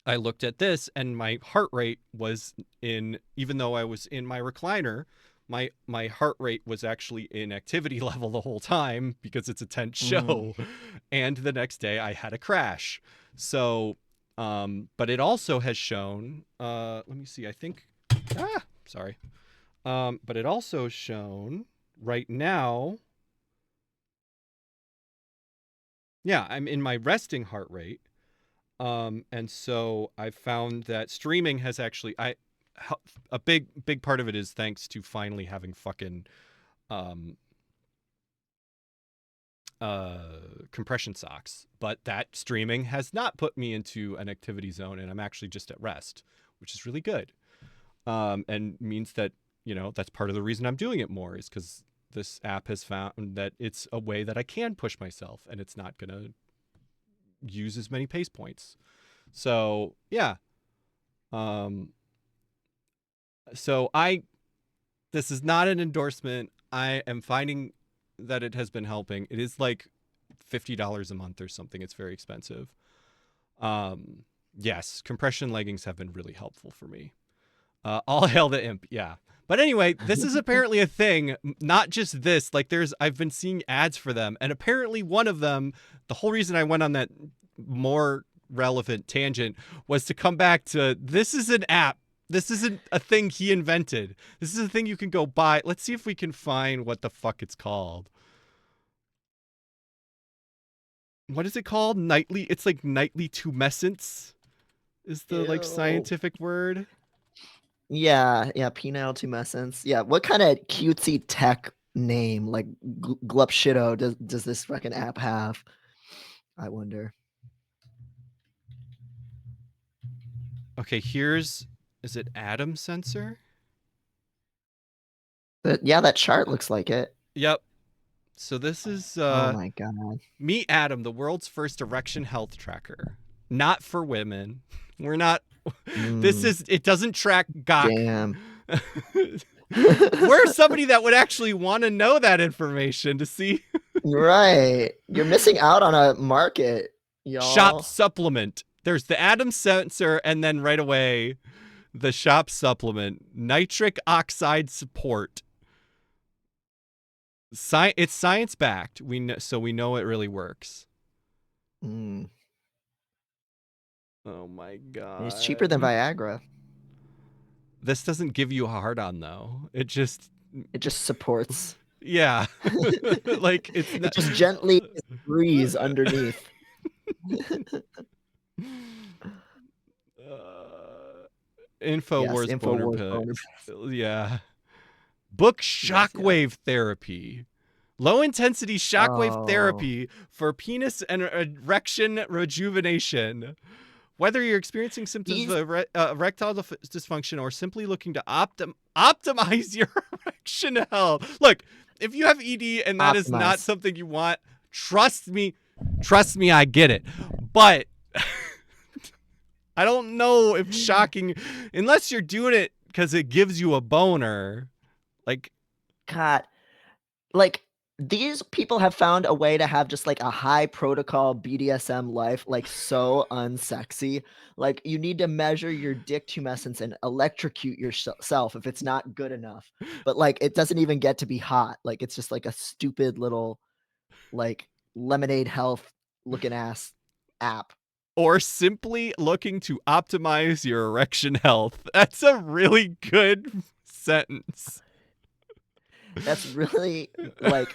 I looked at this, and my heart rate was in, even though I was in my recliner, my heart rate was actually in activity level the whole time because it's a tense Mm. show. And the next day I had a crash. So but it also has shown let me see, I think sorry. But it also has shown right now, yeah, I'm in my resting heart rate. And so I found that streaming has actually a big part of it is thanks to finally having fucking um compression socks. But that streaming has not put me into an activity zone, and I'm actually just at rest, which is really good. And means that, you know, that's part of the reason I'm doing it more is because this app has found that it's a way that I can push myself, and it's not gonna use as many pace points. So yeah. Um, so I this is not an endorsement. I am finding that it has been helping. It is like $50 a month or something. It's very expensive. Um, yes, compression leggings have been really helpful for me. All hail the imp. Yeah. But anyway, this is apparently a thing, not just this. Like I've been seeing ads for them, and apparently one of them, the whole reason I went on that more relevant tangent was to come back to this is an app. This isn't a thing he invented. This is a thing you can go buy. Let's see if we can find what the fuck it's called. What is it called? Nightly. It's like nightly tumescence is the like Ew. scientific word. Yeah, yeah, penile tumescence. Yeah, what kind of cutesy tech name like Glupshido does this fucking app have? I wonder. Okay, is it atom sensor? But yeah, that chart looks like it. Yep. So this is Oh my god. Meet Adam, the world's first erection health tracker. Not for women. We're not this Mm, is it doesn't track gawk. damn. We're somebody that would actually want to know that information to see. Right. You're missing out on a market, Shop y'all. supplement. There's the Adam sensor, and then right away the shop supplement. Nitric oxide support. It's science backed. We know, so we know it really works. Mm. Oh my It's cheaper than god. Viagra. This doesn't give you a hard on though. It just It just supports. Yeah. Like it's It not just gently breeze underneath. Yes, InfoWars boner InfoWars boner. pics. Yeah. Book Yes, yes. shockwave therapy. Low intensity shockwave Oh, therapy for penis and erection rejuvenation. Whether you're experiencing symptoms these of erectile dysfunction or simply looking to optimize your erection health. Look, if you have ED and that is not optimize. something you want, trust me, I get it. But I don't know if shocking, unless you're doing it because it gives you a boner. Like, God, like, these people have found a way to have just, like, a high protocol BDSM life, like, so unsexy. Like, you need to measure your dick tumescence and electrocute yourself if it's not good enough. But, like, it doesn't even get to be hot. Like, it's just, like, a stupid little, like, Lemonade Health looking ass app. or simply looking to optimize your erection health. That's a really good sentence. That's really, like,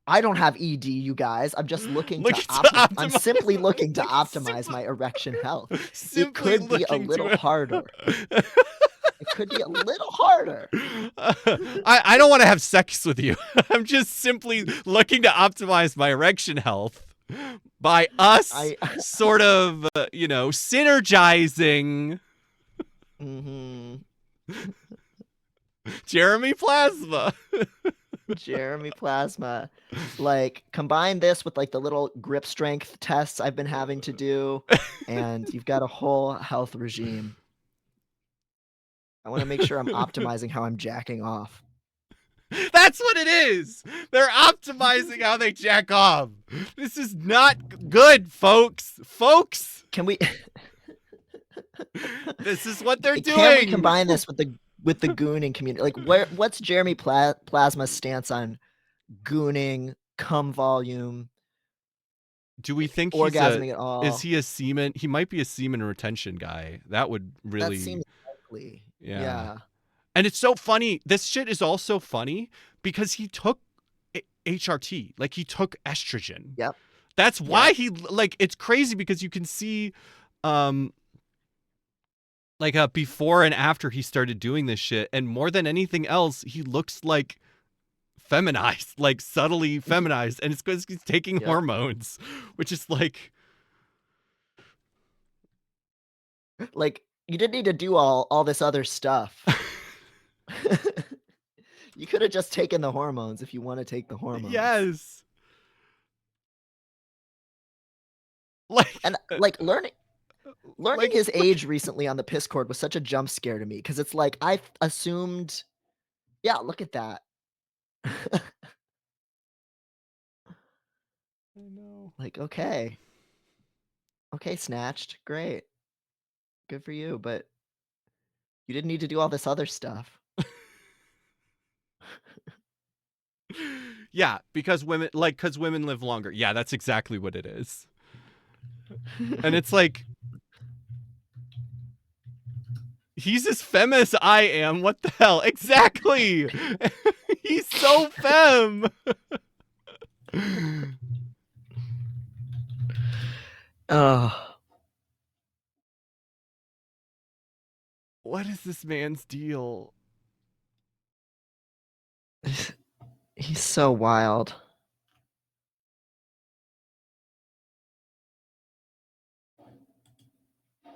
I don't have ED, you guys. I'm just looking to Looking to I'm simply optimize. looking to Like optimize my erection health. It simply could be a looking little to. harder. It could be a little harder. I don't want to have sex with you. I'm just simply looking to optimize my erection health by us I sort of, synergizing Mhm. Jeremy Plasma. Jeremy Plasma. Like, combine this with, like, the little grip strength tests I've been having to do, and you've got a whole health regime. I wanna make sure I'm optimizing how I'm jacking off. That's what it is. They're optimizing how they jack off. This is not good, folks. Folks, Can we this is what they're can we doing. combine this with the gooning community? Like, what's Jeremy Plasma's stance on gooning, cum volume, Do we think orgasming at is all? he a semen? He might be a semen retention guy. That would That really, seems likely. yeah. Yeah. And it's so funny. This shit is all so funny because he took HRT, like he took estrogen. Yep. That's why Yep. he like it's crazy because you can see um like before and after he started doing this shit, and more than anything else he looks like feminized, like subtly feminized, and it's because he's taking Yep. hormones, which is like Like, you didn't need to do all this other stuff. You could have just taken the hormones if you want to take the hormones. yes, like And like learning like his age recently on the Discord was such a jump scare to me because it's like I assumed, yeah, look at that. I know. Like, okay. Okay, snatched. Great. Good for you, but you didn't need to do all this other stuff. Yeah, because women live longer. Yeah, that's exactly what it is. And it's like he's as femme as I am. What the hell? Exactly. He's so femme. Oh, What is this man's deal? he's so wild.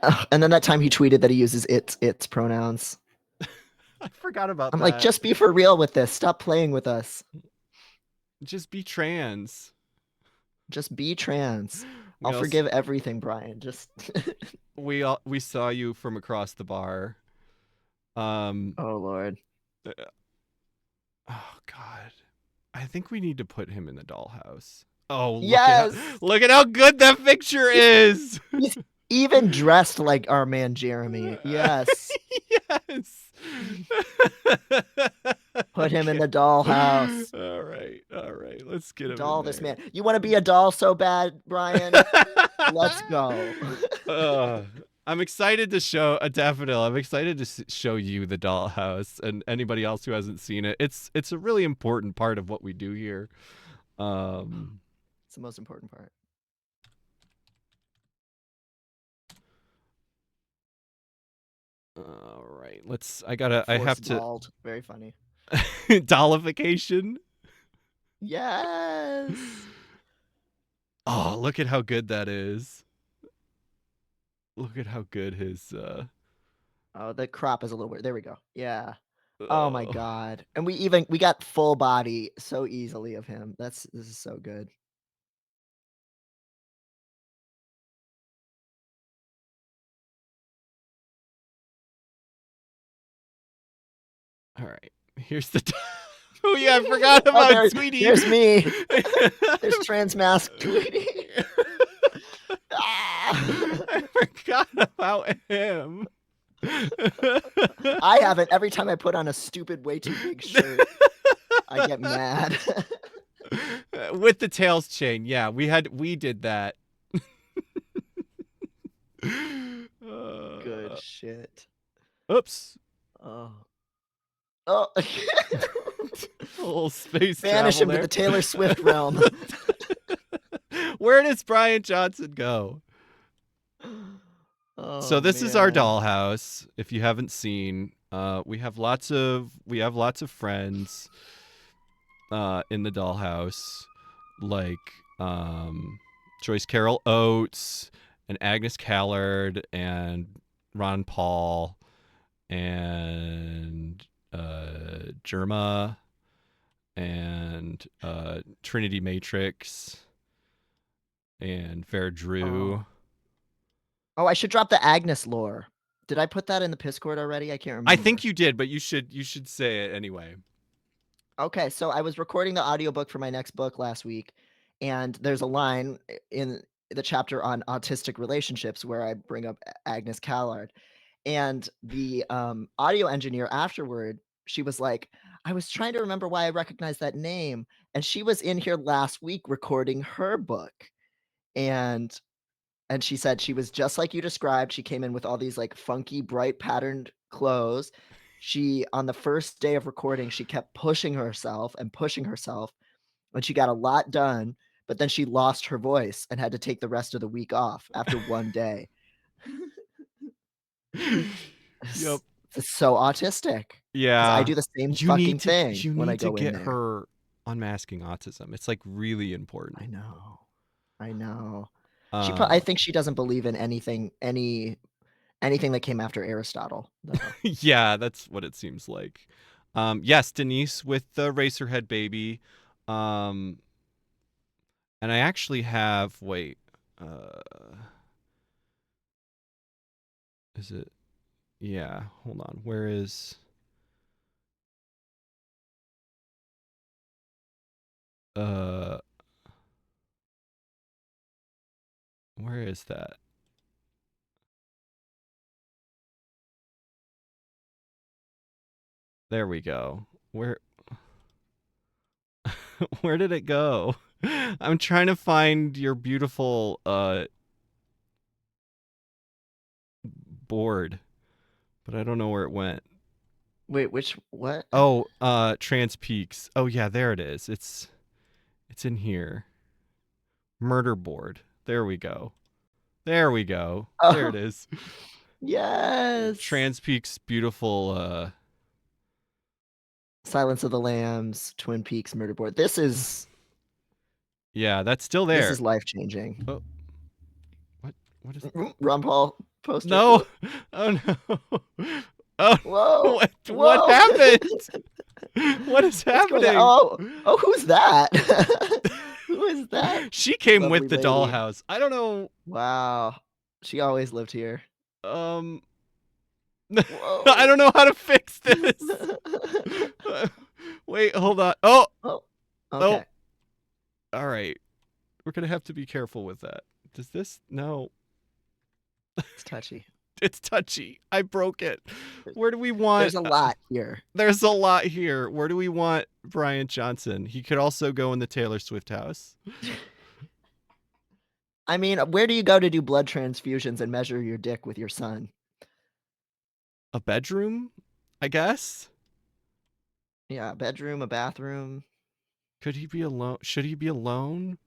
Ugh, and then that time he tweeted that he uses its pronouns. I forgot about I'm like, that. just be for real with this. Stop playing with us. Just be trans. Just be trans. We I'll also forgive everything, Brian. Just we saw you from across the bar. Um oh Lord. uh, oh god. I think we need to put him in the dollhouse. Oh, Yes. look at how good that picture He's is. he's even dressed like our man Jeremy. Yes. Yes. Put him in Okay. the dollhouse. All right. All right. Let's get him in Doll this there. man. You want to be a doll so bad, Brian? Let's go. uh, I'm excited to show a daffodil. I'm excited to show you the dollhouse and anybody else who hasn't seen it. It's a really important part of what we do here. It's the most important part. All right, I Force have to dolled. Very funny. dollification. Yes. Oh, look at how good that is. Look at how good his Oh, the crop is a little weird. There we go. Yeah. Oh my oh. god. And we got full body so easily of him. This is so good. All right. Here's the Oh yeah, I forgot Oh, about Tweety. there's me. There's trans mask Tweety. Ah! I forgot about him. I haven't. Every time I put on a stupid, way too big shirt, I get mad. With the tails chain, yeah, we did that. Good shit. Oops. Oh. Oh. A little space Banish travel him to there. the Taylor Swift realm. Where does Brian Johnson go? So Oh this is our man. dollhouse. If you haven't seen, we have lots of friends in the dollhouse, like Joyce Carol Oates and Agnes Callard and Ron Paul and Germa and Trinity Matrix and Vera Drew. Oh. Oh, I should drop the Agnes lore. Did I put that in the Discord already? I can't remember. I think you did, but you should say it anyway. Okay, so I was recording the audiobook for my next book last week, and there's a line in the chapter on autistic relationships where I bring up Agnes Callard. And the audio engineer afterward, she was like, I was trying to remember why I recognized that name. And she was in here last week recording her book. And she said she was just like you described. She came in with all these like funky, bright patterned clothes. She, on the first day of recording, she kept pushing herself and pushing herself, and she got a lot done. But then she lost her voice and had to take the rest of the week off after one day. Yep. It's so autistic. Because I Yeah. do the same You fucking need to thing when I go in get there. her Unmasking Autism. It's like really important. I know. I know. I Uh, think she doesn't believe in anything that came after Aristotle, though. yeah, that's what it seems like. Yes, Denise with the Racerhead baby. And I actually have is it yeah, hold on. Where is uh where is that? There we go. Where where did it go? I'm trying to find your beautiful board, but I don't know where it went. Wait, what? Oh, Trans Peaks. Oh yeah, there it is. It's in here. Murder board. There we go. There we go. There it Oh, is. yes. Trans Peaks beautiful Silence of the Lambs, Twin Peaks, Murder Board. yeah, that's still This there. is life-changing. Oh, what is Ron Paul poster. No. Oh no. Oh, Whoa. what Whoa. happened? What is What's going happening? on? Oh, who's that? Who is that? She came Lovely with the lady. dollhouse. I don't know. Wow. She always lived here. I Whoa. don't know how to fix this. Wait, hold on. Oh. Oh. Okay. Oh. All right. We're going to have to be careful with that. Does this? No. It's touchy. It's touchy. I broke it. Where do we want? There's a lot here. There's a lot here. Where do we want Brian Johnson? He could also go in the Taylor Swift house. I mean, where do you go to do blood transfusions and measure your dick with your son? A bedroom, I guess. Yeah, a bedroom, a bathroom. Could he be alone? Should he be alone?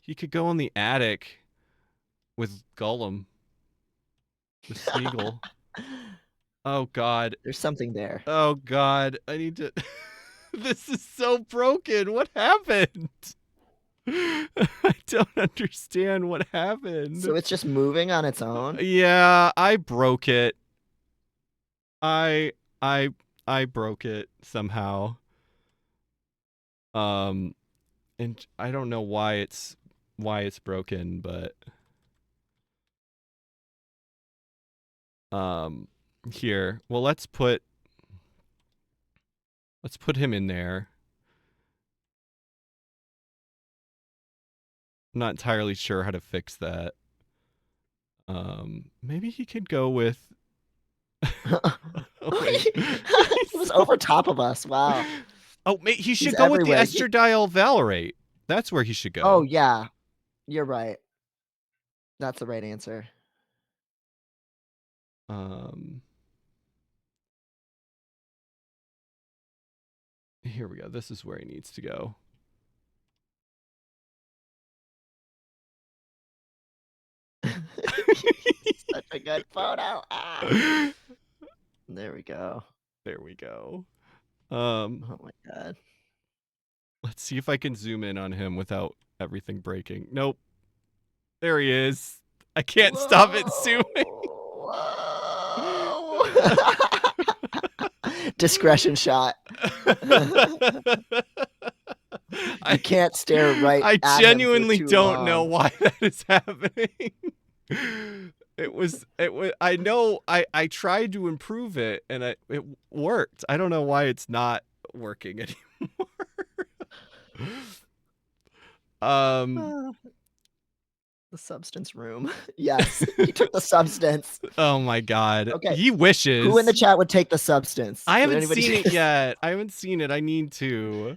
He could go in the attic with Gollum, with Smeagol. Oh God. There's something there. Oh God. I need to. This is so broken. What happened? I don't understand what happened. So it's just moving on its own? Yeah, I broke it. I I I broke it somehow. Um and I don't know why it's broken, but um here. Well, let's put him in there. I'm not entirely sure how to fix that. Maybe he could go with oh wait. He was over top of us. Wow. Oh, he He's should go with the everywhere. estradiol valerate. That's where he should Oh, go. yeah. You're right. That's the right answer. Um, Here we go. This is where he needs to go. Such a good photo. Ah. There we go. There we go. Oh my god. Let's see if I can zoom in on him without everything breaking. Nope. There he is. I can't stop it zooming. Whoa. Discretion shot. You can't stare right I at him for genuinely too don't know long. why that is happening. It was I know I tried to improve it and it worked. I don't know why it's not working anymore. um Ah, the substance room. Yes, he took the substance. oh my god. Okay, He who in the wishes. chat would take the substance? I Would haven't anybody seen take it this? yet. I haven't seen it. I need to.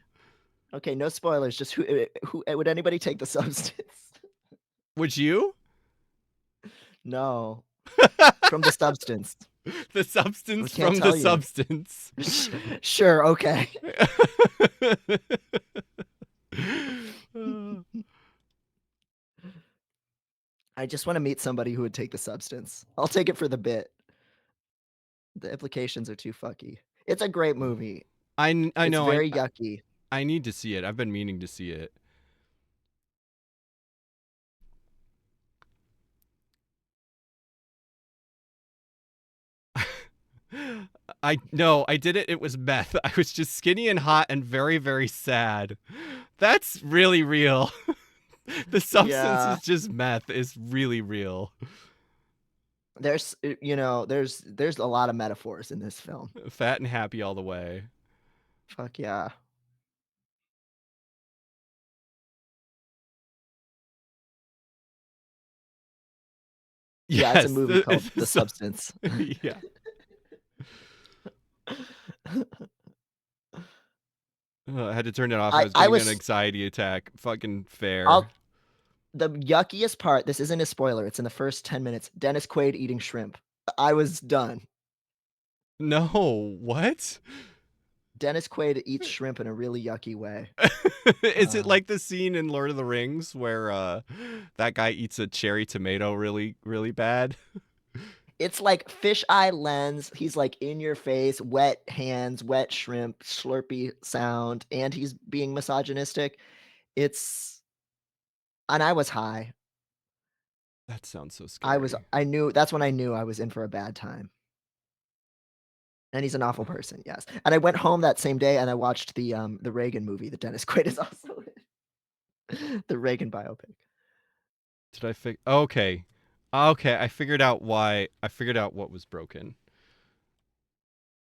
Okay, no spoilers, just who would anybody take the substance? Would you? No, from the substance. The We substance can't from the tell you. substance. Sure, okay. I just wanna meet somebody who would take the substance. I'll take it for the bit. The implications are too fucky. It's a great movie. I It's know. very yucky. I need to see it. I've been meaning to see it. I no, I did it. It was meth. I was just skinny and hot and very, very sad. That's really real. The substance Yeah. is just meth. Is really real. There's, you know, there's a lot of metaphors in this film. Fat and happy all the way. Fuck yeah. Yeah, it's a Yes. movie called The Substance. Yeah. I had to turn it off. I was I getting an was anxiety attack. Fucking fair. I'll the yuckiest part, this isn't a spoiler, it's in the first 10 minutes. Dennis Quaid eating shrimp. I was done. No, what? Dennis Quaid eats shrimp in a really yucky way. Is it like the scene in Lord of the Rings where that guy eats a cherry tomato really, really bad? It's like fisheye lens. He's like in your face, wet hands, wet shrimp, slurpy sound, and he's being misogynistic. It's and I was high. That sounds so scary. I knew that's when I knew I was in for a bad time. And he's an awful person, yes. And I went home that same day and I watched the Reagan movie that Dennis Quaid is also in. The Reagan biopic. Did I fix? Okay, okay. I figured out why. I figured out what was broken.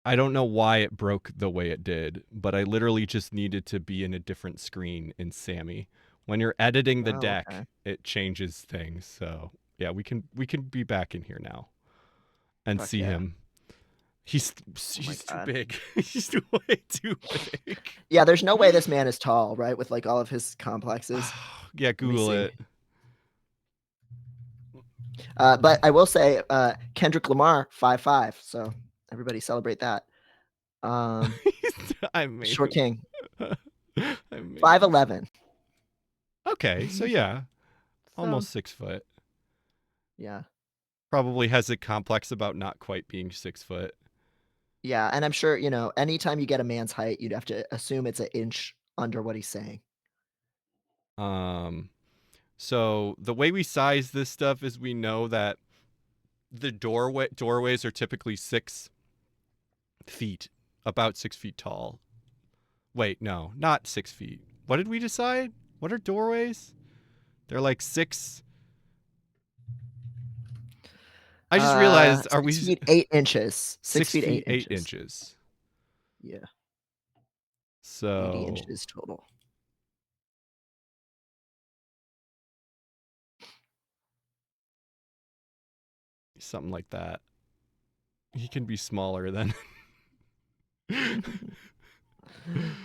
I don't know why it broke the way it did, but I literally just needed to be in a different screen in Sammy. When you're editing the Oh, okay. deck, it changes things. So yeah, we can be back in here now and Fuck see yeah. him. He's Oh my too god. big. He's way too big. Yeah, there's no way this man is tall, right? With like all of his complexes. Yeah, Let me Google see. it. But I will say, Kendrick Lamar 5'5", so everybody celebrate that. Um, I made Short King him. I made him. 5'11". Okay, so yeah, So almost 6 foot. yeah, Probably has a complex about not quite being 6 foot. yeah, and I'm sure anytime you get a man's height, you'd have to assume it's an inch under what he's saying. Um, so the way we size this stuff is we know that the doorways are typically 6 feet, about 6 feet tall. Wait, no, not 6 feet. What did we decide? What are doorways? They're like six. I just realized, are we 6 feet 8 inches. Six six feet eight feet eight inches. inches? Yeah, 80 So inches total. something like that. He can be smaller than.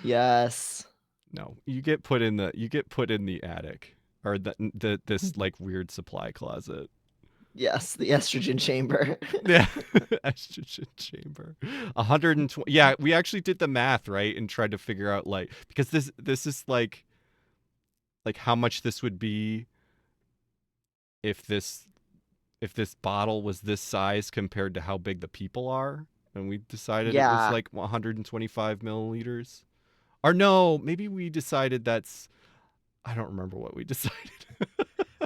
Yes. No, you get put in the attic or the this like weird supply closet. Yes, the estrogen chamber. Yeah, estrogen chamber. 120. Yeah, we actually did the math right and tried to figure out like because this is like how much this would be if this bottle was this size compared to how big the people are, and we decided it was Yeah, like 125 milliliters. Or no, maybe we decided that's I don't remember what we decided.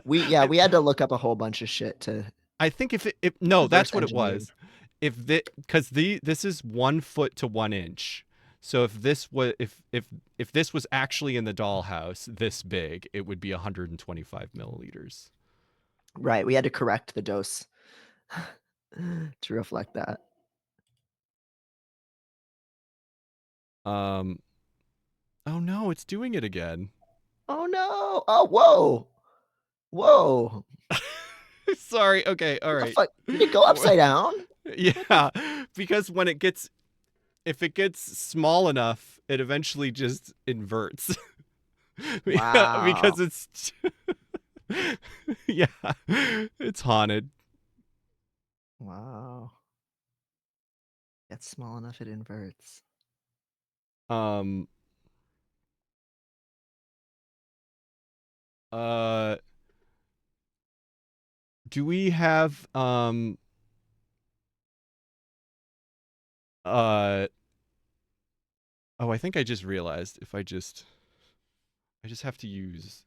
we I we had to look up a whole bunch of shit to I think if no, reverse that's what it engineer. was. If because this is 1 foot to 1 inch. So if this was actually in the dollhouse this big, it would be 125 milliliters. Right, we had to correct the dose to reflect that. Um. Oh no, it's doing it again. Oh no! Oh, whoa! Whoa! Sorry. Okay. All What the right. fuck? Did it go upside down? What the Yeah, because if it gets small enough, it eventually just inverts. Yeah, Wow. because it's yeah, it's haunted. Wow. It's small enough it inverts. Um uh do we have uh oh, I think I just realized if I just have to use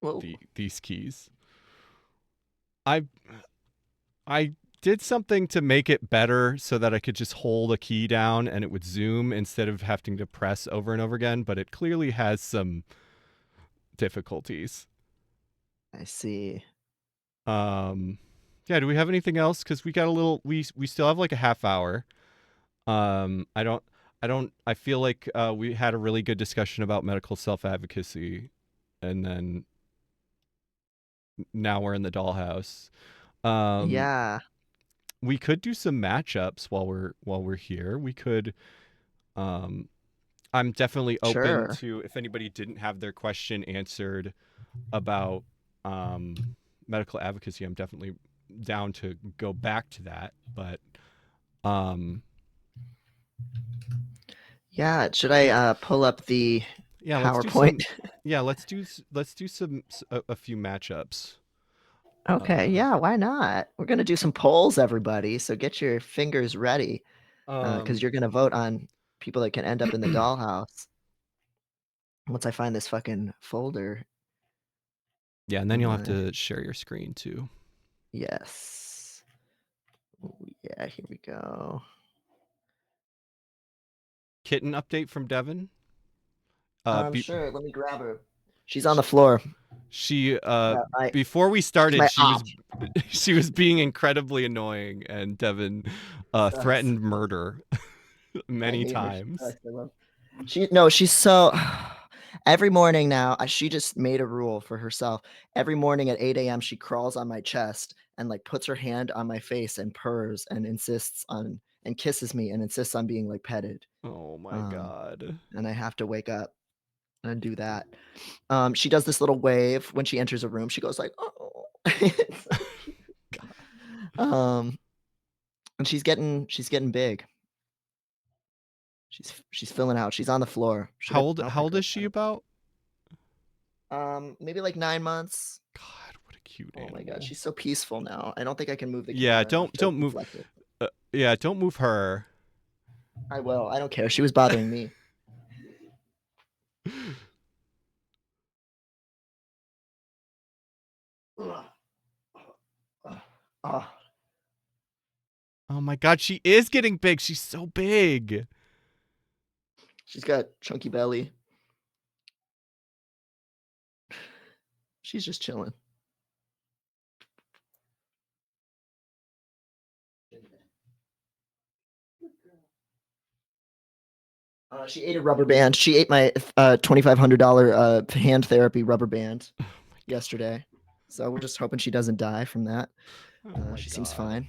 Whoa. these keys. I I did something to make it better so that I could just hold a key down and it would zoom instead of having to press over and over again, but it clearly has some difficulties. I see. Um yeah, do we have anything else cuz we got a little we still have like a half hour. I don't I feel like we had a really good discussion about medical self-advocacy and then now we're in the dollhouse. Um Yeah, we could do some matchups while we're here. We could um I'm definitely open sure. to if anybody didn't have their question answered about um, medical advocacy. I'm definitely down to go back to that. But um, Yeah, should I pull up the yeah, let's do PowerPoint? some. Yeah, let's do a few matchups. Okay, Uh, yeah, why not? We're gonna do some polls, everybody. So get your fingers ready, because um, you're gonna vote on people that can end up in the dollhouse. Once I find this fucking folder yeah, and then in you'll have my to share your screen too. yes. Ooh, yeah, here we go. Kitten update from Devin. Be, Sure. Let me grab her. She's on sh the floor. she Yeah, before we she's started my she was op. she was being incredibly annoying and Devin Sucks. threatened murder I many hate her. She times. sucks. I love she no, she's so every morning now, she just made a rule for herself. Every morning at 8 AM, she crawls on my chest and like puts her hand on my face and purrs and insists on and kisses me and insists on being like petted. Oh my Um, god. and I have to wake up and do that. She does this little wave when she enters a room. She goes like, "Oh." It's so cute. Um, and she's getting big. She's filling out. She's on the floor. Should How have. old I don't how think old is she about? maybe like 9 months. God, what a cute Oh my god, animal. she's so peaceful now. I don't think I can move the Yeah, camera enough to don't move. deflect it. Yeah, don't move her. I will. I don't care. She was bothering me. Ugh. Oh, Oh my God, she is getting big. She's so big. she's got chunky belly. She's just chilling. She ate a rubber band. She ate my $2,500 hand therapy rubber band Oh my yesterday. So we're just hoping she doesn't die from that. God. Oh my She seems God. fine.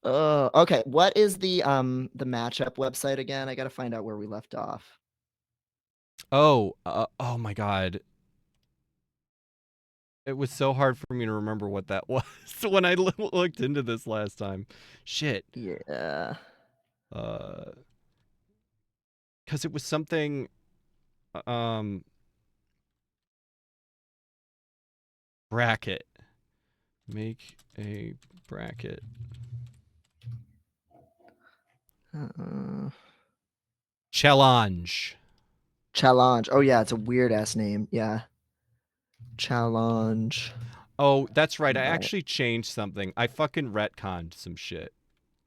Okay. What is the matchup website again? I gotta find out where we left off. Oh my God. It was so hard for me to remember what that was when I looked into this last time. Shit. Yeah. Uh, because it was something. Um, bracket. Make a bracket. Uh, Challenge. Challenge. Oh yeah, it's a weird ass name. Yeah. Challenge. Oh, that's right. I Right. actually changed something. I fucking retconned some shit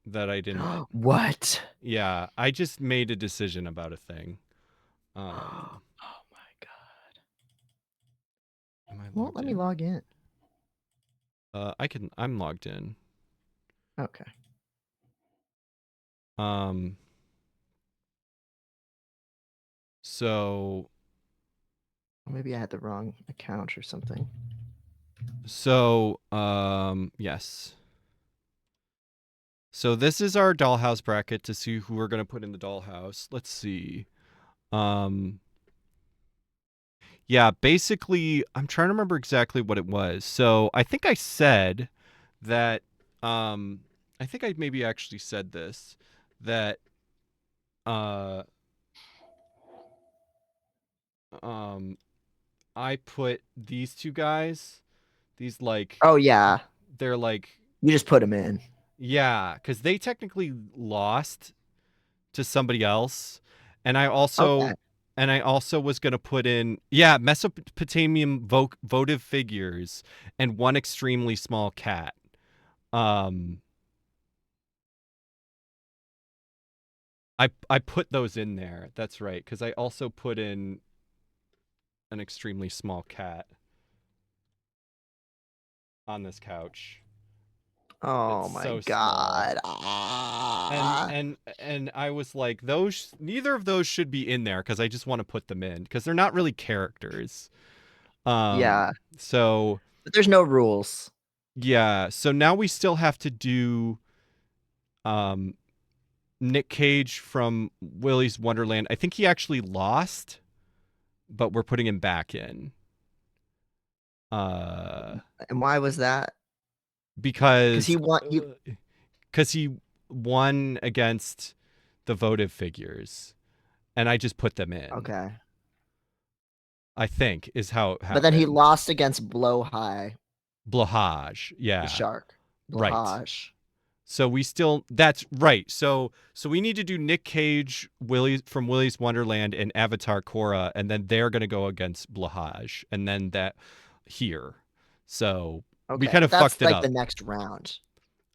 that I didn't. What? Yeah, I just made a decision about a thing. Oh my god. Am I Won't logged let me in? log in. I'm logged in. Okay. Um, so Maybe I had the wrong account or something. yes. So this is our dollhouse bracket to see who we're gonna put in the dollhouse. Let's see. Um, yeah, basically, I'm trying to remember exactly what it was. So I think I said that. Um, I think I maybe actually said this that. Uh, um, I put these two guys. These like Oh yeah. they're like You just put them in. yeah, because they technically lost to somebody else, and Okay. I also was gonna put in yeah Mesopotamian votive figures and one extremely small cat. Um, I put those in there. That's right, because I also put in an extremely small cat on this couch. It's Oh my so small. god. Ah. And I was like, those neither of those should be in there because I just want to put them in because they're not really characters. Yeah. So But there's no rules. yeah, so now we still have to do um Nick Cage from Willy's Wonderland. I think he actually lost, but we're putting him back in. Uh And why was that? Because because he want you. because he won against the votive figures and I just put them in. Okay. I think is how it But then he happened. lost against Blow High, Blahaj. the Yeah. shark. Right. Blahaj. So we still that's right. So we need to do Nick Cage, Willie from Willy's Wonderland and Avatar Korra and then they're going to go against Blahaj and then that here. So we Okay, kind but of that's fucked it like the up. next round.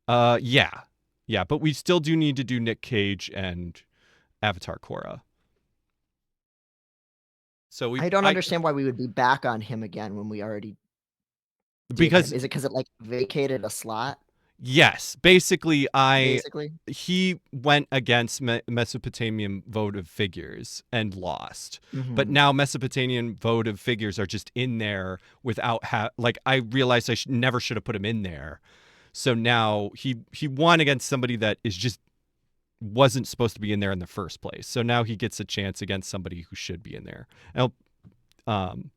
Yeah. Yeah, but we still do need to do Nick Cage and Avatar Korra. So we I don't I understand why we would be back on him again when we already did him. because Is it because it like vacated a slot, yes, basically I basically? he went against Mesopotamian votive figures and lost. But Hmm. now Mesopotamian votive figures are just in there without like I realized I never should have put him in there. So now he won against somebody that is just wasn't supposed to be in there in the first place. So now he gets a chance against somebody who should be in there. And, um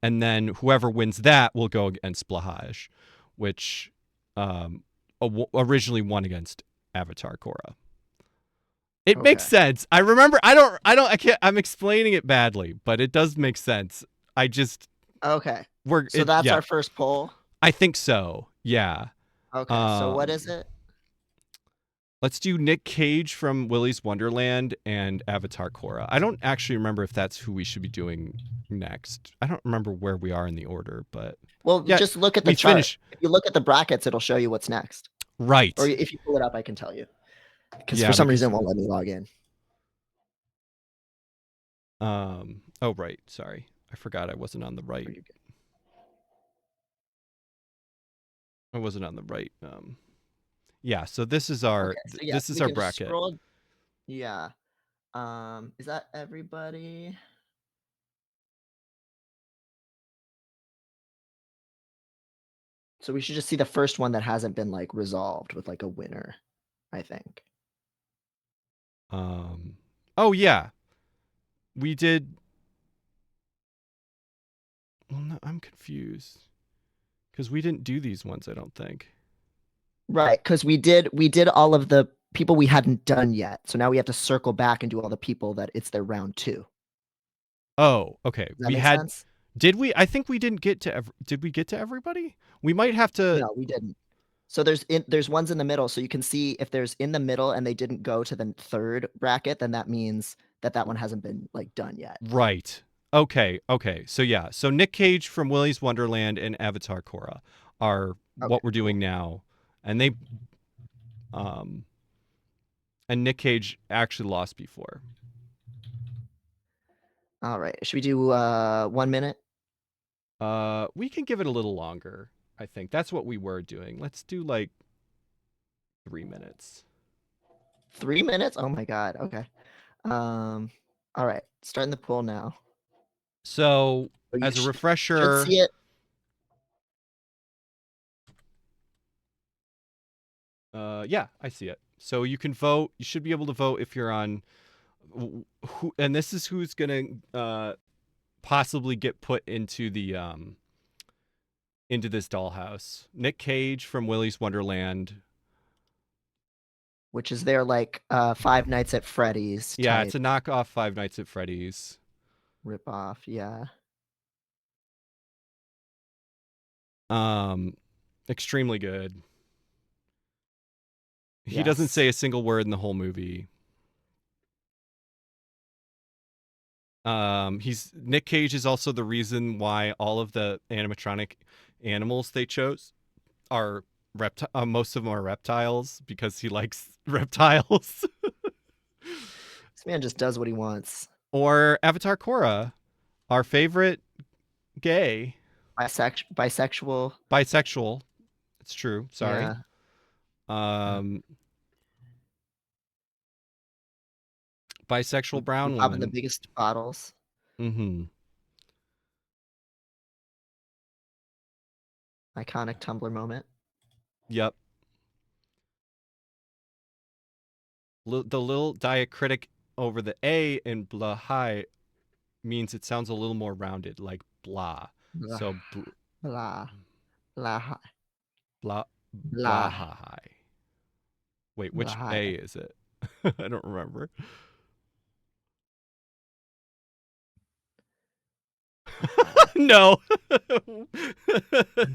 and then whoever wins that will go against Blahaj, which um, originally won against Avatar Korra. It makes Okay. sense. I remember. I can't. I'm explaining it badly, but it does make sense. I just Okay. we're So it. that's Yeah, our first poll. I think so. Yeah. Okay. So what is Um, it? let's do Nick Cage from Willy's Wonderland and Avatar Korra. I don't actually remember if that's who we should be doing next. I don't remember where we are in the order, but Well, yeah, just look at the we chart. finish If you look at the brackets, it'll show you what's next. Or right. if you pull it up, I can tell you. Because for Yeah, some reason because it won't let me log in. oh right, sorry. I forgot I wasn't on the right. I wasn't on the right yeah, so Okay. So yeah, this so is we our can bracket. scroll. Yeah. Is that everybody? So we should just see the first one that hasn't been like resolved with like a winner, I think. Um oh yeah. We did well no, I'm confused. Because we didn't do these ones, I don't think. Right, because we did all of the people we hadn't done yet. So now we have to circle back and do all the people that it's their round two. Oh, okay. Does that We make had sense? did we I think we didn't get to did we get to everybody? We might have to No, we didn't. So there's ones in the middle. So you can see if there's in the middle and they didn't go to the third bracket, then that means that that one hasn't been like done yet. right. Okay, okay. So yeah, so Nick Cage from Willy's Wonderland and Avatar Korra are Okay, what we're doing cool. now. And they um and Nick Cage actually lost before. All right. Should we do 1 minute? We can give it a little longer, I think. That's what we were doing. Let's do like 3 minutes. 3 minutes? Oh my god. Okay. All right. Starting the poll now. So So you as a should refresher, see it. yeah, I see it. So you can vote. You should be able to vote if you're on who, and this is who's gonna possibly get put into this dollhouse. Nick Cage from Willy's Wonderland. Which is their like Five Nights at Freddy's Yeah, it's type a knockoff Five Nights at Freddy's. ripoff. Yeah. Um, extremely good. He doesn't Yes. say a single word in the whole movie. He's Nick Cage is also the reason why all of the animatronic animals they chose are most of them are reptiles because he likes reptiles. This man just does what he wants. Or Avatar Korra, our favorite gay, Bisexual. bisexual. It's true. Sorry. Yeah. Um, bisexual brown Popping the woman. biggest bottles. Mm-hmm. Iconic Tumblr moment. Yep. The little diacritic over the A in blah high means it sounds a little more rounded, like blah. Blah, So blah, blah, blah blah blah, high. Wait, which blah. A is it? I don't remember. No.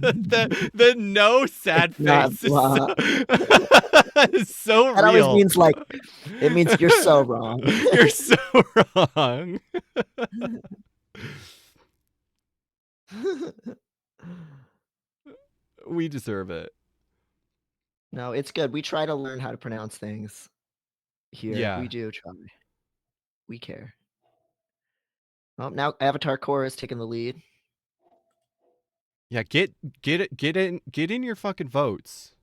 The no sad It's not face is so, blah. is so That always real. means like it means you're so wrong. You're so wrong. We deserve it. No, it's good. We try to learn how to pronounce things here. We Yeah. do try. We care. Well, now Avatar Core is taking the lead. Yeah, get in your fucking votes.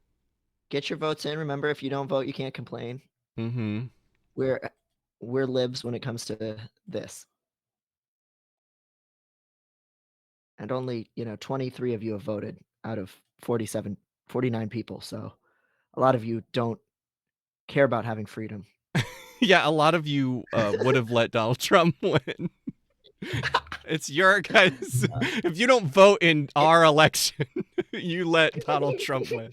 Get your votes in. Remember, if you don't vote, you can't complain. Mm-hmm. We're we're libs when it comes to this. And only, 23 of you have voted out of 49 people. So a lot of you don't care about having freedom. Yeah, a lot of you would have let Donald Trump win. It's your guys. If you don't vote in It our election, you let Donald Trump win.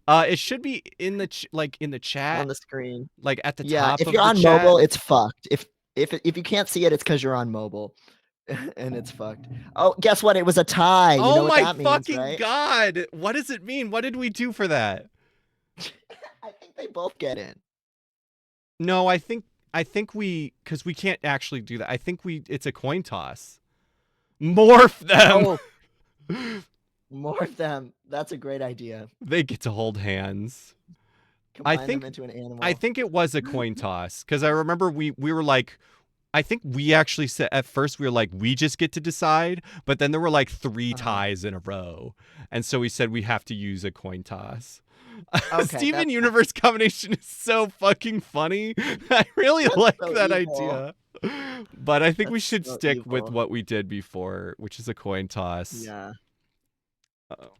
It should be in the like in the chat, on the screen. like at the Yeah, top if of you're the on chat. mobile, it's fucked. If you can't see it, it's because you're on mobile, and it's fucked. Oh, guess what? It was a tie. You Oh know what my that means, fucking right? god! What does it mean? What did we do for that? I think they both get in. No, I think we because we can't actually do that. I think we it's a coin toss. Morph them. Oh, more of them. That's a great idea. They get to hold hands. I Combine them think into an I animal. think it was a coin toss because I remember we were like I think we actually said at first we were like we just get to decide, but then there were like three Uh-huh. ties in a row, and so we said we have to use a coin toss. Okay, Steven that's fine. Universe combination is so fucking funny. I really That's like so that evil. idea. But I think we That's should so stick with evil. what we did before, which is a coin toss. Yeah. Uh-oh.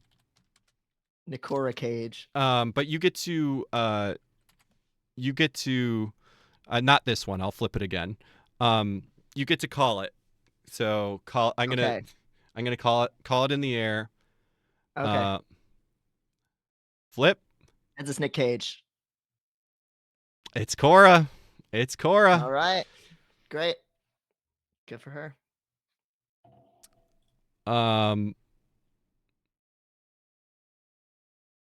Nikora Cage. But you get to not this one. I'll flip it again. You get to call it. So call. Okay. I'm gonna call it in the air. Okay. Uh, flip. It's this Nick Cage. It's Cora. It's Cora. All right. Great. Good for her. Um.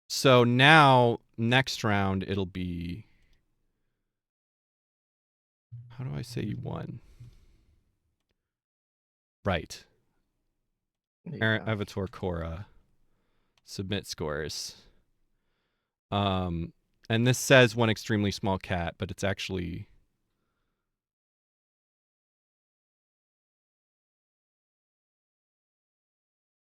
So now next round it'll be. How do I say you won? Right. There you Aaron go. Avatar Cora. Submit scores. And this says one extremely small cat, but it's actually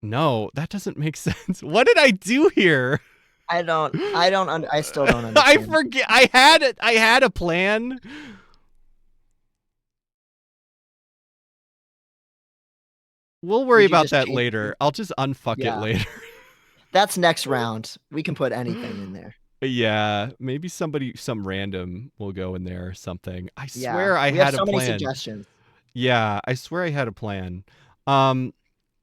no. That doesn't make sense. What did I do here? I still don't I understand. forget. I had it. I had a plan. We'll worry Did you about just that change later. things? I'll just unfuck it Yeah. later. That's next round. We can put anything in there. Yeah, maybe some random will go in there or something. I Yeah. swear I We have had a so many plan. suggestions. Yeah, I swear I had a plan. Um,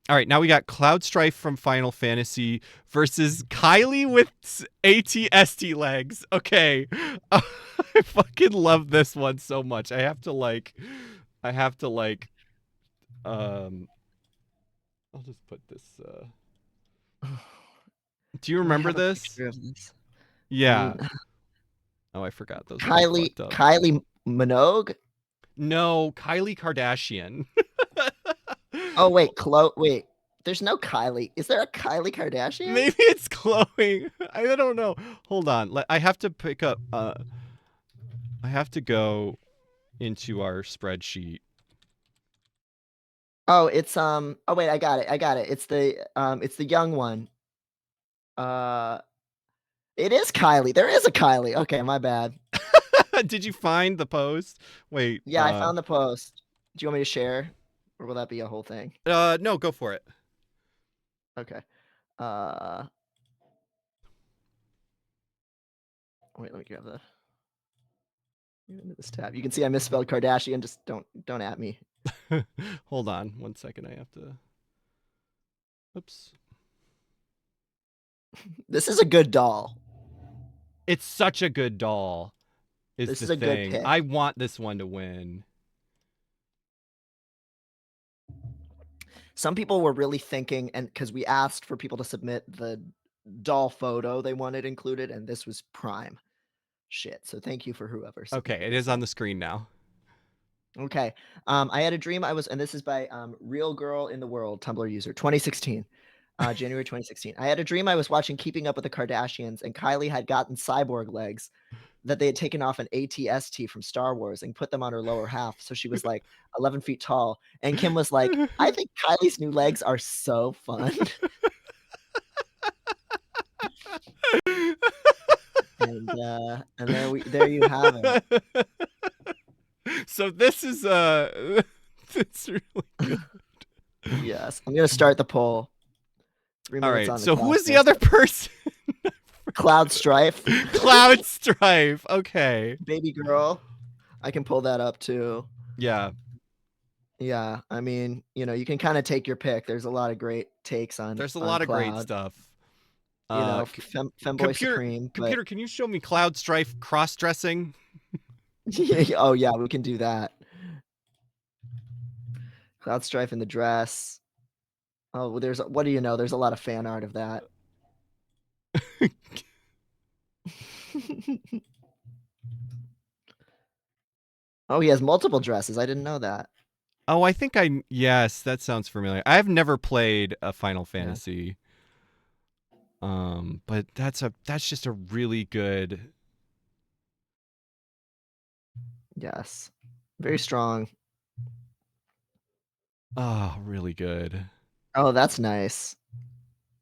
all right, now we got Cloud Strife from Final Fantasy versus Kylie with ATST legs. Okay. I fucking love this one so much. I have to like um I'll just put this do you Do I remember have a this? picture of this? Yeah. Oh, I forgot. Those are all Kylie fucked up. Kylie Minogue? No, Kylie Kardashian. Oh wait, wait. There's no Kylie. Is there a Kylie Kardashian? Maybe it's Chloe. I don't know. Hold on. I have to pick up I have to go into our spreadsheet. Oh, it's oh wait, I got it. I got it. It's the young one. Uh it is Kylie. There is a Kylie. Okay, my bad. Did you find the post? Wait, Yeah, I found the post. Do you want me to share? Or will that be a whole thing? no, go for it. Okay. Uh wait, let me grab into this tab. You can see I misspelled Kardashian. Just don't at me. Hold on 1 second. I have to. Oops. This is a good doll. It's such a good doll. Is This the is a good thing. pick. I want this one to win. Some people were really thinking, and because we asked for people to submit the doll photo they wanted included, and this was prime shit. So thank you for whoever Okay, submitted it this is on one. the screen now. Okay. I had a dream and this is by Real Girl in the World, Tumblr user, 2016. January 2016. I had a dream I was watching Keeping Up with the Kardashians, and Kylie had gotten cyborg legs that they had taken off an ATST from Star Wars and put them on her lower half. So she was like 11 feet tall. And Kim was like, I think Kylie's new legs are so fun. And there you have it. So this is it's really good. Yes. I'm gonna start the poll. 3 All minutes right. on the So who clock. is the other person? Cloud Strife. Cloud Strife. Okay. Baby girl. I can pull that up too. Yeah. Yeah, I mean, you can kinda take your pick. There's a lot of great takes on There's a on lot of great Cloud. stuff. Uh, c- Femboy computer, supreme, but computer, can you show me Cloud Strife cross dressing? oh, yeah, we can do that. Cloud Strife in the dress. Oh, well, what do you know? There's a lot of fan art of that. Oh, he has multiple dresses. I didn't know that. Oh, I think yes, that sounds familiar. I've never played a Final Yeah. Fantasy. But that's just a really good. Yes. Very strong. Oh, really good. Oh, that's nice.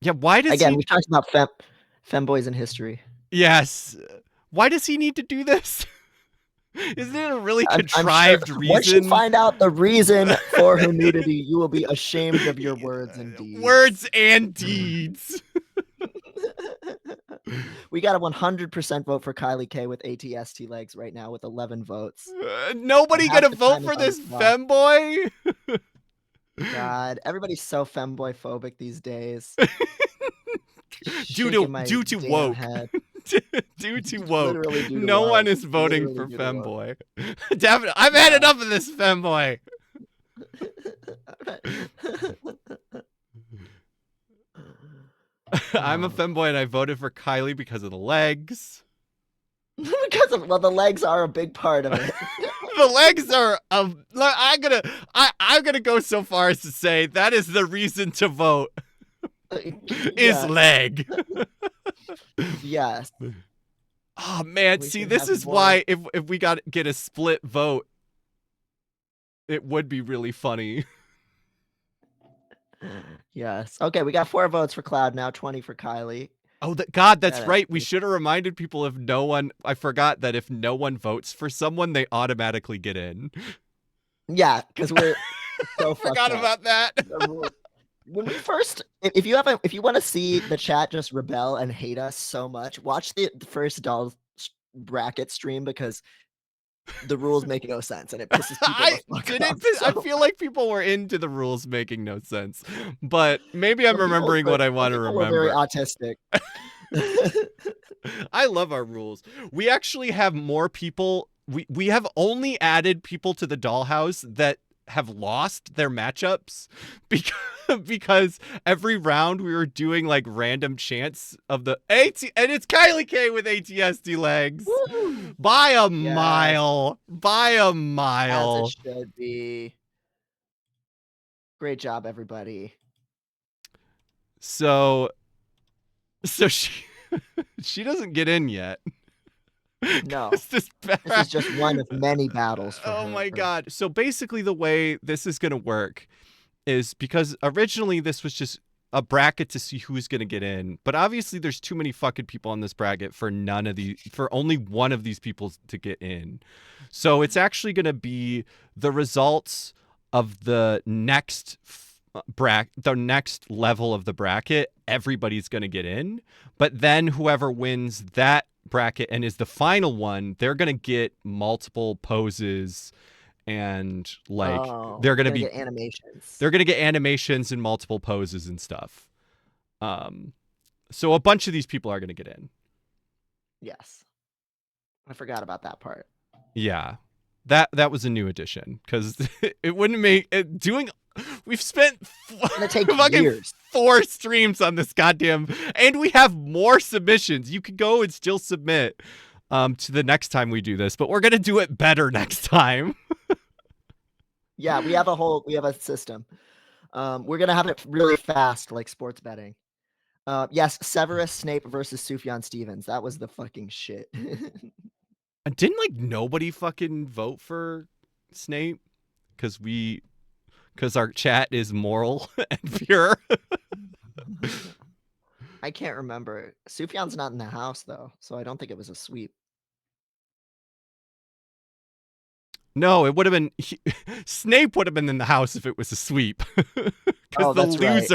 Yeah, why does Again, he we've talked about femboys in history. Yes. Why does he need to do this? Isn't it a really I'm sure contrived once you reason? find out the reason for her nudity, you will be ashamed of your words and deeds. Words and deeds. We got a 100% vote for Kylie K with ATST legs right now with 11 votes. Nobody Half gonna the vote time is for on the this clock. femboy? God, everybody's so femboy phobic these days. due Shaking to my due to damn woke. head. due to woke. Literally due to No one woke. is voting Literally for due to woke. femboy. Definitely, I've had Yeah. enough of this femboy. I'm a Oh. femboy and I voted for Kylie because of the legs. Because of, well, the legs are a big part of it. The legs are I'm gonna go so far as to say that is the reason to vote is Yes. leg. Yes. Oh man, We see, should this have is more. why if we get a split vote, it would be really funny. Yes. Okay, we got 4 votes for Cloud now, 20 for Kylie. Oh, God, that's Gotta right. We should have reminded people if no one. I forgot that if no one votes for someone, they automatically get in. Yeah, because we're so fucked Forgot up. about that. When we first, if you want to see the chat just rebel and hate us so much, watch the first doll bracket stream because the rules make no sense and it pisses people the I fuck didn't. off. I So feel like people were into the rules making no sense, but maybe I'm remembering what I some want to people were very remember. autistic. I love our rules. We actually have more people. We have only added people to the dollhouse that have lost their matchups because every round we were doing like random chants of the AT, and it's Kylie K with ATSD legs Woo! by a Yes, mile, by a as it mile. should be. Great job, everybody. So she she doesn't get in yet. No, this this is just one of many battles for Oh her. my god. So basically the way this is going to work is because originally this was just a bracket to see who's going to get in, but obviously there's too many fucking people on this bracket for only one of these people to get in. So it's actually going to be the results of the next the next level of the bracket. Everybody's going to get in, but then whoever wins that bracket and is the final one, they're going to get multiple poses and like Oh, they're we're going to gonna be get animations. they're going to get animations and multiple poses and stuff. Um so a bunch of these people are going to get in. Yes. I forgot about that part. Yeah. That was a new addition cuz it wouldn't make it doing we've spent It's gonna take fucking years. 4 streams on this goddamn and we have more submissions. You could go and still submit to the next time we do this, but we're going to do it better next time. Yeah, we have a system. We're gonna have it really fast, like sports betting. Yes, Severus Snape versus Sufjan Stevens. That was the fucking shit. Didn't like nobody fucking vote for Snape cuz our chat is moral and pure. I can't remember. Sufjan's not in the house though, so I don't think it was a sweep. No, it would have been Snape would have been in the house if it was a sweep. Cuz Oh, that's right.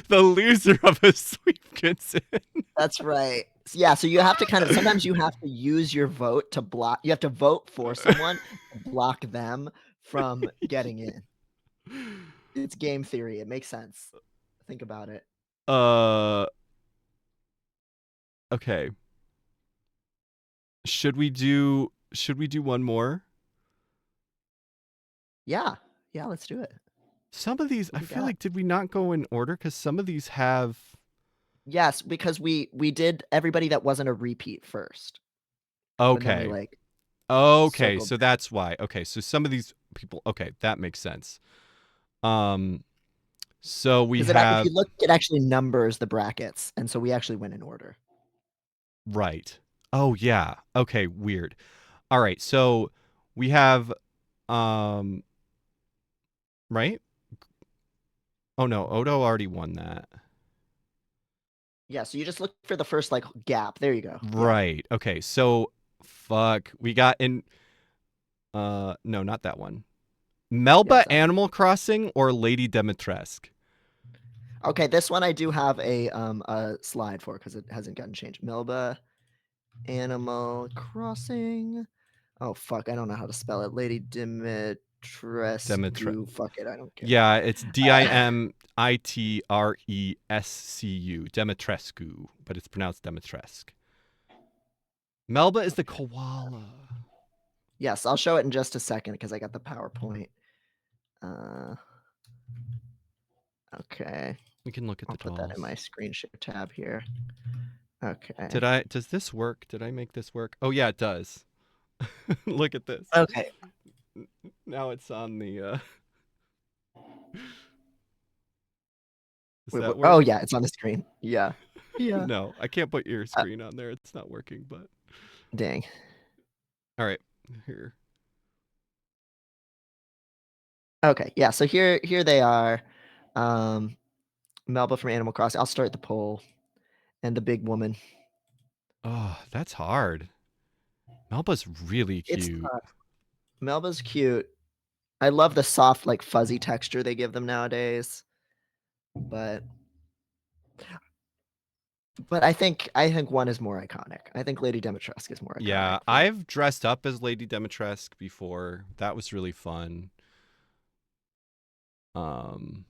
the loser of a sweep gets in. That's right. Yeah, so you have to sometimes you have to use your vote to block. You have to vote for someone to block them from getting in. It's game theory. It makes sense. Think about it. uh okay. Should we do one more? Yeah. Yeah, let's do it. Some of these What I do you feel got? like did we not go in order cuz some of these have Yes, because we did everybody that wasn't a repeat first, and then we okay. like Okay, circled so back. that's why. Okay, so some of these people okay, that makes sense. Um so we Because if have you look, it actually numbers the brackets, and so we actually went in order. right. Oh yeah. Okay, weird. All right. So we have um right? Oh no, Odo already won that. Yeah, so you just look for the first like gap. There you go. Yeah. Right. Okay. So fuck. We got in no, not that one. Yes, Melba that one. Animal Crossing or Lady Dimitrescu? Okay, this one I do have a slide for because it hasn't gotten changed. Melba Animal Crossing. Oh fuck, I don't know how to spell it. Lady Dimitre Dimitrescu. Fuck it, I don't care. Yeah, it's Uh, Dimitrescu. Dimitrescu, but it's pronounced Dimitrescu. Melba is the okay. koala. Yes, I'll show it in just a second because I got the PowerPoint. Uh, okay, We can look at I'll the put that in my dolls. screen share tab here. Did Okay. I does this work? Did I make this work? Oh yeah, it does. Look at this. Okay. Now it's on the does Wait, that oh work? yeah, it's on the screen. Yeah. Yeah. No, I can't put your Uh, screen on there. It's not working, but dang. all right. Here. Okay. Yeah. So here they are. Um, Melba from Animal Crossing. I'll start the poll and the big woman. Oh, that's hard. Melba's really It's cute. Melba's cute. I love the soft, like fuzzy texture they give them nowadays. But I think one is more iconic. I think Lady Dimitrescu is more iconic Yeah, for I've dressed up as Lady Dimitrescu before. That was really fun. Um,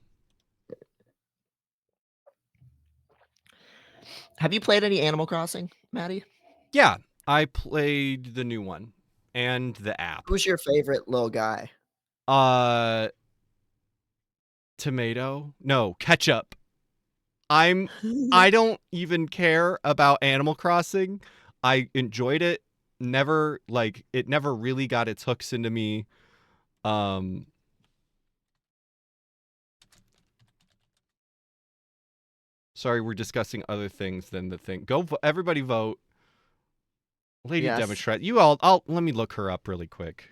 Have you played any Animal Crossing, Maddie? yeah, I played the new one and the app. Who's your favorite little guy? Uh, tomato? No, ketchup. I'm I don't even care about Animal Crossing. I enjoyed it. Never like it never really got its hooks into me. Um sorry, we're discussing other things than the thing. Everybody vote. Lady Yes. Demetret. You all I'll let me look her up really quick.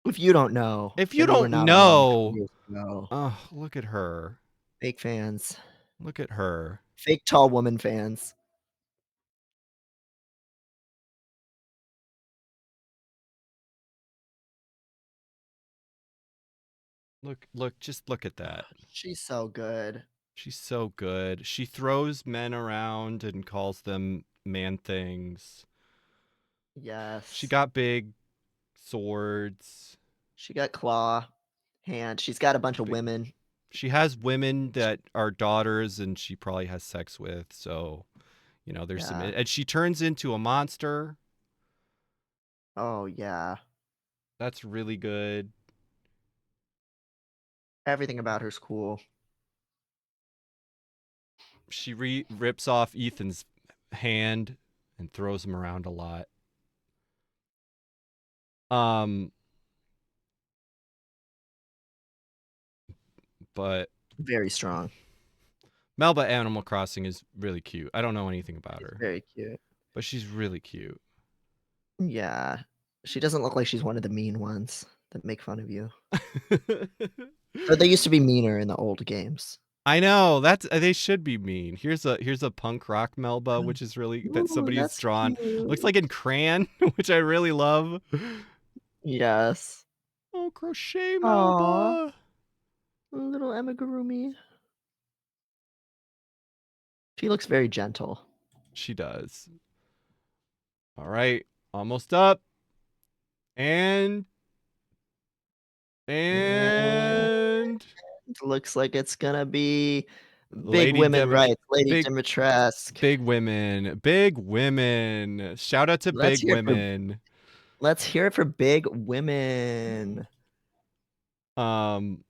If you don't know, If you then you were don't not around a couple know, years ago. oh, look at her. Fake fans. Look at her. Fake tall woman fans. Just look at that. She's so good. She's so good. She throws men around and calls them man things. She Yes. got big swords. She got claw hand. She's got a bunch of Big, women. she has women that are daughters and she probably has sex with. So, there's some. Yeah. And she turns into a monster. Oh yeah. That's really good. Everything about her's cool. She rips off Ethan's hand and throws him around a lot. Um, but Very strong. Melba Animal Crossing is really cute. I don't know anything about She's her, very cute. but she's really cute. Yeah. She doesn't look like she's one of the mean ones that make fun of you. Or they used to be meaner in the old games. I know that's they should be mean. Here's a punk rock Melba, which is really that Ooh, somebody has that's drawn. Looks cute. like in crayon, which I really love. Yes. Oh, crochet Aw. Melba. Little amigurumi. She looks very gentle. She does. All right, almost up, and And And looks like it's gonna be big Lady women rights, Lady Big Dimitrescu. Big women. Big women. Shout out to Let's big hear it for women. let's hear it for big women. Um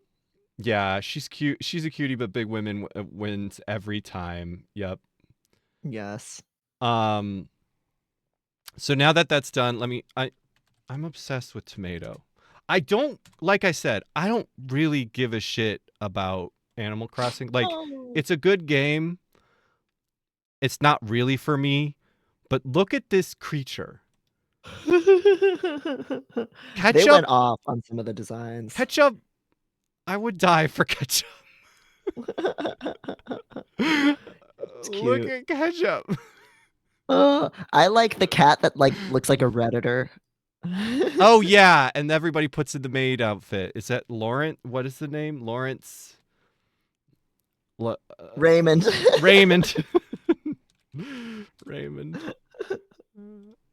yeah, she's cute. She's a cutie, but big women wins every time. Yep. Yes. Um so now that that's done, I'm obsessed with Tomato. I don't, like I said, I don't really give a shit about Animal Crossing. Like, Oh. it's a good game. It's not really for me, but look at this creature. They Ketchup, went off on some of the designs. ketchup. I would die for ketchup. It's Look cute. at ketchup. I like the cat that, like, looks like a Redditor. Oh yeah, and everybody puts in the maid outfit. Is that Lawrence? What is the name? Lawrence Raymond. Raymond. Raymond.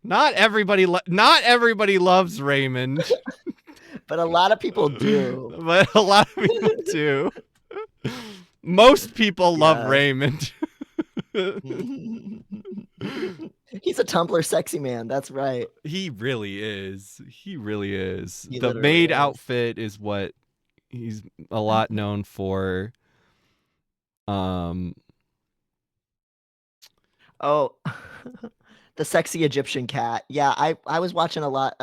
Not everybody loves Raymond, But a lot of people do. but a lot of people do. Most people love Yes. Raymond. He's a Tumblr sexy man, that's right. He really is. He really is. He The literally maid is. outfit is what he's a lot known for. Um Oh, the sexy Egyptian cat. Yeah, I was watching a lot,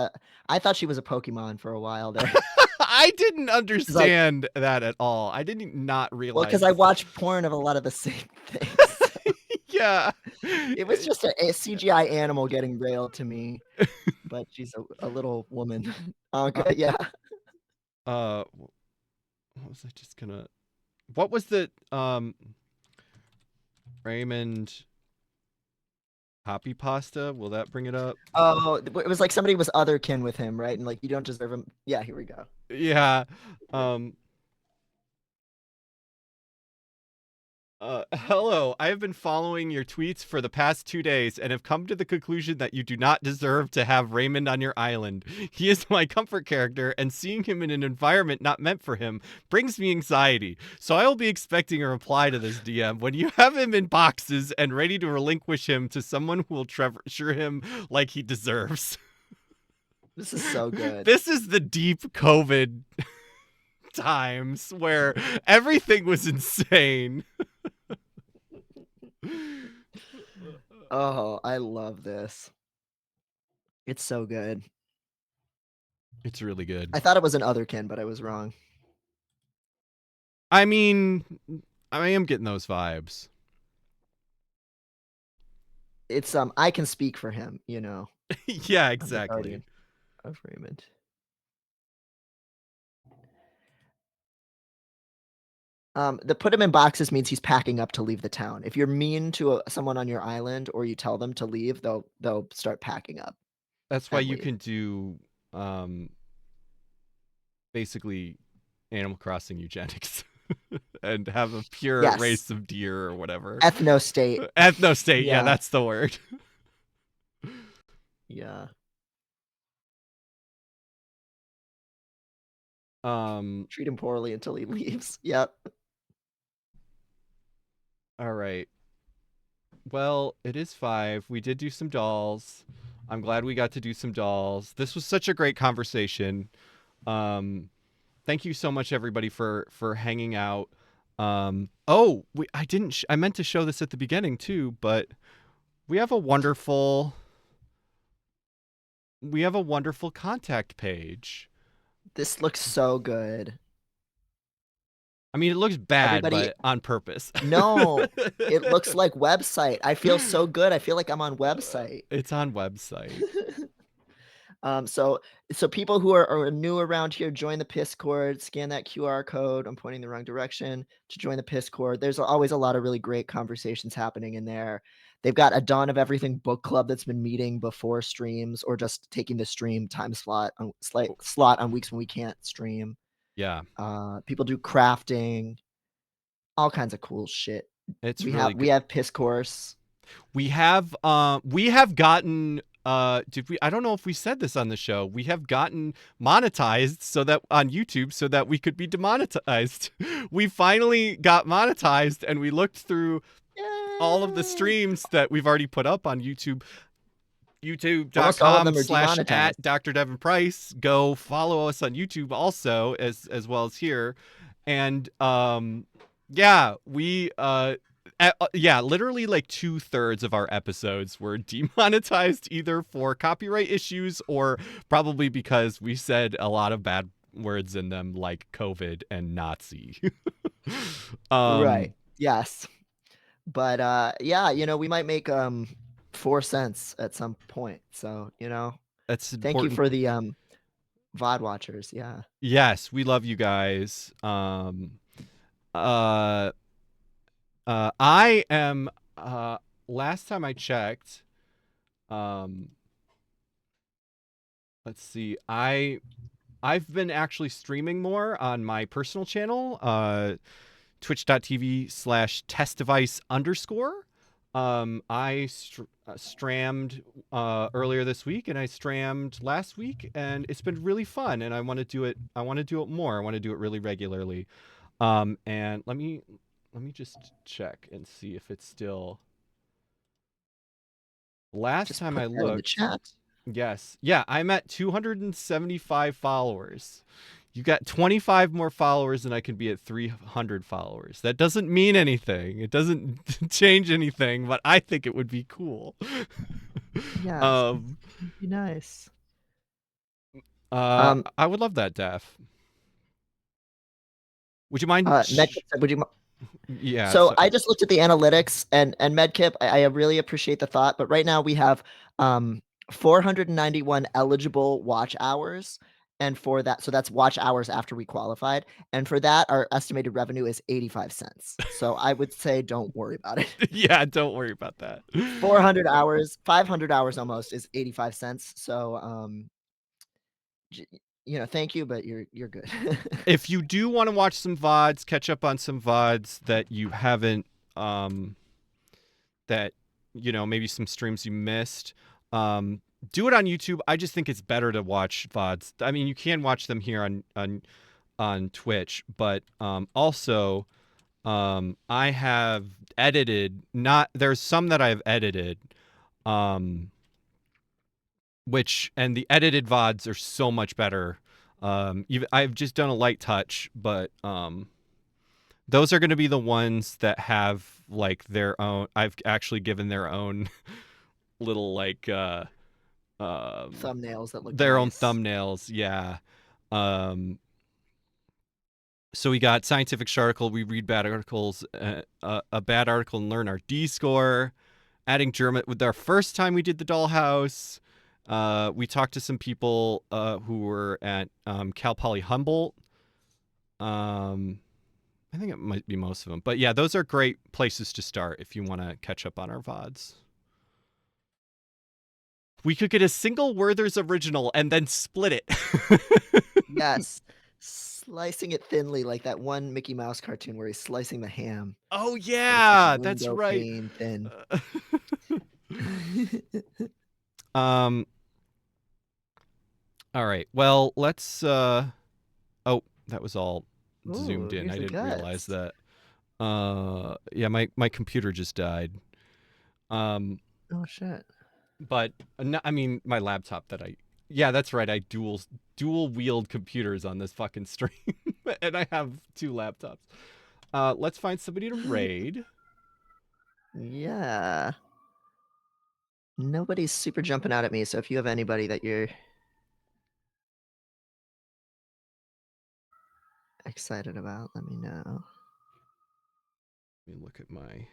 I thought she was a Pokemon for a while there. I didn't 'Cause I understand that at all. I didn't not well, realize. because I watch porn of a lot of the same things. Yeah. It was just a CGI animal getting railed to me, but she's a little woman. Uh, Okay, yeah. what was I just gonna? What was the Raymond Poppy Pasta? Will that bring it up? Oh, it was like somebody was otherkin with him, right? And like, you don't deserve him. Yeah, here we go. Yeah. Um. Hello. I have been following your tweets for the past 2 days and have come to the conclusion that you do not deserve to have Raymond on your island. He is my comfort character, and seeing him in an environment not meant for him brings me anxiety. So I will be expecting a reply to this DM when you have him in boxes and ready to relinquish him to someone who will treasure him like he deserves. This is so good. This is the deep COVID times where everything was insane. Oh, I love this. It's so good. It's really good. I thought it was an otherkin, but I was wrong. I mean, I am getting those vibes. It's I can speak for him, you know. Yeah, I'm the exactly. guardian of Raymond. The put him in boxes means he's packing up to leave the town. If you're mean to someone on your island or you tell them to leave, they'll start packing up That's why and you leave. can do um basically Animal Crossing eugenics and have a pure Yes, race of deer or whatever. ethno state. Ethno state, yeah, Yeah, that's the word. yeah. um Treat him poorly until he leaves. Yep. all right. Well, it is 5. We did do some dolls. I'm glad we got to do some dolls. This was such a great conversation. Thank you so much everybody for hanging out. I didn't I meant to show this at the beginning too, but we have a wonderful contact page. This looks so good. I mean, it looks bad, Everybody, but on purpose. no, it looks like website. I feel so good. I feel like I'm on website. It's on website. So people who are new around here, join the Piscord, scan that QR code. I'm pointing the wrong direction to join the Piscord. There's always a lot of really great conversations happening in there. They've got a Dawn of Everything book club that's been meeting before streams or just taking the stream time slot on weeks when we can't stream. Yeah, People do crafting, all kinds of cool shit. it's We really have good. Piss Course. We have gotten did we I don't know if we said this on the show. We have gotten monetized so that on YouTube so that we could be demonetized. We finally got monetized and we looked through all of the Yay! streams that we've already put up on YouTube. Almost all of YouTube.com them are slash demonetized. at Dr. Devin Price. Go follow us on YouTube also as well as here. And yeah, we yeah, literally like 2/3 of our episodes were demonetized either for copyright issues or probably because we said a lot of bad words in them like COVID and Nazi. Right. um Yes. But, yeah, we might make, 4 cents at some point. So, that's thank you important. for the, VOD watchers. Yeah. Yes, we love you guys. Uh I am last time I checked, um let's see. I've been actually streaming more on my personal channel, twitch.tv/testdevice underscore. I strammed earlier this week and I strammed last week and it's been really fun and I want to do it more. I want to do it really regularly. And let me just check and see if it's still. Last Just time put I that in the looked, chat. yes. Yeah, I'm at 275 followers. You got 25 more followers and I can be at 300 followers. That doesn't mean anything. It doesn't change anything, but I think it would be cool. Yes. um It'd be nice. I would love that, Daph. Would you mind Medkit said, would you yeah, So so I just looked at the analytics and Medkip, I really appreciate the thought, but right now we have 491 eligible watch hours. And for that, so that's watch hours after we qualified. And for that, our estimated revenue is 85 cents. So I would say don't worry about it. yeah, don't worry about that. 400 hours, 500 hours almost is 85 cents. So thank you, but you're good. If you do want to watch some VODs, catch up on some VODs that you haven't um that maybe some streams you missed, do it on YouTube. I just think it's better to watch VODs. I mean, you can watch them here on Twitch, but also I have edited not there's some that I've edited which and the edited VODs are so much better. I've just done a light touch, but those are going to be the ones that have like their own. I've actually given their own little like Thumbnails that look their own nice. thumbnails. Yeah. Um, so we got scientific article. We read bad articles. A bad article and learn our D score. Adding German with our first time we did the Dollhouse. We talked to some people who were at Cal Poly Humboldt. I think it might be most of them. But yeah, those are great places to start if you want to catch up on our VODs. We could get a single Werther's original and then split it. Yes. Slicing it thinly like that one Mickey Mouse cartoon where he's slicing the ham, Oh but it's like yeah, that's window right. pane thin. Um all right. Well, let's oh, that was all Ooh, zoomed in. here's I the didn't realize guts. that. Yeah, my computer just died. Um Oh, shit. but I mean my laptop that I yeah, that's right. I dual wield computers on this fucking stream and I have two laptops. Let's find somebody to raid. Yeah. Nobody's super jumping out at me, so if you have anybody that you're excited about, let me know. Let me look at my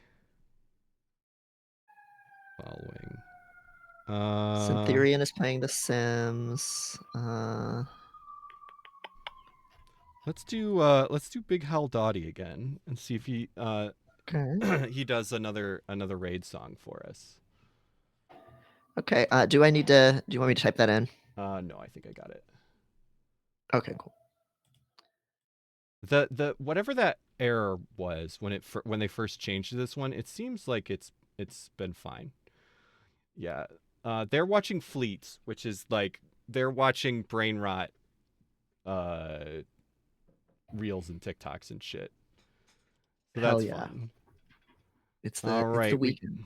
following. Uh Syntherian is playing The Sims. let's do Big Hal Dottie again and see if he Okay. he does another raid song for us. Okay, do you want me to type that in? No, I think I got it. Okay, cool. The whatever that error was when they first changed this one, it seems like it's been fine. Yeah. they're watching Fleets, which is like they're watching brain rot uh reels and TikToks and shit. So Hell that's yeah. fun. All It's the right, weekend.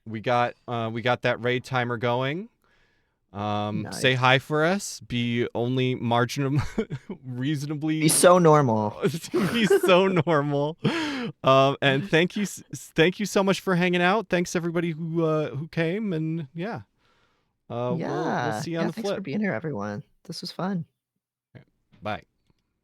we got that raid timer going. Say Nice. hi for us. Be only marginal, Be reasonably, so normal. be so normal. And thank you so much for hanging out. Thanks everybody who came, and yeah, we'll Yeah. see you on Yeah, the thanks for flip. being here, everyone. This was fun. Bye.